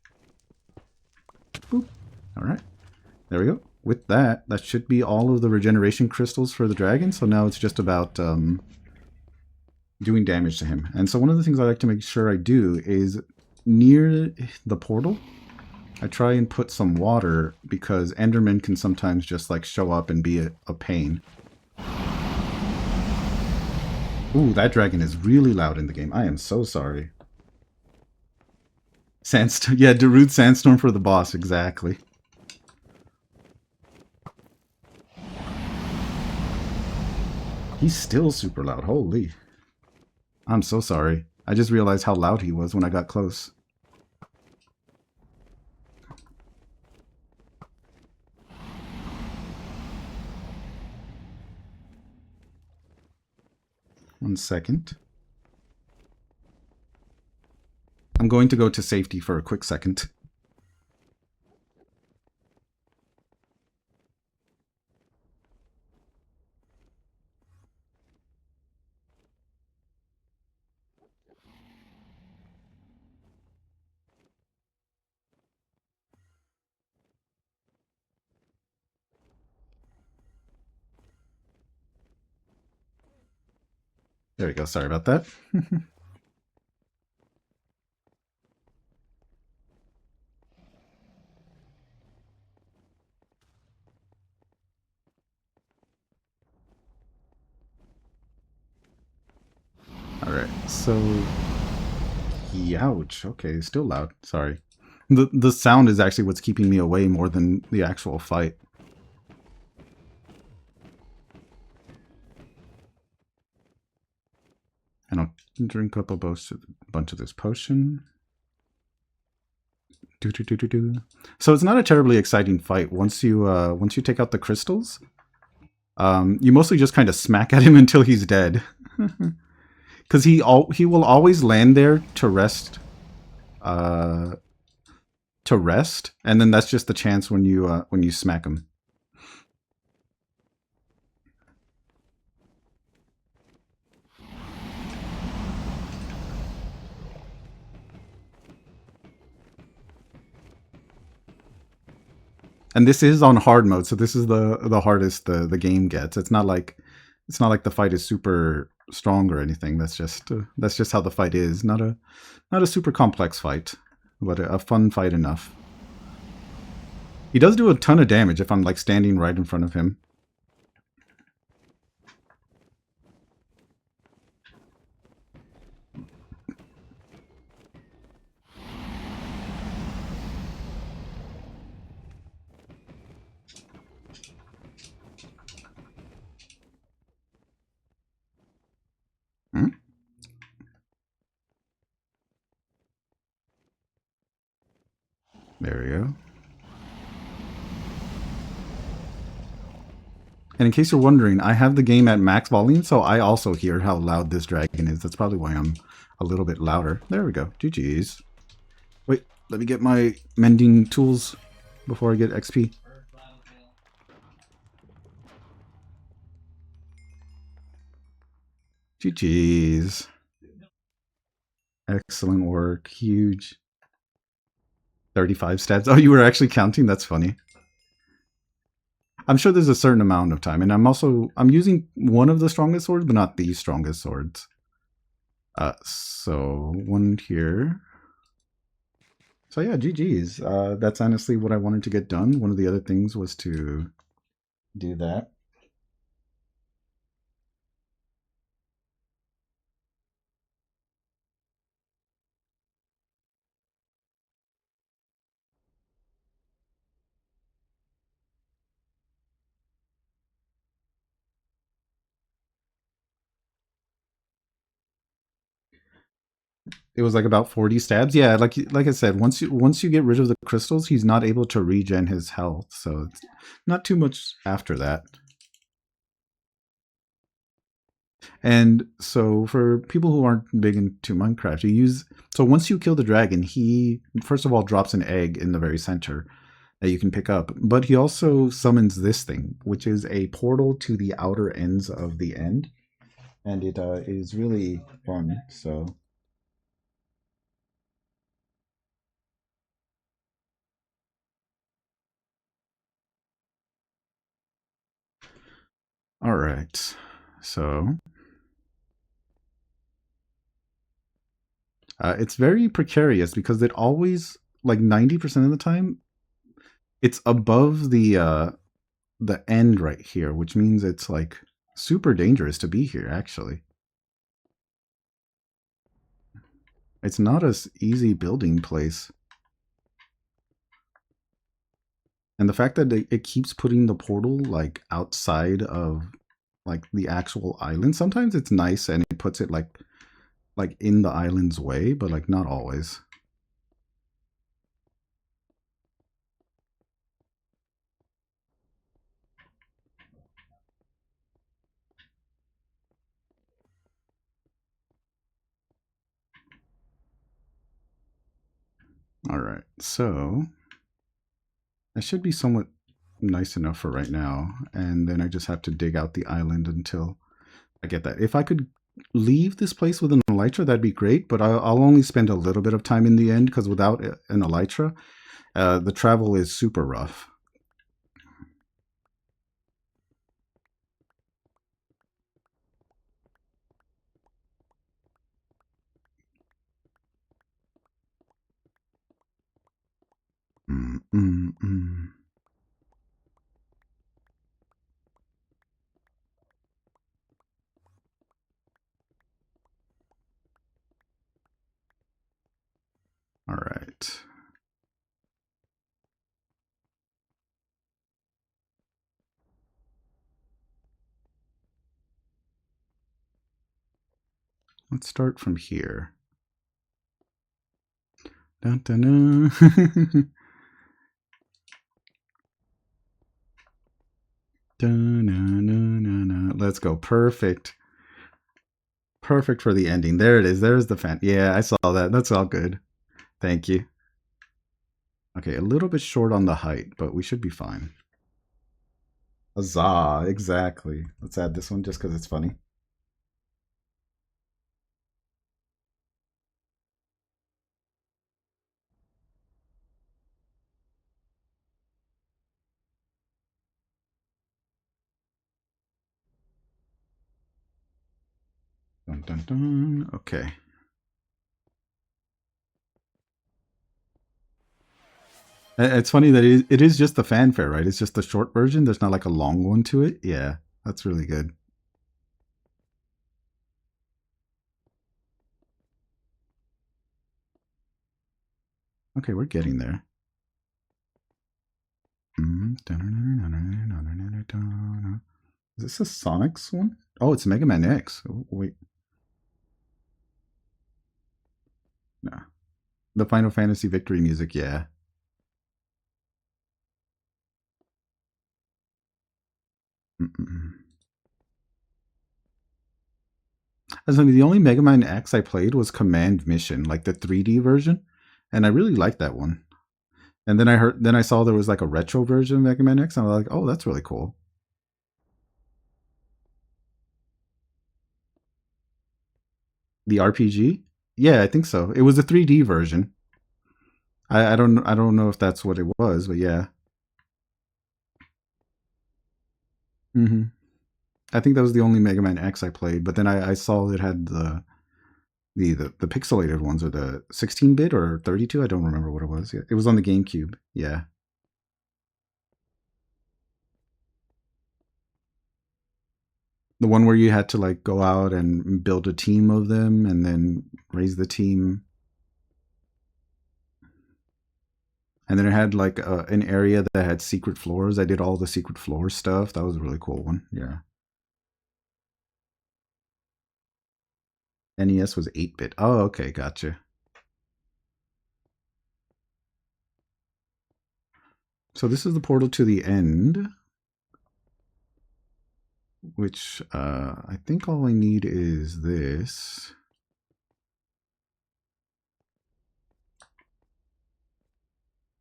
Boop. Alright. There we go. With that should be all of the regeneration crystals for the dragon. So now it's just about doing damage to him. And so one of the things I like to make sure I do is near the portal, I try and put some water because Endermen can sometimes just like show up and be a pain. Ooh, that dragon is really loud in the game. I am so sorry. Sandstorm, yeah, Darude Sandstorm for the boss, exactly. He's still super loud, holy. I'm so sorry. I just realized how loud he was when I got close. One second. I'm going to go to safety for a quick second. There we go. Sorry about that. Alright, so... Ouch. Okay, still loud. Sorry. The sound is actually what's keeping me away more than the actual fight. And I'll drink up a bunch of this potion. So it's not a terribly exciting fight. Once you take out the crystals, you mostly just kind of smack at him until he's dead. Because he will always land there to rest. And then that's just the chance when you smack him. And this is on hard mode, so this is the hardest the game gets. It's not like the fight is super strong or anything. That's just how the fight is. Not a super complex fight, but a fun fight enough. He does do a ton of damage if I'm like standing right in front of him. There we go. And in case you're wondering, I have the game at max volume, so I also hear how loud this dragon is. That's probably why I'm a little bit louder. There we go. GG's. Wait, let me get my mending tools before I get XP. GG's. Excellent work. Huge. 35 stabs. Oh, you were actually counting? That's funny. I'm sure there's a certain amount of time, and I'm using one of the strongest swords, but not the strongest swords. So one here. So yeah, GG's. That's honestly what I wanted to get done. One of the other things was to do that. It was like about 40 stabs. Yeah, like I said, once you get rid of the crystals, he's not able to regen his health, so it's not too much after that. And so for people who aren't big into Minecraft, you use so once you kill the dragon, he first of all drops an egg in the very center that you can pick up, but he also summons this thing, which is a portal to the outer ends of the end, and it is really fun. So all right, so it's very precarious because it always, like 90% of the time, it's above the end right here, which means it's like super dangerous to be here. Actually, it's not a easy building place, and the fact that it keeps putting the portal like outside of like the actual island. Sometimes it's nice and it puts it like in the island's way, but like not always. All right, so that should be somewhat nice enough for right now, and then I just have to dig out the island until I get that. If I could leave this place with an elytra, that'd be great, but I'll only spend a little bit of time in the end because without an elytra, the travel is super rough. Mm, mm, mm. All right. Let's start from here. Dun, dun, dun. Dun, dun, dun, dun, dun. Let's go. Perfect. Perfect for the ending. There it is. There's the fan. Yeah, I saw that. That's all good. Thank you. Okay, a little bit short on the height, but we should be fine. Huzzah, exactly. Let's add this one just because it's funny. Dun, dun, dun. Okay. It's funny that it is just the fanfare, right? It's just the short version. There's not like a long one to it. Yeah, that's really good. Okay, we're getting there. Is this a Sonic's one? Oh, it's Mega Man X. Oh, wait. No. The Final Fantasy Victory music, yeah. As I mean, the only Mega Man X I played was Command Mission, like the 3D version, and I really liked that one. And then I saw there was like a retro version of Mega Man X, and I was like, oh, that's really cool. The RPG? Yeah, I think so. It was a 3D version. I don't know if that's what it was, but yeah. hmm I think that was the only Mega Man X I played. But then I saw it had the pixelated ones, or the 16-bit or 32. I don't remember what it was. Yeah, it was on the GameCube. Yeah. The one where you had to like go out and build a team of them and then raise the team. And then it had like an area that had secret floors. I did all the secret floor stuff. That was a really cool one. Yeah. NES was 8-bit. Oh, okay, gotcha. So this is the portal to the end. which I think all I need is this.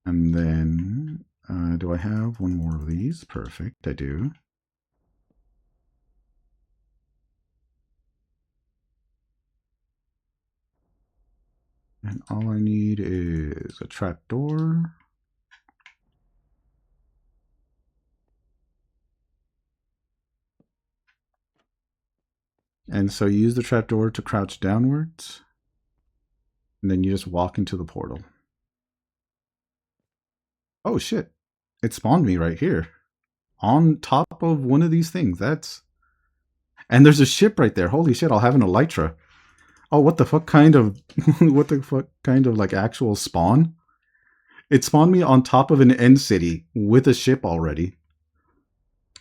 And then, do I have one more of these? Perfect, I do. And all I need is a trapdoor. And so you use the trapdoor to crouch downwards. And then you just walk into the portal. Oh shit. It spawned me right here. On top of one of these things. That's... And there's a ship right there. Holy shit, I'll have an elytra. Oh, what the fuck kind of... what the fuck kind of, like, actual spawn? It spawned me on top of an end city with a ship already.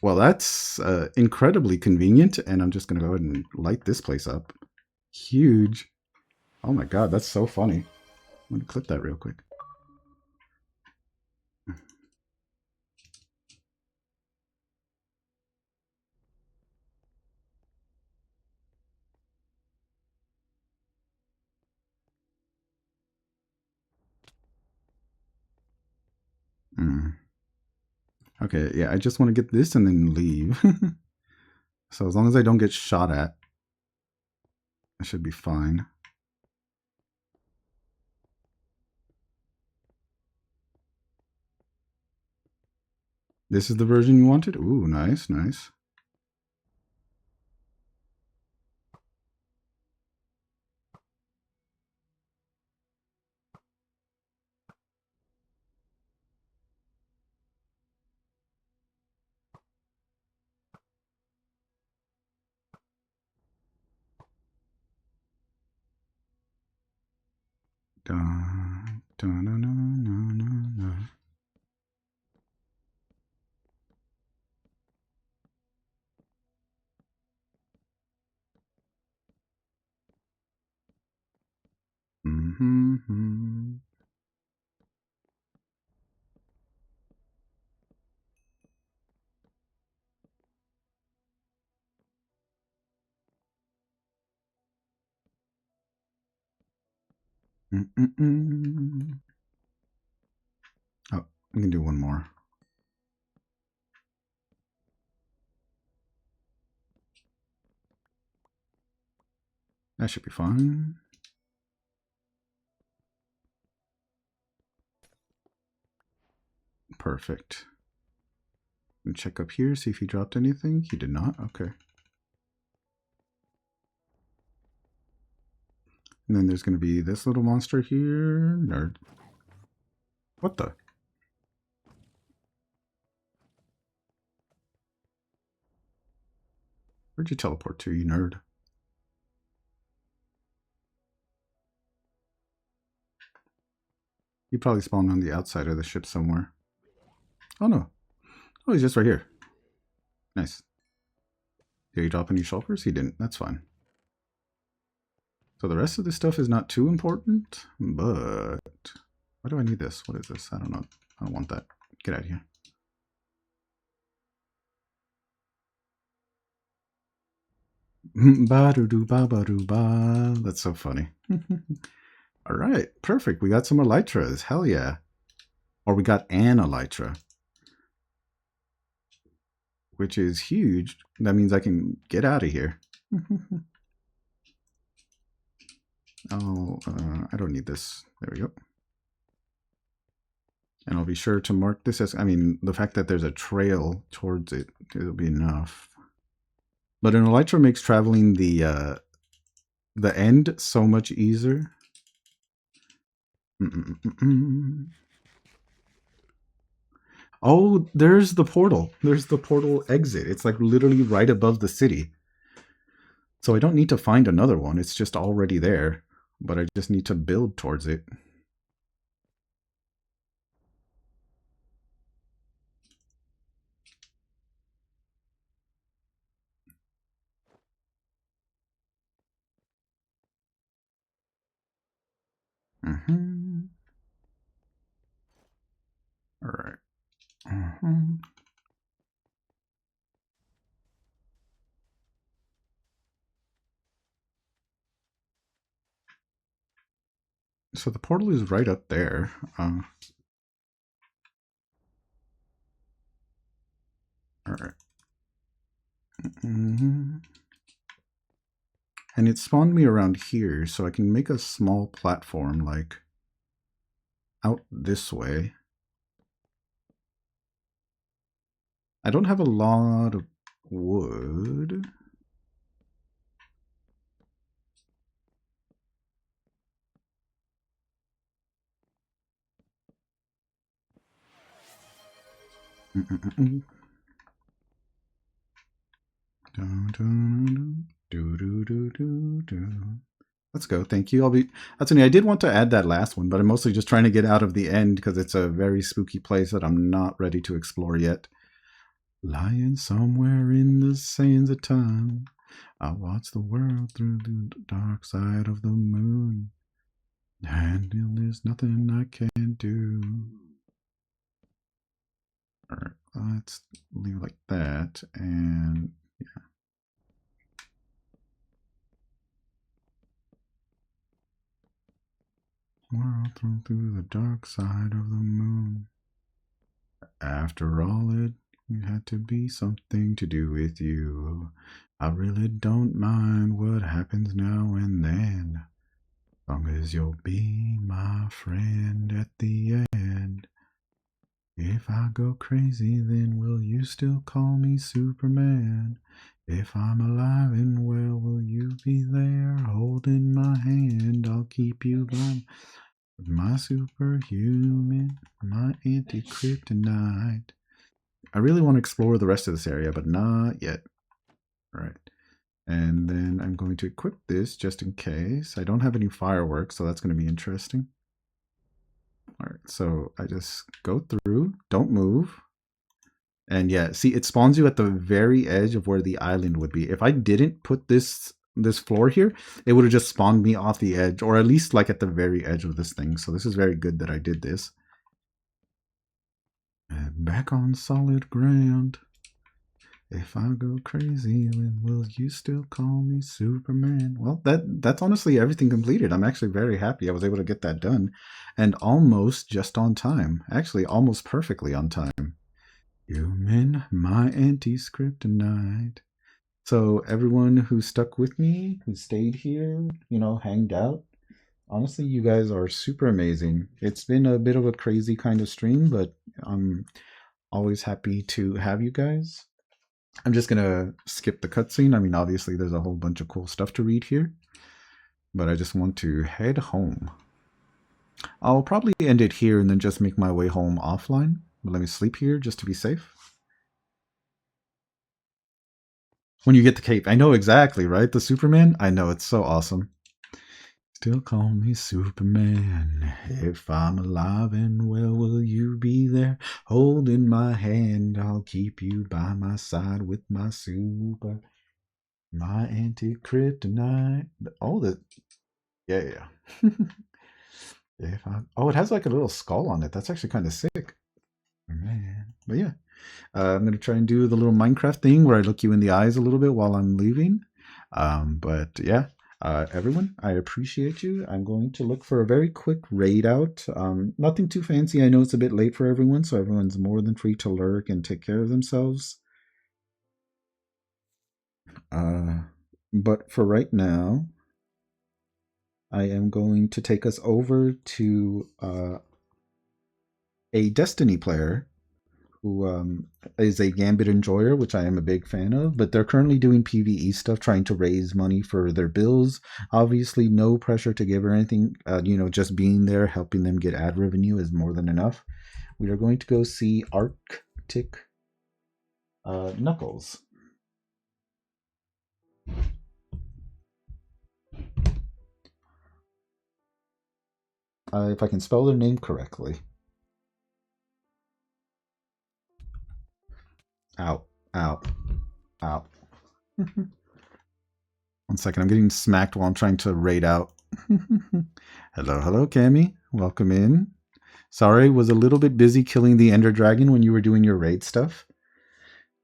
Well, that's incredibly convenient, and I'm just going to go ahead and light this place up. Huge. Oh my god, that's so funny. I'm going to clip that real quick. Okay, yeah, I just want to get this and then leave. So as long as I don't get shot at, I should be fine. This is the version you wanted? Ooh, nice, nice. Da, da, na, na, na, na, na. Mm-hmm. Mm-mm-mm. Oh, we can do one more. That should be fine. Perfect. And check up here, see if he dropped anything. He did not. Okay. And then there's going to be this little monster here. Nerd. What the? Where'd you teleport to, you nerd? He probably spawned on the outside of the ship somewhere. Oh no. Oh, he's just right here. Nice. Did he drop any shulkers? He didn't. That's fine. So the rest of this stuff is not too important, but... Why do I need this? What is this? I don't know. I don't want that. Get out of here. Ba-do-do-ba-ba-do-ba. That's so funny. All right, perfect. We got some elytras. Hell yeah. Or we got an elytra, which is huge. That means I can get out of here. Oh, I don't need this. There we go. And I'll be sure to mark this as, I mean, the fact that there's a trail towards it, it'll be enough. But an elytra makes traveling the end so much easier. Oh, there's the portal. There's the portal exit. It's like literally right above the city. So I don't need to find another one. It's just already there. But I just need to build towards it. All right. So the portal is right up there. Alright. And it spawned me around here, so I can make a small platform, like, out this way. I don't have a lot of wood. Let's go. Thank you. That's funny. I did want to add that last one, but I'm mostly just trying to get out of the end because it's a very spooky place that I'm not ready to explore yet. Lying somewhere in the sands of time, I watch the world through the dark side of the moon. And there's nothing I can do. Alright, let's leave it like that, and yeah. World through the dark side of the moon. After all, it had to be something to do with you. I really don't mind what happens now and then, long as you'll be my friend at the end. If I go crazy, then will you still call me Superman? If I'm alive and well, will you be there holding my hand? I'll keep you by my superhuman, my anti-kryptonite. I really want to explore the rest of this area, but not yet. All right. And then I'm going to equip this just in case. I don't have any fireworks, so that's going to be interesting. All right, so I just go through, don't move. And yeah, see, it spawns you at the very edge of where the island would be. If I didn't put this floor here, it would have just spawned me off the edge, or at least like at the very edge of this thing. So this is very good that I did this. And back on solid ground. If I go crazy, then will you still call me Superman? Well, that's honestly everything completed. I'm actually very happy I was able to get that done. And almost just on time. Actually, almost perfectly on time. Human, my anti-kryptonite. So everyone who stuck with me, who stayed here, hanged out, honestly, you guys are super amazing. It's been a bit of a crazy kind of stream, but I'm always happy to have you guys. I'm just going to skip the cutscene. I mean, obviously, there's a whole bunch of cool stuff to read here, but I just want to head home. I'll probably end it here and then just make my way home offline. But let me sleep here just to be safe. When you get the cape, I know exactly, right? The Superman? I know, it's so awesome. Still call me Superman. If I'm alive and well, will you be there holding my hand? I'll keep you by my side with my super, my anti-kryptonite. Oh, yeah. It has like a little skull on it. That's actually kind of sick. Man, but yeah. I'm going to try and do the little Minecraft thing where I look you in the eyes a little bit while I'm leaving. But yeah, everyone, I appreciate you. I'm going to look for a very quick raid out. Nothing too fancy. I know it's a bit late for everyone, so everyone's more than free to lurk and take care of themselves. But for right now, I am going to take us over to a Destiny player who is a Gambit enjoyer, which I am a big fan of, but they're currently doing PvE stuff, trying to raise money for their bills. Obviously, no pressure to give or anything. Just being there, helping them get ad revenue is more than enough. We are going to go see Arctic Knuckles. If I can spell their name correctly. Ow. One second, I'm getting smacked while I'm trying to raid out. Hello, Cammy. Welcome in. Sorry, was a little bit busy killing the Ender Dragon when you were doing your raid stuff.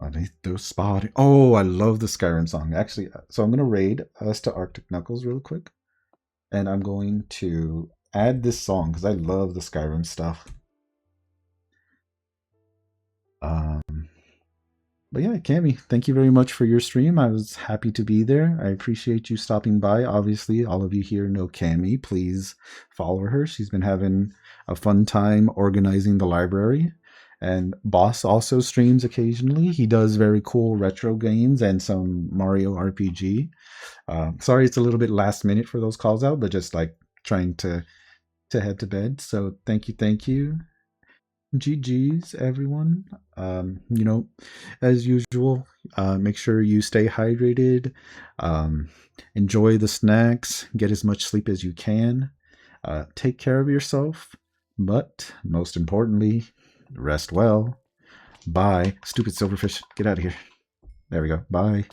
Oh, I love the Skyrim song. Actually, so I'm going to raid us to Arctic Knuckles real quick. And I'm going to add this song because I love the Skyrim stuff. Um, but yeah, Cammy, thank you very much for your stream. I was happy to be there. I appreciate you stopping by. Obviously, all of you here know Cammy. Please follow her. She's been having a fun time organizing the library. And Boss also streams occasionally. He does very cool retro games and some Mario RPG. Sorry, it's a little bit last minute for those calls out, but just like trying to head to bed. So thank you. GG's, everyone. As usual, make sure you stay hydrated, um, enjoy the snacks, get as much sleep as you can, take care of yourself, but most importantly, rest well. Bye. Stupid silverfish, get out of here. There we go. Bye.